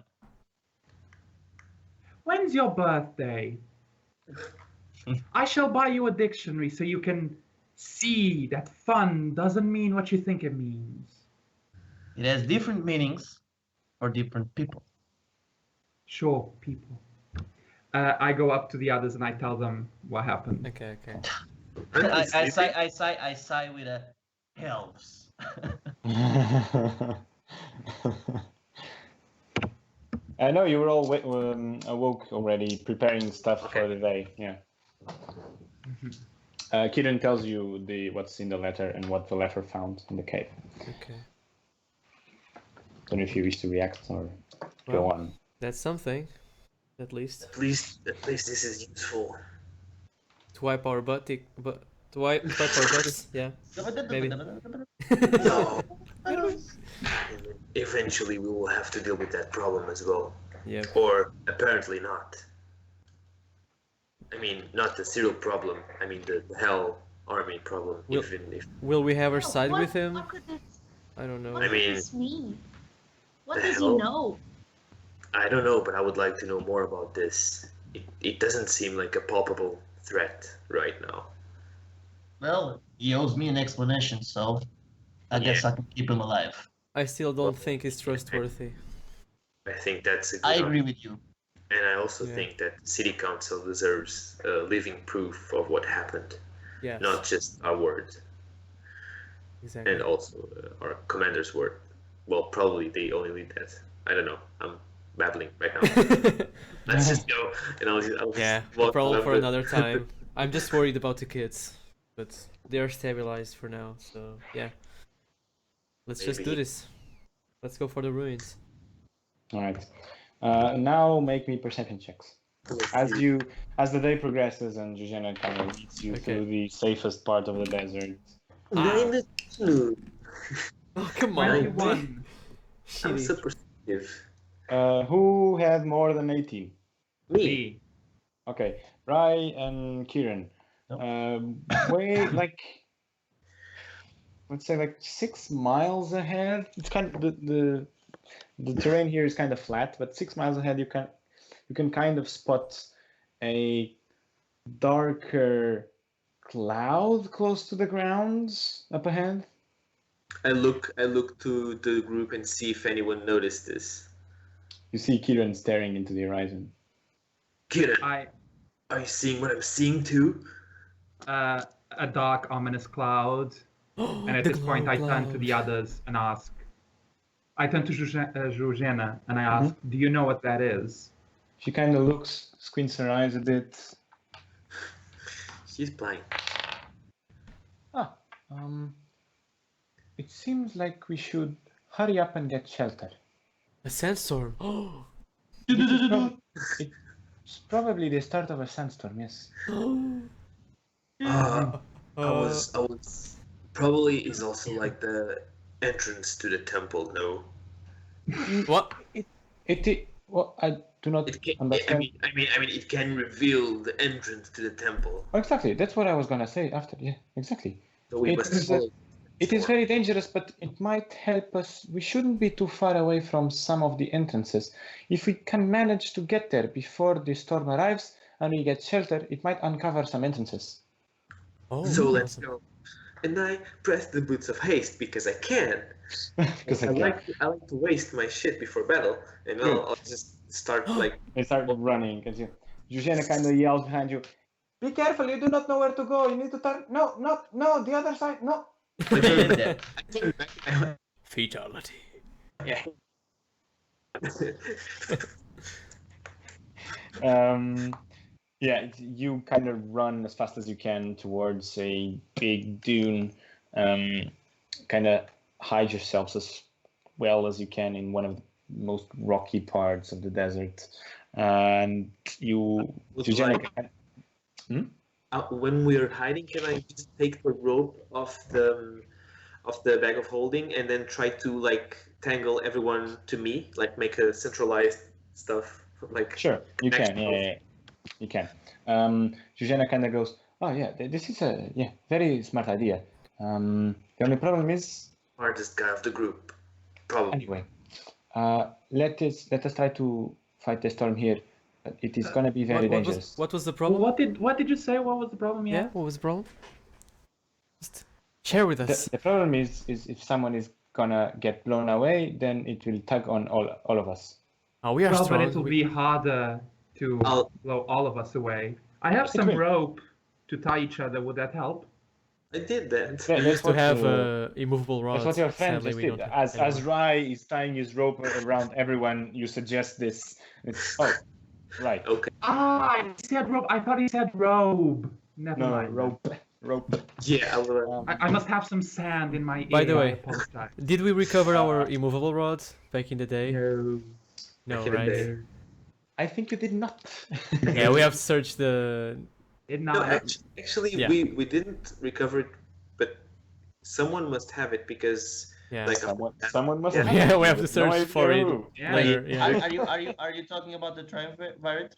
When's your birthday? I shall buy you a dictionary so you can see that fun doesn't mean what you think it means. It has different meanings for different people. Sure, people. I go up to the others and I tell them what happened. Okay. I sigh with a helps. I know you were all awoke already, preparing stuff for the day. Yeah. Kieran tells you what's in the letter and what the letter found in the cave. Okay. Don't know if you wish to react or go Well, on. That's something, at least. At least this is useful. To wipe our to wipe our butts. Yeah. Maybe. No. Eventually, we will have to deal with that problem as well. Yeah. Or apparently not. I mean, not the Cyril problem. I mean, the Hell Army problem. Will- Even if Will we have our side What- with him? What could this, I don't know. what I could mean, this mean? What the does he hell? know? I don't know, but I would like to know more about this. It doesn't seem like a palpable threat right now. Well, he owes me an explanation, so I guess I can keep him alive. I still don't think he's trustworthy. I think that's a good I option. agree with you. And I also Yeah. think that City Council deserves living proof of what happened, Yes. not just our word, Exactly. and also our commander's word. Well, probably they only need that. I don't know. I'm babbling right now. Let's just go, and I'll just Yeah, walk problem around for the- another time. I'm just worried about the kids, but they're stabilized for now. So yeah, let's just do Maybe. this. Let's go for the ruins. All right. Now make me perception checks. As the day progresses and Jujena kind of leads you Okay. through the safest part of the desert. Oh come on! 91. I'm Shitty. so perceptive. Who had more than 18? Me. Okay, Rai and Kieran. Way like, let's say like 6 miles ahead. It's kind of the terrain here is kind of flat, but 6 miles ahead you can kind of spot a darker cloud close to the ground up ahead. I look to the group and see if anyone noticed this. You see Kieran staring into the horizon. Kieran, I are you seeing what I'm seeing too? a dark, ominous cloud. And at The this point, I turn to the cloud. others and ask. I turn to Georgiana and I ask, "Do you know what that is?" She kind of looks, squints her eyes a bit. She's blind. It seems like we should hurry up and get shelter. A sandstorm. It's probably the start of a sandstorm, yes. I was probably is also like the entrance to the temple. No, What? Well, I do not understand. I mean, it can reveal the entrance to the temple. Oh, exactly, that's what I was gonna say after. Yeah, exactly. So we must follow. It is very dangerous, but it might help us. We shouldn't be too far away from some of the entrances. If we can manage to get there before the storm arrives and we get shelter, it might uncover some entrances. Oh, So let's awesome. go. And I press the boots of haste because I can. Because I like to waste my shit before battle, and I'll just start like. they start running. Because Eugenia kind of yells behind you, "Be careful! You do not know where to go. You need to turn. No, the other side. No." Fatality. Yeah. Yeah, you kind of run as fast as you can towards a big dune. Kind of hide yourselves as well as you can in one of the most rocky parts of the desert. And you, When we're hiding, can I just take the rope off the bag of holding and then try to like tangle everyone to me, like make a centralized stuff, like. Sure, you can. Yeah, you can. Jujena kind of goes, "Oh yeah, this is a very smart idea. The only problem is Hardest guy of the group, probably. anyway. Let us try to fight the storm here. But it is gonna be very dangerous." What was the problem? What did you say? What was the problem? Yeah, what was the problem? Just share with us. The problem is if someone is gonna get blown away, then it will tug on all of us. Oh, we are Well, strong. but it will be harder to blow all of us away. I have some will. rope to tie each other. Would that help? I did that. Yeah, We used to have immovable rods. That's what your friend Sadly, just we did. don't have As Rai is tying his rope around everyone, you suggest this. Right. Okay. Ah, he said rope. I thought he said robe. Never No, mind. rope. Yeah, I will. I must have some sand in my ear. By the way, I apologize. Did we recover our immovable rods back in the day? No. No, Back in the right? day. I think you did not. Yeah, we have searched the. Did No, not. actually, Yeah. we didn't recover it, but someone must have it because Yeah. like Someone must. Yeah. have Yeah, it. we have to No search idea for it who. Yeah. later. Yeah. Are you talking about the triumvirate?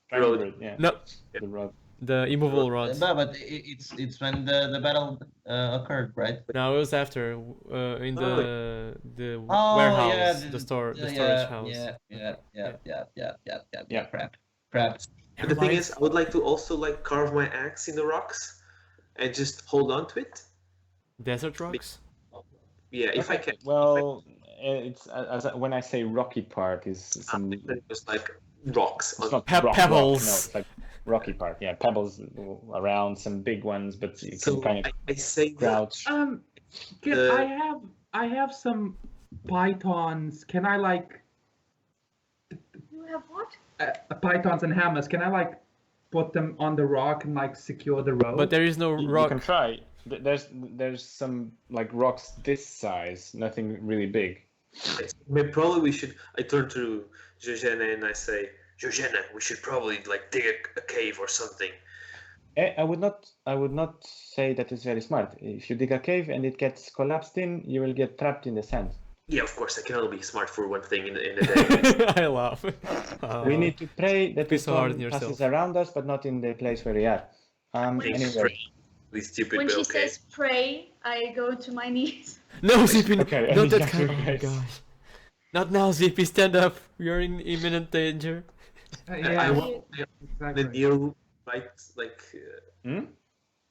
Triumvirate, yeah. No, The rod. the immovable rods. No, but it's when the battle occurred, right? No, it was after in the Oh, warehouse, yeah, the store, the yeah, storage house. Yeah. Yeah. Crap. But the thing is, I would like to also like carve my axe in the rocks and just hold on to it. Desert rocks. Yeah, if I can. Well, it's when I say rocky part is some. It was like rocks. It's not Pebbles. No, it's like rocky part. Yeah, pebbles around, some big ones, but you So can kind of I say that crouch. I have some pythons. Can I like You have what? pythons and hammers? Can I like put them on the rock and like secure the rope? But there is no You rock. can try. There's some like rocks this size, nothing really big. probably we should. I turn to Georgiana and I say, Georgiana, we should probably like dig a cave or something. I would not say that it's very smart. If you dig a cave and it gets collapsed in, you will get trapped in the sand. Yeah, of course, I can only be smart for one thing in a day. I laugh. We need to pray that Be the so hard on storm yourself. passes around us, but not in the place where we are. Anyway. Really stupid, When but she okay. says pray, I go to my knees. No, Zippy, Okay, not that yeah, kind. Oh my guys. gosh. Not now, Zippy. Stand up. You're in imminent danger. yeah, I want exactly. to kneel right, like Hmm?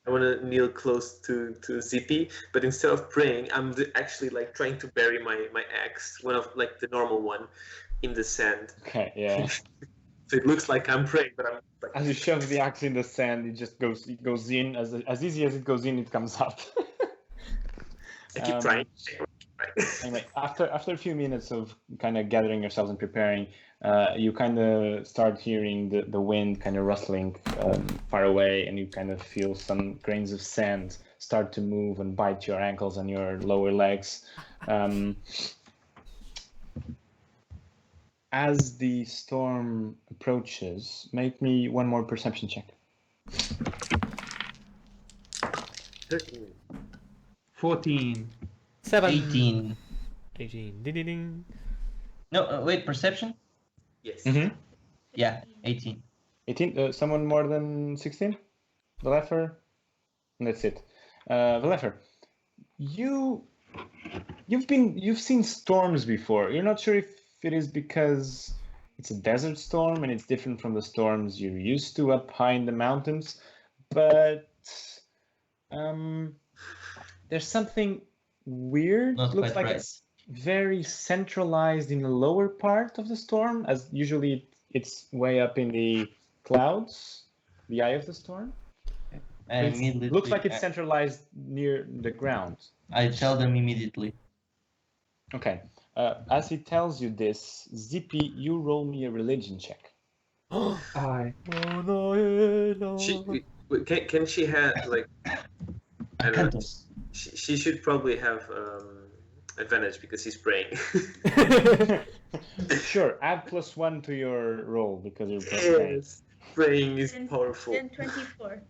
I want to kneel close to ZP, but instead of praying, I'm actually like trying to bury my axe, one of like the normal one, in the sand. Okay, yeah. So it looks like I'm praying, but I'm like. As you shove the axe in the sand, it goes in as easy as it goes in, it comes out. I keep trying. Anyway, after a few minutes of kind of gathering yourselves and preparing, you kind of start hearing the wind kind of rustling far away, and you kind of feel some grains of sand start to move and bite your ankles and your lower legs. As the storm approaches, make me one more perception check. 13. 14. 7. 18. 18. Ding, ding, ding. No, wait, perception? Yes. Mm-hmm. Yeah, 18. 18. Someone more than 16? Valefer? And that's it. Valefer, you've seen storms before. You're not sure if it is because it's a desert storm and it's different from the storms you're used to up high in the mountains, but there's something weird. Not Looks quite like right. it's very centralized in the lower part of the storm, as usually it's way up in the clouds, the eye of the storm. It looks like it's centralized near the ground. I tell them immediately. Okay. As he tells you this, Zippy, you roll me a religion check. I. Can she have like? I don't know. She should probably have advantage because he's praying. Sure, add +1 to your roll because you're praying. Yes, praying is powerful. Then 24.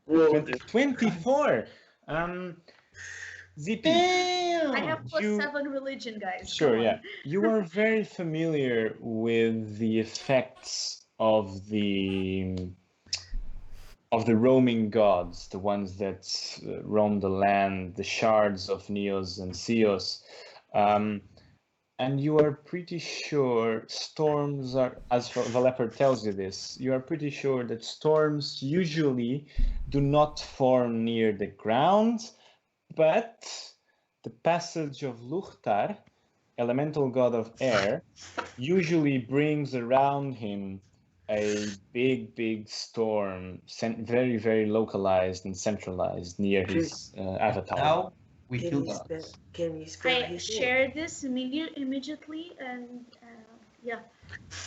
Whoa. 24. Zippy. I have You- +7 religion, guys. Sure, Come on. yeah. You are very familiar with the effects of the roaming gods, the ones that roam the land, the shards of Neos and Seos. And you are pretty sure storms are, as Valeper tells you this, you are pretty sure that storms usually do not form near the ground, but the passage of Luchtar, elemental god of air, usually brings around him a big storm, very, very localized and centralized near his avatar. Now we kill gods. Can you spell I share this immediately, and yeah.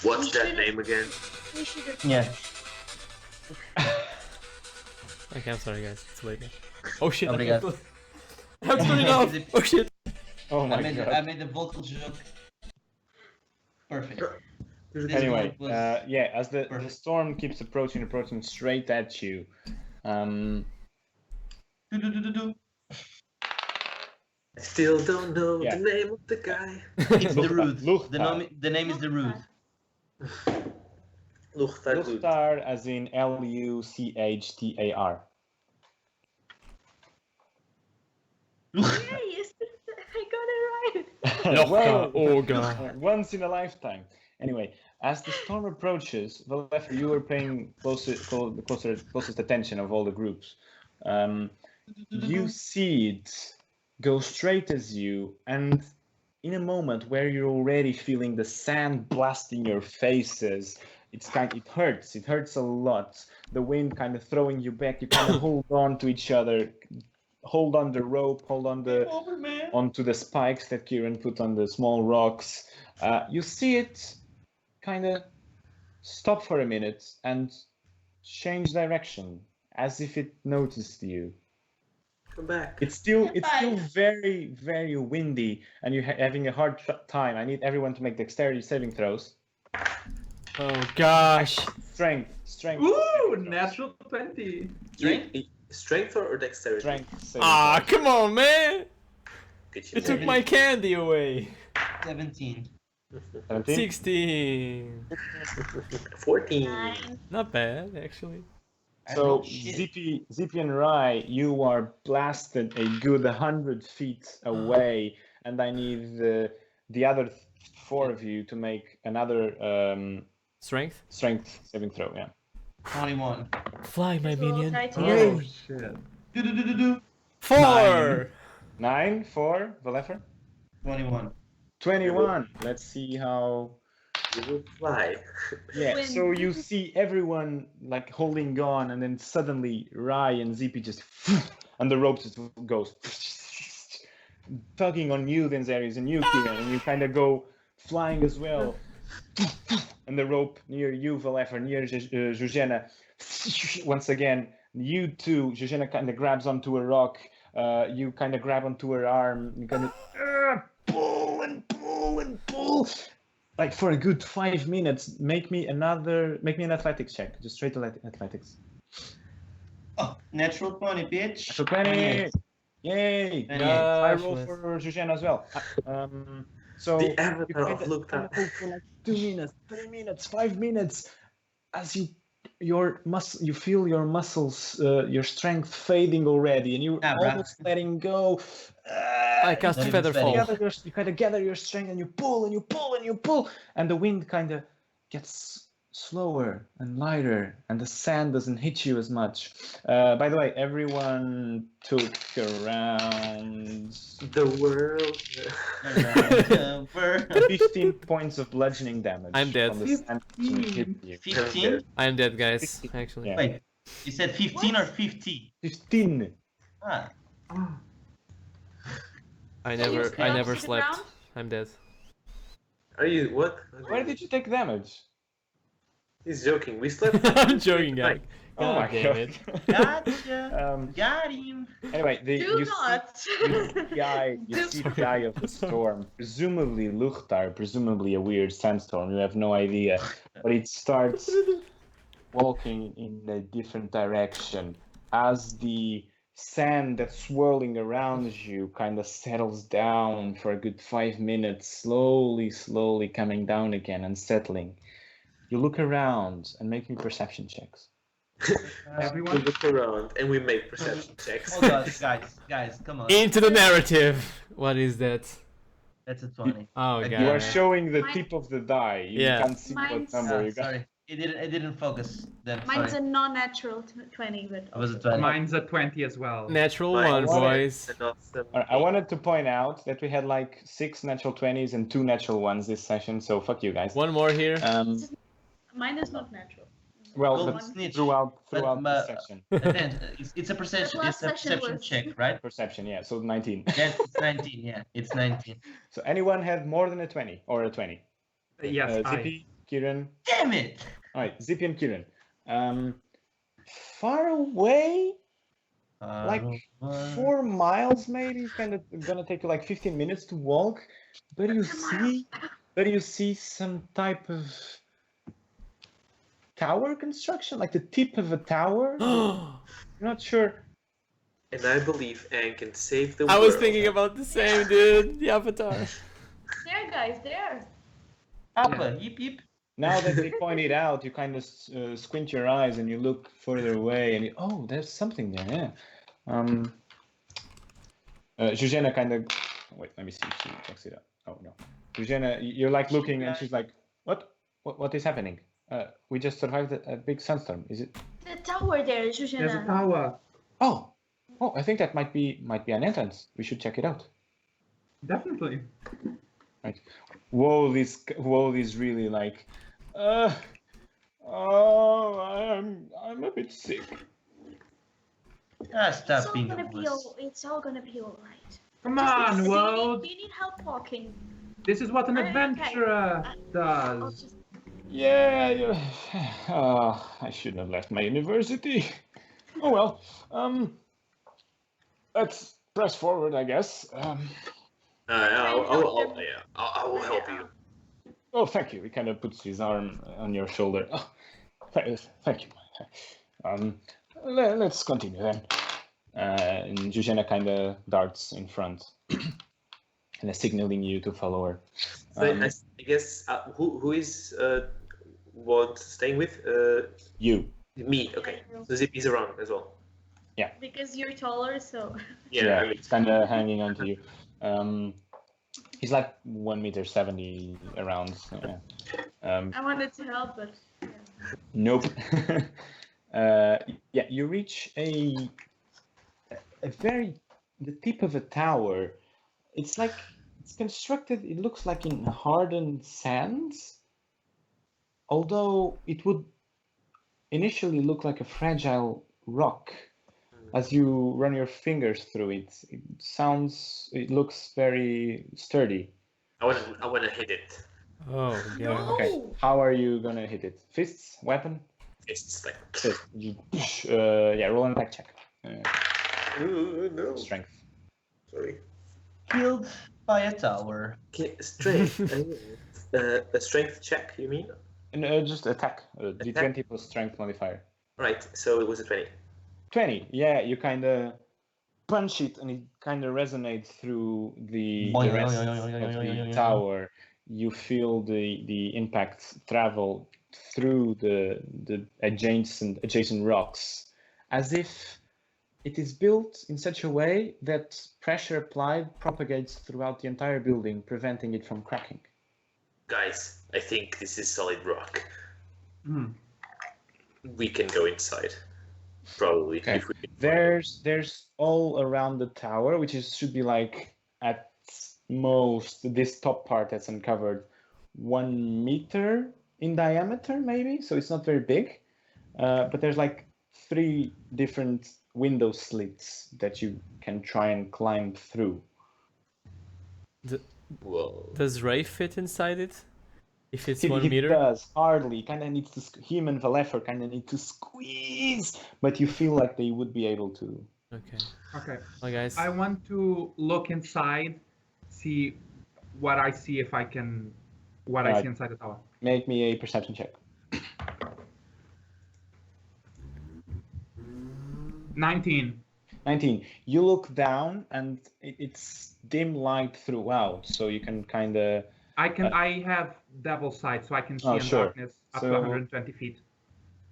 What's that name again? We should have. Yeah. Okay, I'm sorry, guys. It's late. Oh shit! Obrigado. I'm turning off. Oh shit! Oh my I god. made the vocal joke. Perfect. This Anyway, one was- yeah, as the perfect. storm keeps approaching straight at you, Do-do-do-do-do. I still don't know Yeah. the name of the guy. It's the Ruth. Luchtar. The name is the Ruth. Luchtar. Luchtar, as in Luchtar. Yay! Yes, I got it right. Lochtar, oh god. Once in a lifetime. Anyway, as the storm approaches, Valefer, you are paying closest attention of all the groups. You see it go straight as you, and in a moment where you're already feeling the sand blasting your faces, it hurts a lot. The wind kind of throwing you back. You kind of hold on to each other, hold on the rope, hold on onto the spikes that Kieran put on the small rocks. You see it kind of stop for a minute and change direction, as if it noticed you. Come back. It's still very, very windy, and you're having a hard time. I need everyone to make dexterity saving throws. Oh gosh. Strength. Ooh, saving throws. natural 20. Strength or dexterity? Strength saving Ah, throws. come on, man! Get You took my candy away. 17. 17? 16. 14. 9. Not bad, actually. So, Shit. Zippy and Rai, you are blasted a good 100 feet away, and I need the other 4 of you to make another Strength? strength saving throw. Yeah. 21. Fly, my So we'll minion. try to Oh get shit. Do-do-do-do-do. 4. 9 for Valefer. 21. 21. Let's see how. You will fly. Yeah. Win. So you see everyone like holding on, and then suddenly Rai and Zippy just, and the rope just goes, tugging on you, Denzerius, and you, Kieran, and you kind of go flying as well. And the rope near you, Valefer, near Zuzena. Once again, you too, Zuzena kind of grabs onto a rock. You kind of grab onto her arm. You kind of pull and pull and pull. Like for a good 5 minutes. Make me an athletics check. Just straight athletics. Oh, natural 20, bitch. So 20. Yay! And I roll Gosh, for Zuzena as well. So The avatar you kinda- of looked up. kinda pull for like 2 minutes, 3 minutes, 5 minutes, as you feel your muscles, your strength fading already, and you're Yeah, bruh. almost letting go. I cast Not even Featherfall. You kind of gather your strength, and you pull and you pull and you pull, and the wind kind of gets slower and lighter, and the sand doesn't hit you as much. By the way, everyone took around The world. 15 points of bludgeoning damage. I'm dead. From the sand hitting you. 15? I am dead, guys. Actually. Yeah. Wait, you said 15 or 50? 15. Ah, Oh, I So you never fell to the slept. ground? I'm dead. Are you what? Where did you take damage? He's joking. We slept. I'm joking, guys. Oh my damn god. it. gotcha. Got him. Anyway, Do you not. see the eye of the storm, presumably Luchtar, presumably a weird sandstorm. You have no idea, but it starts walking in a different direction as the sand that's swirling around you kind of settles down for a good 5 minutes, slowly coming down again and settling. You look around and make me perception checks. We everyone. look around and we make perception checks. Hold on, guys, come on. Into the narrative. What is that? That's a 20. Oh You god. You are showing the Mine- tip of the die. You Yeah. can't see what Mine's- number you got. Sorry, it didn't focus. Then Mine's sorry. a non-natural 20, but I was a 20. Mine's a 20 as well. Natural Mine one, was boys. an awesome I wanted to point out that we had like 6 natural 20s and 2 natural 1s this session, so fuck you guys. One more here. mine is not natural. Well, Well, but snitch. throughout But, the section. Again, it's a perception. That It's a last session perception was- check, right? Perception, yeah, so 19. Yeah, it's 19. Yeah, it's 19. So anyone had more than a 20 or a 20? Yes, I. Zippy, Kieran. Damn it! All right, Zippy and Kieran. Far away, like 4 miles maybe. It's kind of gonna take you like 15 minutes to walk, but you see some type of tower construction, like the tip of a tower. You're not sure. And I believe Anne can save the world. I was thinking about the same, dude. The avatar. There, guys, there. Papa, yip yip. Now that they point it out, you kind of squint your eyes and you look further away, and oh, there's something there. Yeah. Zuzena kind of. Wait, let me see if she checks it out. Oh no, Zuzena, you're like looking, and she's like, "What? What is happening? We just survived a big sandstorm. Is it? The tower there, Zuzena. There's a tower. Oh, I think that might be an entrance. We should check it out." Definitely. Right. Whoa, this is really like. I'm a bit sick. Ah, It's stop all being gonna a be wuss. it's all gonna be alright. Come on, world. Do you need help walking? This is what an Okay. adventurer I'll does. just Yeah. I shouldn't have left my university. Oh well. Let's press forward, I guess. I will help you. Oh, thank you. He kind of puts his arm on your shoulder. Oh, thank you. Let's continue then. And Zuzena kind of darts in front and is signaling you to follow her. So I guess who is what staying with? You. Me. Okay. So Zippy's around as well. because you're taller, so Yeah. I mean, it's kind of hanging onto you. He's like 1.70 meters around. So, yeah. I wanted to help, but Nope. You reach a the tip of a tower. It's like it's constructed. It looks like in hardened sands, although it would initially look like a fragile rock. As you run your fingers through it, it looks very sturdy. I wanna hit it. Oh, yeah. No. Okay, how are you gonna hit it? Fists, weapon? It's like Fist. Yeah, roll an attack check. no. Strength. Sorry. Killed by a tower. Strength. A strength check, you mean? No, just attack. D20 plus strength modifier. Right. So it was a 20. 20. Yeah, you kind of punch it, and it kind of resonates through the Boing, rest boing, of boing, boing, boing, the boing. tower. You feel the impact travel through the adjacent rocks, as if it is built in such a way that pressure applied propagates throughout the entire building, preventing it from cracking. Guys, I think this is solid rock. Hmm. We can go inside. Probably. Okay. If we can. There's all around the tower, which should be like at most this top part that's uncovered 1 meter in diameter, maybe. So it's not very big, but there's like 3 different window slits that you can try and climb through. Whoa. Does Ray fit inside it? If it's It 1 meter? does hardly. Kind of needs to. Him and Valeffer kind of need to squeeze, but you feel like they would be able to. Okay. Okay. Well, guys. I want to look inside, see what I see if I can, what I Alright. see inside the tower. Make me a perception check. 19. 19. You look down and it's dim light throughout, so you can kind of. I have devil sight, so I can see Oh, in sure. darkness up So- to 120 feet.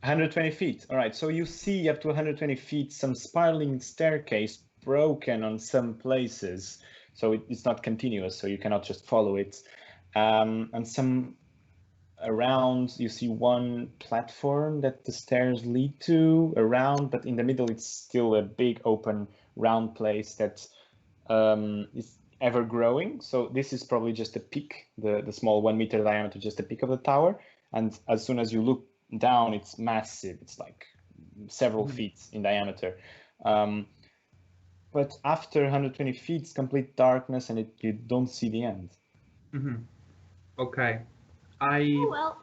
120 feet. All right. So you see up to 120 feet some spiraling staircase broken on some places. So it's not continuous, so you cannot just follow it. And some around, you see one platform that the stairs lead to around, but in the middle, it's still a big open round place that is ever growing. So this is probably just a peak, the small 1 meter diameter, just a peak of the tower. And as soon as you look down, it's massive. It's like several feet in diameter. But after 120 feet, it's complete darkness, and you don't see the end. Hmm. Okay. Oh, well.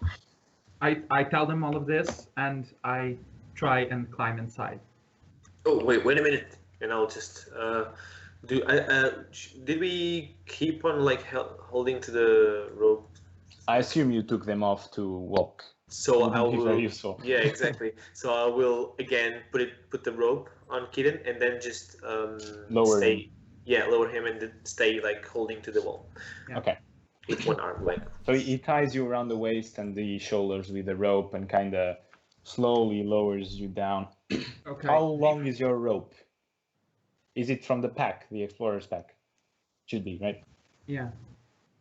I tell them all of this, and I try and climb inside. Oh wait a minute, and I'll just did we keep on like holding to the rope? I assume you took them off to walk. So Wouldn't I be will. very useful. Yeah, exactly. So I will again put the rope on Kitten and then just Lower stay. him. Yeah, lower him and then stay like holding to the wall Yeah. Okay. with one arm, like. So he ties you around the waist and the shoulders with the rope and kind of slowly lowers you down. Okay. How long is your rope? Is it from the pack, the explorer's pack? Should be, right? Yeah.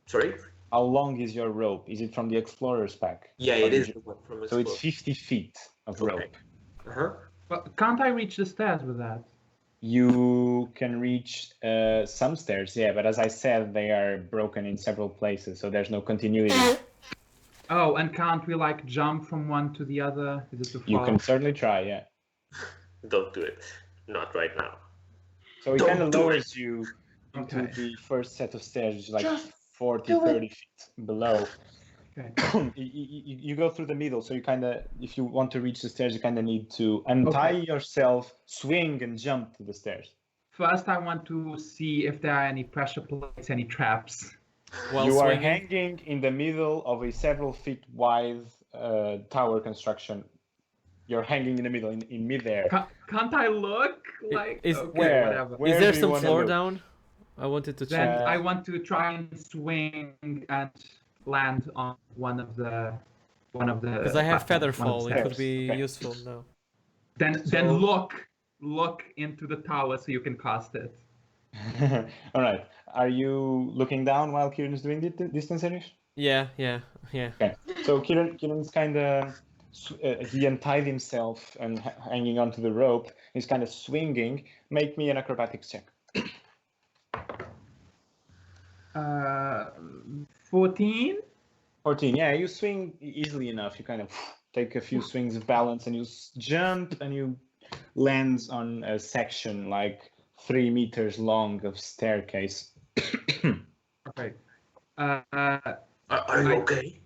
Sorry. How long is your rope? Is it from the explorer's pack? Yeah, Or it did is you- the one from So it's Explore. 50 feet of Okay. rope. Uh-huh. But can't I reach the stairs with that? You can reach some stairs, yeah, but as I said, they are broken in several places, so there's no continuity. Oh, and can't we like jump from one to the other? Is it too far? You can certainly try, yeah. Don't do it. Not right now. So it Don't kind of do lowers you into Okay. the first set of stairs, which is like Just 40, do it. 30 feet below. Okay. You go through the middle, so you kind of, if you want to reach the stairs, you kind of need to untie yourself, swing, and jump to the stairs. First, I want to see if there are any pressure plates, any traps. While You are swinging. hanging in the middle of a several feet wide tower construction. You're hanging in the middle, in midair. Can't I look? Like, is- okay, Where? whatever. Where Is there do you some wanna floor look? down? I wanted to Then check. I want to try and swing and land on one of the. Because I have feather platforms, one fall. of the It would stairs. be Okay. useful now. Then So- look into the tower so you can cast it. All right. Are you looking down while Kieran is doing this, Denzerius? Yeah. Okay. So Kieran's kind of he untied himself and hanging onto the rope. He's kind of swinging. Make me an acrobatics check. 14. 14. Yeah, you swing easily enough. You kind of take a few swings of balance and you jump and you land on a section like 3 meters long of staircase. Okay. Are you okay?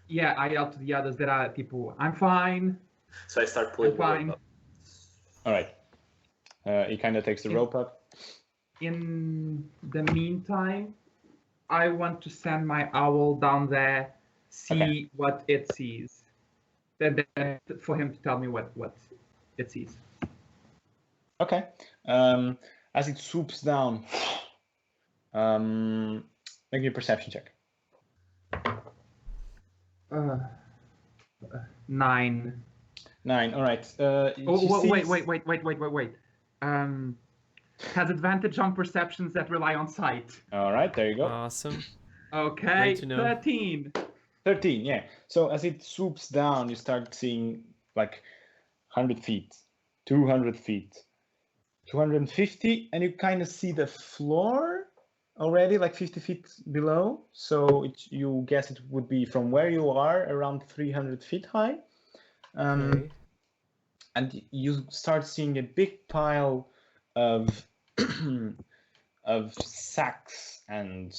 Yeah, I yell to the others that are people. I'm fine. So I start pulling I'm the rope fine. up. All right. He kind of takes the rope up. In the meantime, I want to send my owl down there, see what it sees. Then for him to tell me what it sees. Okay. As it swoops down, make me a perception check. 9. 9. All right. Wait. Has advantage on perceptions that rely on sight. All right. There you go. Awesome. Okay. Great to know. 13. 13. Yeah. So as it swoops down, you start seeing like 100 feet, 200 feet, 250, and you kind of see the floor already like 50 feet below. So you guess it would be from where you are around 300 feet high. Okay. And you start seeing a big pile of of sacks and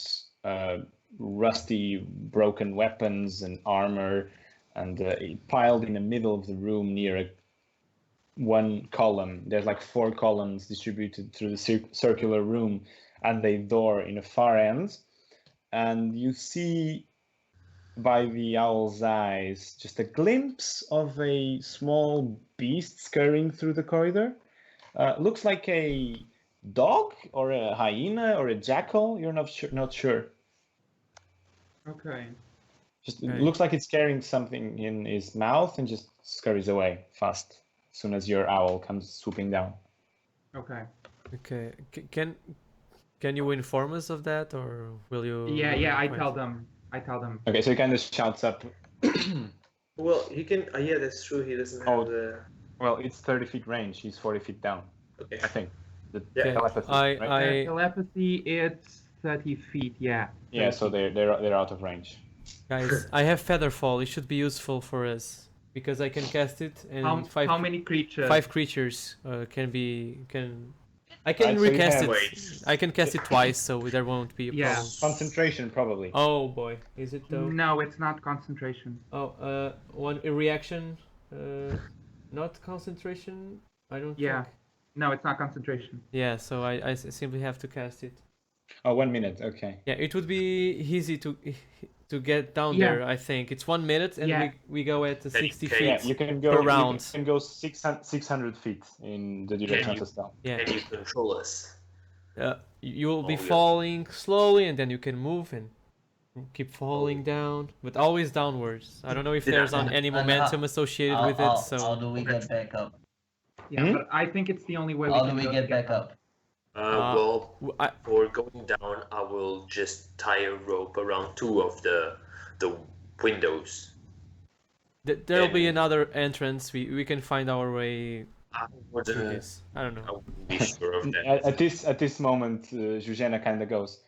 rusty broken weapons and armor, and piled in the middle of the room near one column. There's like 4 columns distributed through the circular room and a door in the far end. And you see by the owl's eyes just a glimpse of a small beast scurrying through the corridor. Looks like a dog or a hyena or a jackal. You're not sure. Okay. Just Okay. It looks like it's carrying something in his mouth and just scurries away fast as soon as your owl comes swooping down. Okay. Okay. Can you inform us of that, or will you? Yeah. I tell them. Okay, so he kind of shouts up. Well, he can. Yeah, that's true. He doesn't have the. Well, it's 30 feet range. He's 40 feet down, Okay. I think. The Yeah. telepathy, right? Telepathy, it's 30 feet. Yeah. Yeah, so they're out of range. Guys, I have Featherfall. It should be useful for us because I can cast it, and How many creatures? 5 creatures can. I Right, can so you recast have- it. Wait. I can cast it twice, so there won't be a Yeah. problem. Concentration, probably. Oh boy, is it though? No, it's not concentration. Oh, a reaction, not concentration. I don't. Yeah. Think. No, it's not concentration. Yeah. So I simply have to cast it. Oh, 1 minute, okay. Yeah, it would be easy to get down Yeah. there. I think it's 1 minute, and Yeah. we go at 60 Okay. feet. Yeah, you can go per round. You can go 600 feet in the direction of you- the spell. Yeah. Can you control us? You will be Oh, yeah. falling slowly, and then you can move and keep falling down, but always downwards. I don't know if Yeah. there's any And momentum associated How, with how, it. So how do we get back up? Yeah, Hmm? but I think it's the only way we How can do we go get to back up? Well, I, for going down, I will just tie a rope around 2 of the windows. there'll be And- another entrance. We can find our way I through wouldn't, this. I don't I know. wouldn't be sure of that. At this moment, Zuzana kind of goes,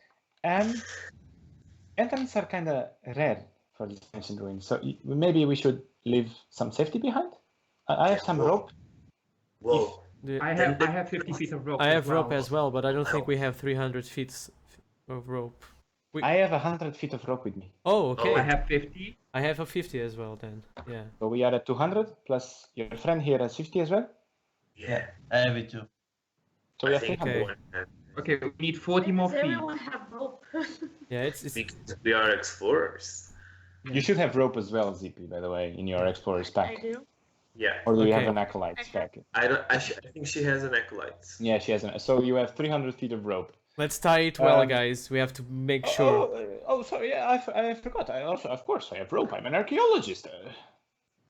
entrance are kind of rare for this ancient ruin, so maybe we should leave some safety behind? I have some rope. Whoa. I have 50 feet of rope. I as have rope well. as well, but I don't think we have 300 feet of rope. I have 100 feet of rope with me. Oh, okay. I have 50. I have a 50 as well then. Yeah. So we are at 200, plus your friend here has 50 as well. Yeah. I have it too. So we I have think 300. Okay. Okay, we need 40 Why more does feet. everyone have rope? Yeah, it's Because we are explorers. You should have rope as well, Zippy, by the way, in your explorer's I pack. do. Yeah. Or do you have Okay. an acolyte's pack? I think she has an acolyte. Yeah, she has an. So you have 300 feet of rope. let's tie it well, Um, guys. We have to make sure. Sorry, yeah, I forgot. I also, of course, I have rope. I'm an archaeologist.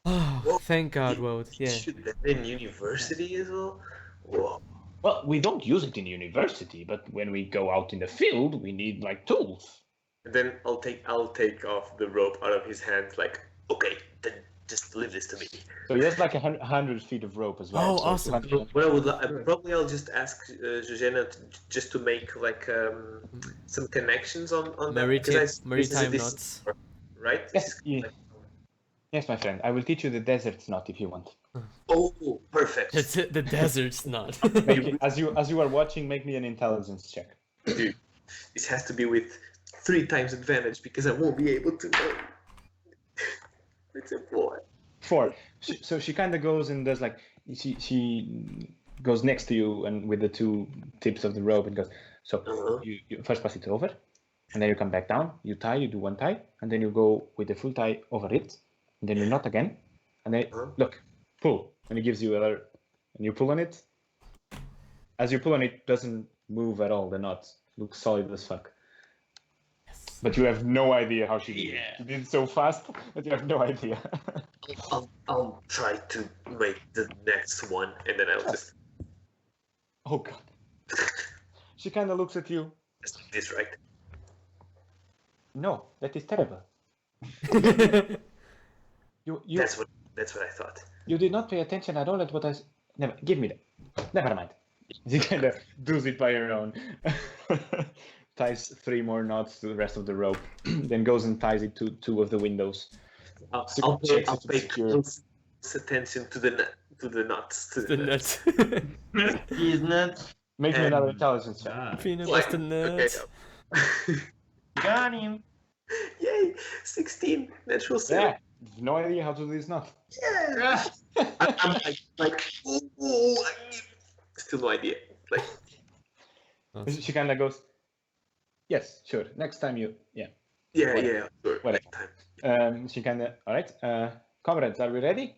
Oh, thank God, Woad. Yeah. Should that in university as well? Whoa. Well, we don't use it in university, but when we go out in the field, we need like tools. And then I'll take off the rope out of his hand. Like, okay, then Just leave this to me. So he has like 100 feet of rope as well. Oh, so awesome. 200 What I would probably I'll just ask Zuzana just to make like some connections on that because this is Maritime this, knots. right? Yes, yes, my friend. I will teach you the desert knot if you want. Oh, perfect. That's it, the desert's not. As you are watching, make me an intelligence check. Dude, this has to be with 3 times advantage because I won't be able to know. It's a 4. 4. So she kind of goes and does like she goes next to you and with the 2 tips of the rope and goes. So you first pass it over, and then you come back down. You tie. You do 1 tie, and then you go with the full tie over it, and then you knot again, and then look, pull, and he gives you other, and you pull on it. As you pull on it, doesn't move at all. The knot looks solid as fuck. But you have no idea how she did it. She did it so fast that you have no idea. I'll try to make the next one, and then I'll just. Oh god. She kind of looks at you. Let's do this right. No, that is terrible. You That's what I thought. You did not pay attention at all at what I. Never give me that. Never mind. She kind of does it by her own. Ties 3 more knots to the rest of the rope, then goes and ties it to 2 of the windows. I'll pay close attention to the nuts. The nuts. These nuts. Make me another intelligence check. Ah, Peanut butter nuts. Got him. Yay! 16 natural 7. Yeah, no idea how to do this knot. I'm like ooh, still no idea. Like She kind of goes, yes, sure. Next time you, yeah, Whatever. sure. Whatever. Next time. She kind of, all right. Comrades, are we ready?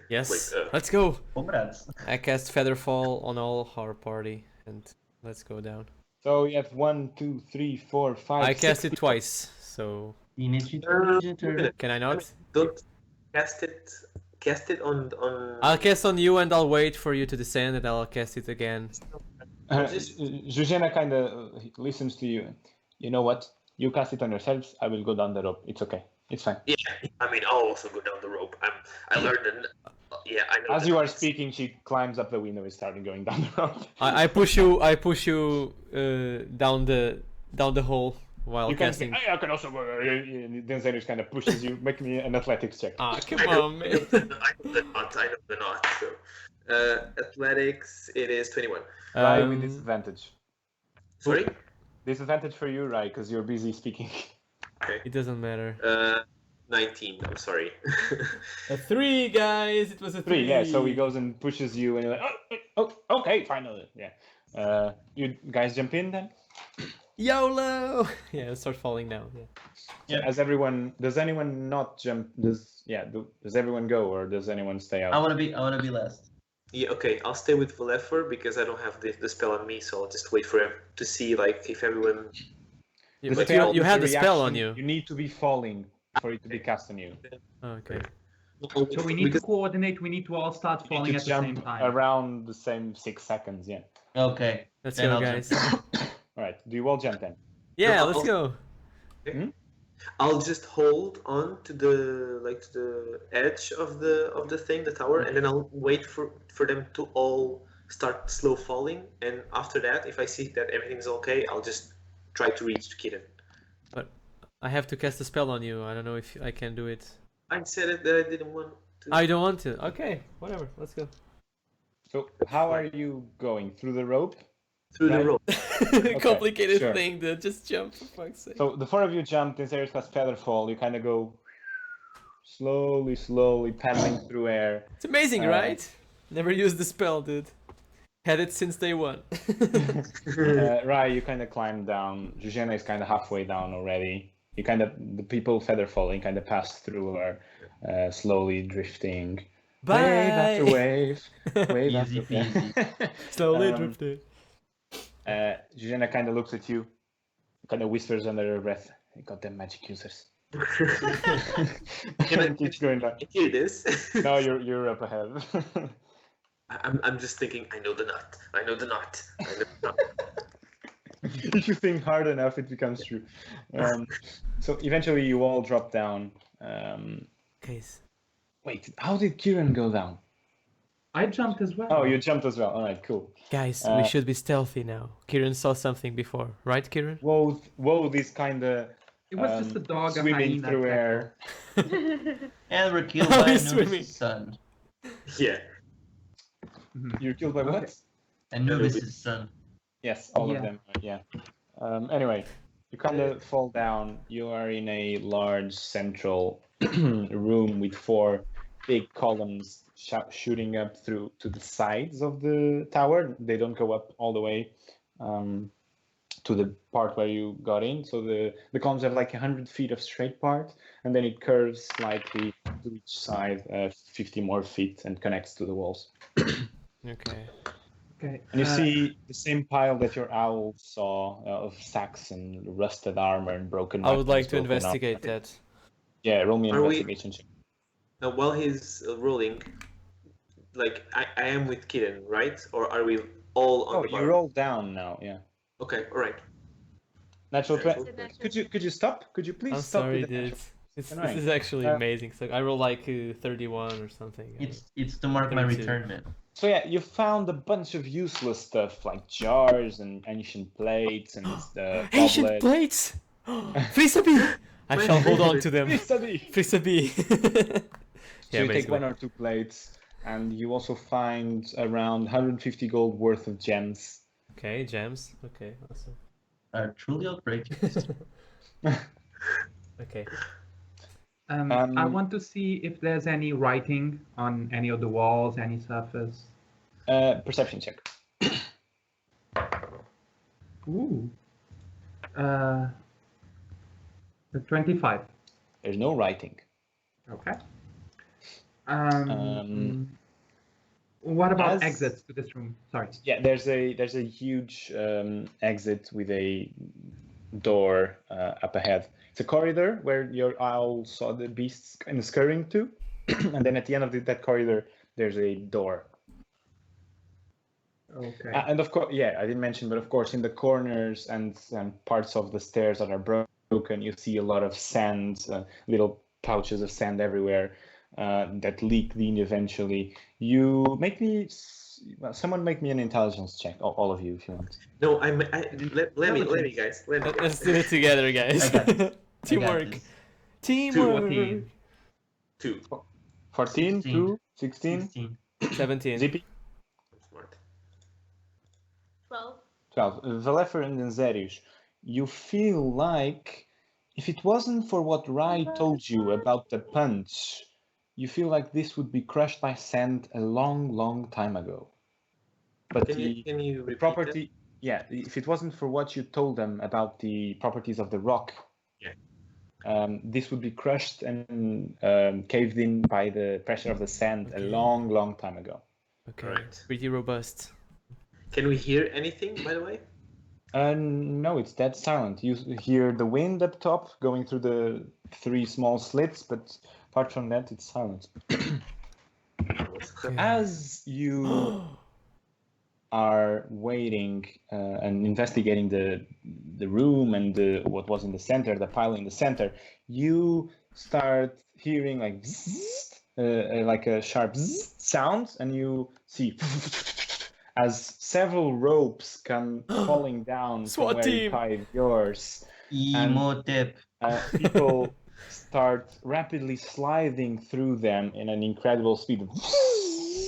Yes, Wait, let's go. Congrats. I cast Featherfall on all our party, and let's go down. So you have 1, 2, 3, 4, 5. I 6 cast it people. twice, so Initiative. can I not? Don't cast it on. I'll cast on you, and I'll wait for you to descend, and I'll cast it again. Zuzana kind of listens to you. You know what? You cast it on yourselves. I will go down the rope. It's okay. It's fine. Yeah, I mean, I'll also go down the rope. I learned yeah, I know. As you are speaking, she climbs up the window and starting going down the rope. I push you. I push you down the hole while You can casting. say, I can also go. Denzerius kind of pushes you. Make me an athletics check. Ah, come I know, on, man. I know the knot. So, athletics, it is 21. Rai with disadvantage. Sorry. Disadvantage for you, Rai, because you're busy speaking. Okay. It doesn't matter. 19. I'm sorry. A 3, guys. It was a 3. 3, yeah. So he goes and pushes you, and you're like, oh, okay, finally, yeah. You guys jump in then. YOLO! Yeah, start falling down. Yeah. As everyone, does anyone not jump? Does everyone go, or does anyone stay out? I wanna be last. Yeah, okay. I'll stay with Valefor because I don't have the spell on me, so I'll just wait for him to see like if everyone. Yeah, The but spell you is had a the spell on reaction. you. You need to be falling for it to be cast on you. Okay. So we need to coordinate. We need to all start You falling need at to the same jump time. around the same 6 seconds. Yeah. Okay. Let's Then go, I'll guys. All right. Do you all jump then? Yeah, No, let's go. I'll just hold on to the edge of the thing, the tower, and then I'll wait for them to all start slow falling. And after that, if I see that everything's okay, I'll just try to reach Kitten. But I have to cast a spell on you. I don't know if I can do it. I said it that I didn't want to. I don't want to. Okay, whatever. Let's go. So how are you going through the rope? Through the Right. rope. Complicated sure. thing, dude. Just jump for fuck's sake. So the 4 of you jump. Denzerius has Featherfall. You kind of go slowly paddling through air. It's amazing, Uh, right? Never used the spell, dude. Had it since day 1. Rai, you kind of climb down. Zuzana is kind of halfway down already. You kind of the people Featherfalling kind of pass through are slowly drifting. Bye. Wave after wave, wave Easy after peasy. Slowly Um, drifted. Zuzana kind of looks at you, kind of whispers under her breath, "Goddamn magic users." And keeps going down. I hear this. No, you're up ahead. I'm just thinking. I know the knot. I know the knot. I know the knot. If you think hard enough, it becomes true. So eventually, you all drop down. Case. Wait, how did Kieran go down? I jumped as well. Oh, you jumped as well. All right, cool. Guys, we should be stealthy now. Kieran saw something before, right, Kieran? Whoa, this kind of It was just a dog, a swimming hyena. through air. And we're killed Oh, by he's swimming. Anubis' son. Yeah. You're killed by what? Okay. Anubis' son. Yes, all Yeah. of them. Yeah. Anyway, you kind of fall down. You are in a large central room with 4 big columns shooting up through to the sides of the tower. They don't go up all the way to the part where you got in. So the columns have like 100 feet of straight part, and then it curves slightly to each side, 50 more feet, and connects to the walls. Okay. Okay. And you see the same pile that your owl saw of sacks and rusted armor and broken I would weapons, like to broken investigate armor. that. Yeah, roll me an Are we- investigation check. Now, while he's rolling, like I am with Kieran, right? Or are we all on Oh, the you bar? roll down now, yeah. Okay, all right. Natural Okay. 20. Could you stop? Could you please I'm stop sorry, with the dude. natural- This annoying. is actually Uh, amazing. So I roll like 31 or something. It's to mark my 32. return, man. So yeah, you found a bunch of useless stuff like jars and ancient plates and Ancient goblets. plates! Frisabi! I shall hold on to them. Frisabi! Frisabi! So you take 1 or 2 plates, and you also find around 150 gold worth of gems. Okay, gems. Okay, awesome. Truly outrageous. Okay. I want to see if there's any writing on any of the walls, any surface. Perception check. Ooh. 25. There's no writing. Okay. Um, What about as- exits to this room? Sorry. Yeah, there's a huge exit with a door up ahead. It's a corridor where your owl saw the beasts kind of scurrying to, and then at the end of that corridor, there's a door. Okay. And of course, yeah, I didn't mention, but of course, in the corners and parts of the stairs that are broken, you see a lot of sand, little pouches of sand everywhere that leak in eventually. You make me, someone make me an intelligence check, all of you, if you want. No, let me, guys. Let me. Let's do it together, guys. I got this. Teamwork. this. Teamwork. 14. 2. 14, 16. 2, 16, 16. 17. Zippy, Smart. 12. 12. Valefer and Denzerius, you feel like if it wasn't for what Rai told you about the punch, you feel like this would be crushed by sand a long, long time ago. But Can you the repeat property, yeah, if it wasn't for what you told them about the properties of the rock, this would be crushed and caved in by the pressure of the sand a long, long time ago. Okay. Right. Pretty robust. that? Can we hear anything, by the way? No, it's dead silent. You hear the wind up top going through the 3 small slits, but apart from that, it's silent. As you are waiting and investigating the room and what was in the center, the pile in the center, you start hearing like zzz, like a sharp zzz sound, and you see as several ropes come falling down SWAT from where you team. tied yours. Emotep. People start rapidly sliding through them in an incredible speed.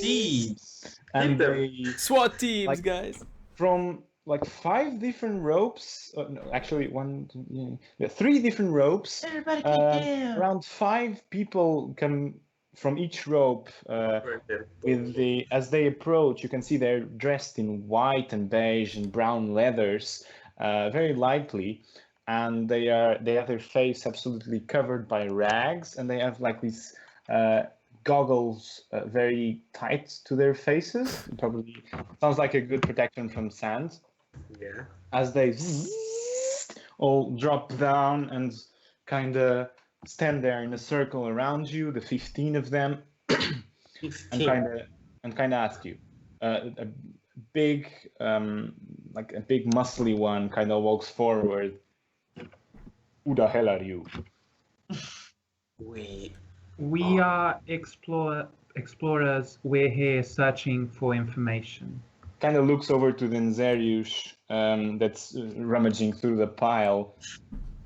Thieves. And Hit them. they, SWAT teams, Like- guys. from like 5 different ropes, no, actually 3 different ropes, Everybody get down. around 5 people come from each rope. As they approach, you can see they're dressed in white and beige and brown leathers, very lightly, and they have their face absolutely covered by rags, and they have like these goggles very tight to their faces. Probably sounds like a good protection from sand. Yeah. As they all drop down and kind of stand there in a circle around you, the 15 of them, and 15. kind of ask you. A big, like a big muscly one, kind of walks forward. Who the hell are you? We We are explorers. We're here searching for information. Kind of looks over to Denzerius, that's rummaging through the pile.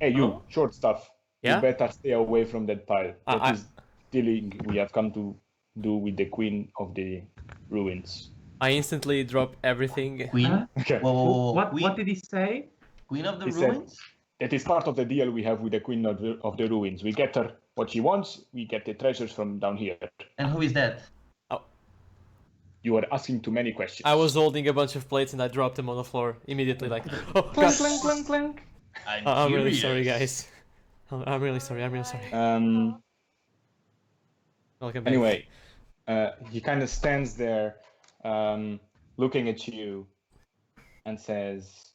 Hey, you, Oh? short stuff. Yeah? You better stay away from that pile. That I- is dealing we have come to do with the Queen of the Ruins. I instantly drop everything. Queen. Huh? Okay. Whoa. What did he say? Queen of the He said- ruins. That is part of the deal we have with the Queen of the Ruins. We get her what she wants, we get the treasures from down here. And who is that? You are asking too many questions. I was holding a bunch of plates and I dropped them on the floor immediately, like, oh, Clink, God. clink, clink, clink. I'm really curious. sorry, guys. I'm really sorry. Welcome back. Anyway, he kind of stands there, looking at you, and says,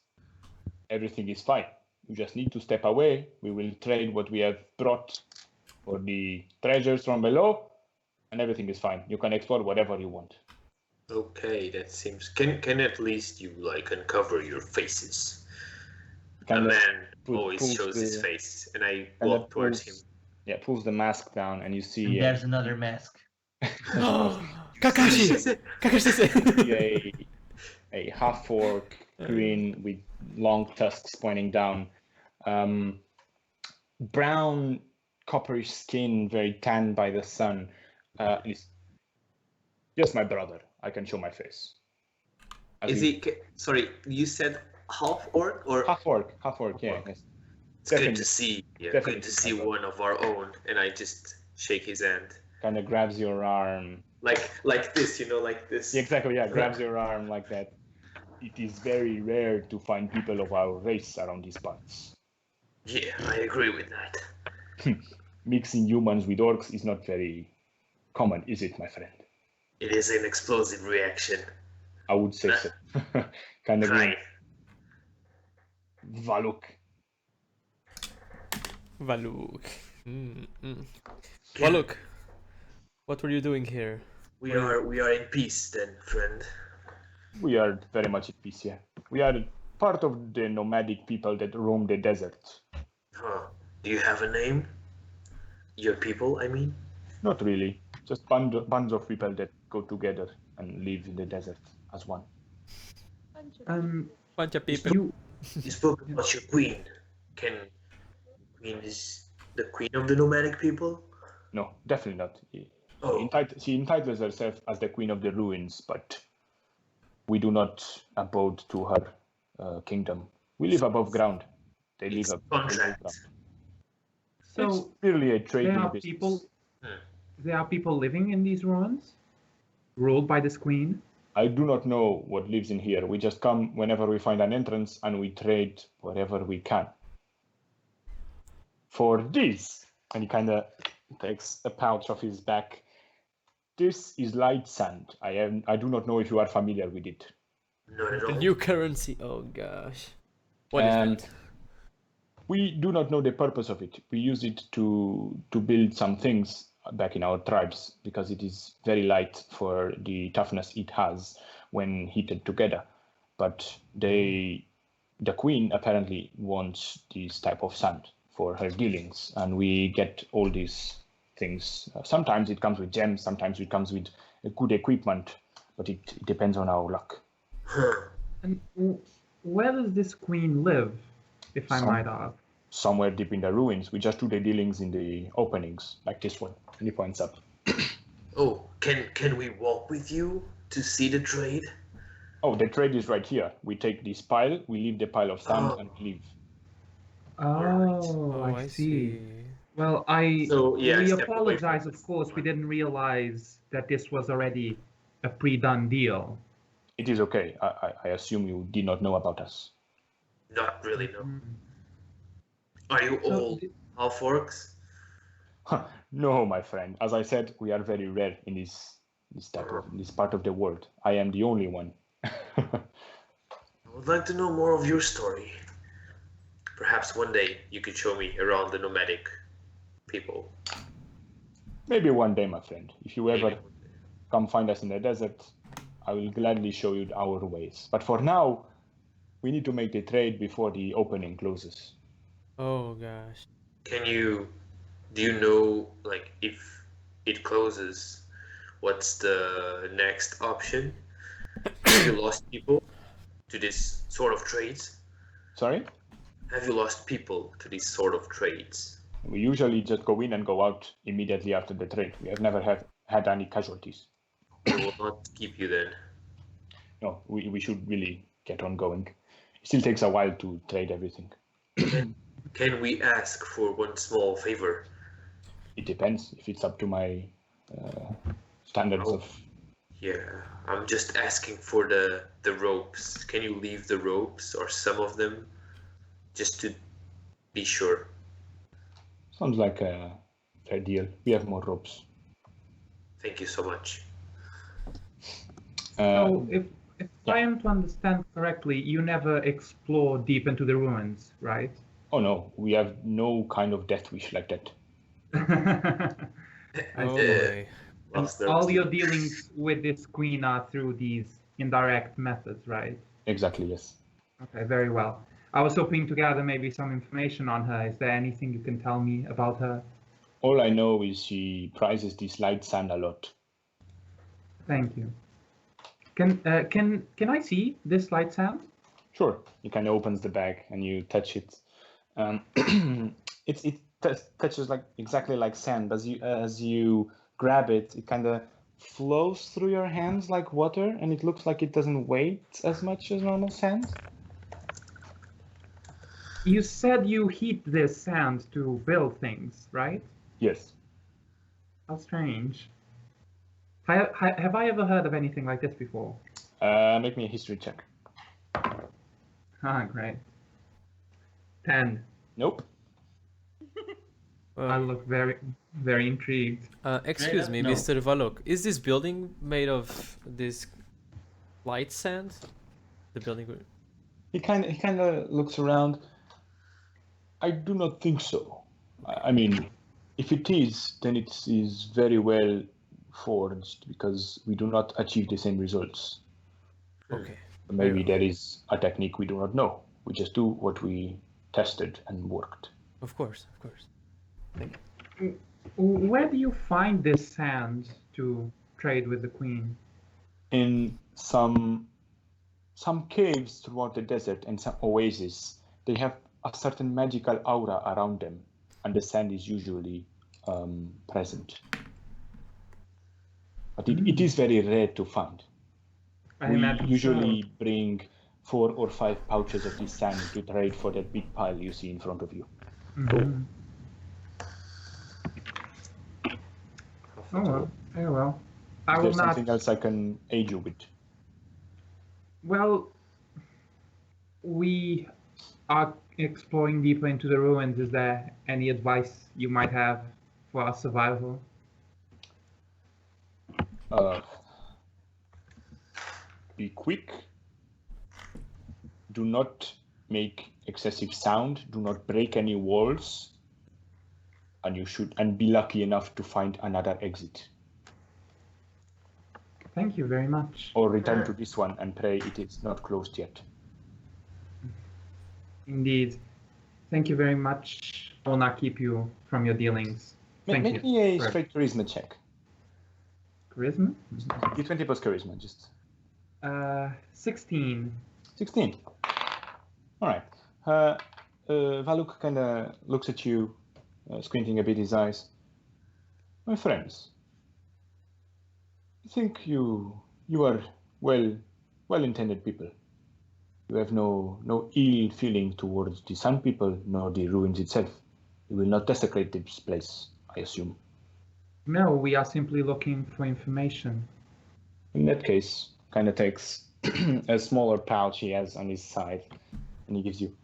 "Everything is fine. You just need to step away. We will trade what we have brought for the treasures from below, and everything is fine. You can explore whatever you want." Okay, that seems. Can at least you like uncover your faces? A Kind of man always pulls shows his the- face, and I kind of walk towards him. pulls- Yeah, pulls the mask down, and you And see there's another mask. Kakashi! Kakashi! a half orc green with long tusks pointing down, brown copperish skin, very tanned by the sun. Is just my brother. I can show my face. As Is he? Sorry, you said half orc or? half orc? Yeah. Yes. It's good definitely- to see. Yeah, definitely good to see half orc. one of our own, and I just shake his hand, Kind of grabs your arm. like this, like this. Yeah, exactly. Yeah, grabs your arm like that. It is very rare to find people of our race around these parts. Yeah, I agree with that. Mixing humans with orcs is not very common, is it, my friend? It is an explosive reaction. I would say so. Kind of Right. Valuk. Valuk. Valuk, what were you doing here? We are in peace then, friend. We are very much at peace here. We are part of the nomadic people that roam the desert. Huh. Do you have a name? Your people, I mean? Not really. Just bunch of people that go together and live in the desert as one. Bunch of people. You spoke about your queen. Queen is the queen of the nomadic people? No, definitely not. Oh, She entitles herself as the queen of the ruins, but we do not abode to her kingdom. We live above ground. They live it's above contract. ground. It's So purely a trading there are business. people. Hmm. There are people living in these ruins, ruled by this queen. I do not know what lives in here. We just come whenever we find an entrance and we trade whatever we can. For this, and he kind of takes a pouch off his back. This is light sand. I do not know if you are familiar with it. Not at The all. new currency. Oh gosh. What is And that? we do not know the purpose of it. We use it to build some things back in our tribes because it is very light for the toughness it has when heated together. But the queen apparently wants this type of sand for her dealings, and we get all these things. Sometimes it comes with gems, sometimes it comes with good equipment, but it depends on our luck. Huh. And where does this queen live, if I Some- might ask? Somewhere deep in the ruins, we just do the dealings in the openings, like this one. And he points up. Oh, can we walk with you to see the trade? Oh, the trade is right here. We take this pile, we leave the pile of sand, Oh. and leave. Oh, I see. Well, So, yeah, we step away from apologize, this of course. We one. didn't realize that this was already a pre-done deal. It is okay. I assume you did not know about us. Not really, no. Mm. Are you So, all half orcs? No, my friend. As I said, we are very rare in this part of the world. I am the only one. I would like to know more of your story. Perhaps one day you could show me around the nomadic people. Maybe one day, my friend. If you ever Maybe. come find us in the desert, I will gladly show you our ways. But for now, we need to make the trade before the opening closes. Oh gosh. Do you know, like, if it closes, what's the next option? Have you lost people to this sort of trades? Sorry? Have you lost people to these sort of trades? We usually just go in and go out immediately after the trade. We have never had any casualties. We will not keep you then. No, we should really get on going. It still takes a while to trade everything. Can we ask for one small favor? It depends if it's up to my standards of... Yeah, I'm just asking for the ropes. Can you leave the ropes or some of them? Just to be sure. Sounds like a fair deal. We have more ropes. Thank you so much. So if I am to understand correctly, you never explore deep into the ruins, right? Oh no, we have no kind of death wish like that. I Oh see. boy. And Lost nervous. all your dealings with this queen are through these indirect methods, right? Exactly, yes. Okay, very well. I was hoping to gather maybe some information on her. Is there anything you can tell me about her? All I know is she prizes this light sand a lot. Thank you. Can I see this light sand? Sure, you kind of opens the bag and you touch it. It touches like exactly like sand. As you grab it, it kind of flows through your hands like water, and it looks like it doesn't weigh as much as normal sand. You said you heat this sand to build things, right? Yes. How strange. Have I ever heard of anything like this before? Make me a history check. Ah, great. 10. Nope. I look very, very intrigued. Excuse me, No. Mr. Valok. Is this building made of this light sand? The building. He kind of looks around. I do not think so. I mean, if it is, then it is very well forged because we do not achieve the same results. Okay. Maybe there is a technique we do not know. We just do what we tested and worked. Of course, of course. Where do you find this sand to trade with the queen? In some caves throughout the desert and some oases, they have a certain magical aura around them, and the sand is usually present. But it is very rare to find. I We imagine usually bring 4 or 5 pouches of this sand to trade for that big pile you see in front of you. so. Mhm. Oh well, very well. I Is will there not. something else I can aid you with? Well, we are exploring deeper into the ruins. Is there any advice you might have for our survival? Be quick. Do not make excessive sound. Do not break any walls. And be lucky enough to find another exit. Thank you very much. Or return to this one and pray it is not closed yet. Indeed. Thank you very much. I will not keep you from your dealings. Thank Make you. me a Right. straight charisma check. Charisma? D20 plus charisma, just 16. 16. All right. Valuk kind of looks at you, squinting a bit his eyes. My friends, I think you are well-intended people. You have no ill feeling towards the Sun People nor the ruins itself. You will not desecrate this place, I assume. No, we are simply looking for information. In that case, kind of takes a smaller pouch he has on his side, and he gives you.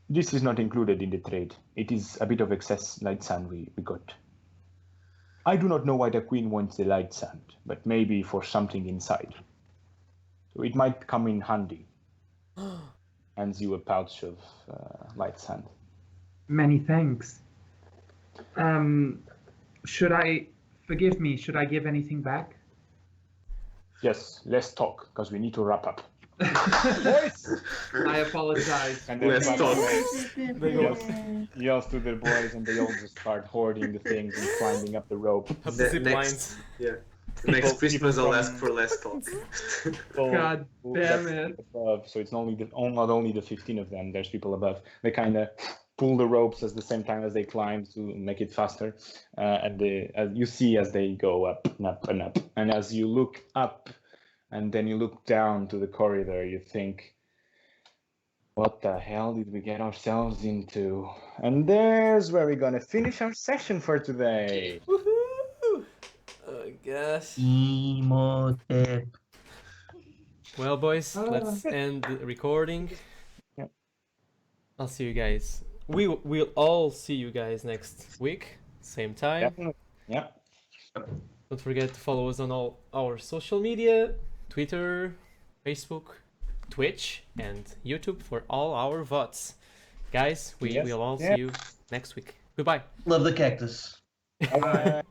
This is not included in the trade. It is a bit of excess light sand we got. I do not know why the queen wants the light sand, but maybe for something inside. So it might come in handy. Hands you a pouch of light sand. Many thanks. Forgive me, should I give anything back? Yes, let's talk, because we need to wrap up. I apologize. And then Let's like, talk. They yells to their boys, and they all just start hoarding the things and climbing up the rope. Up the zip Next. lines. Yeah. Next Christmas I'll ask for less talk. God damn it. Above, so it's not only the 15 of them. There's people above. They kind of pull the ropes at the same time as they climb to make it faster. And as you see as they go up and up and up. And as you look up, and then you look down to the corridor, you think, what the hell did we get ourselves into? And there's where we're gonna finish our session for today. Woohoo! Oh gosh. Imhotep. Well, boys, let's end the recording. Yep. I'll see you guys. We'll all see you guys next week, same time. Definitely. Yeah. Don't forget to follow us on all our social media, Twitter, Facebook, Twitch, and YouTube for all our VODs. Guys, Yes. we'll all Yeah. see you next week. Goodbye. Love the cactus. Bye.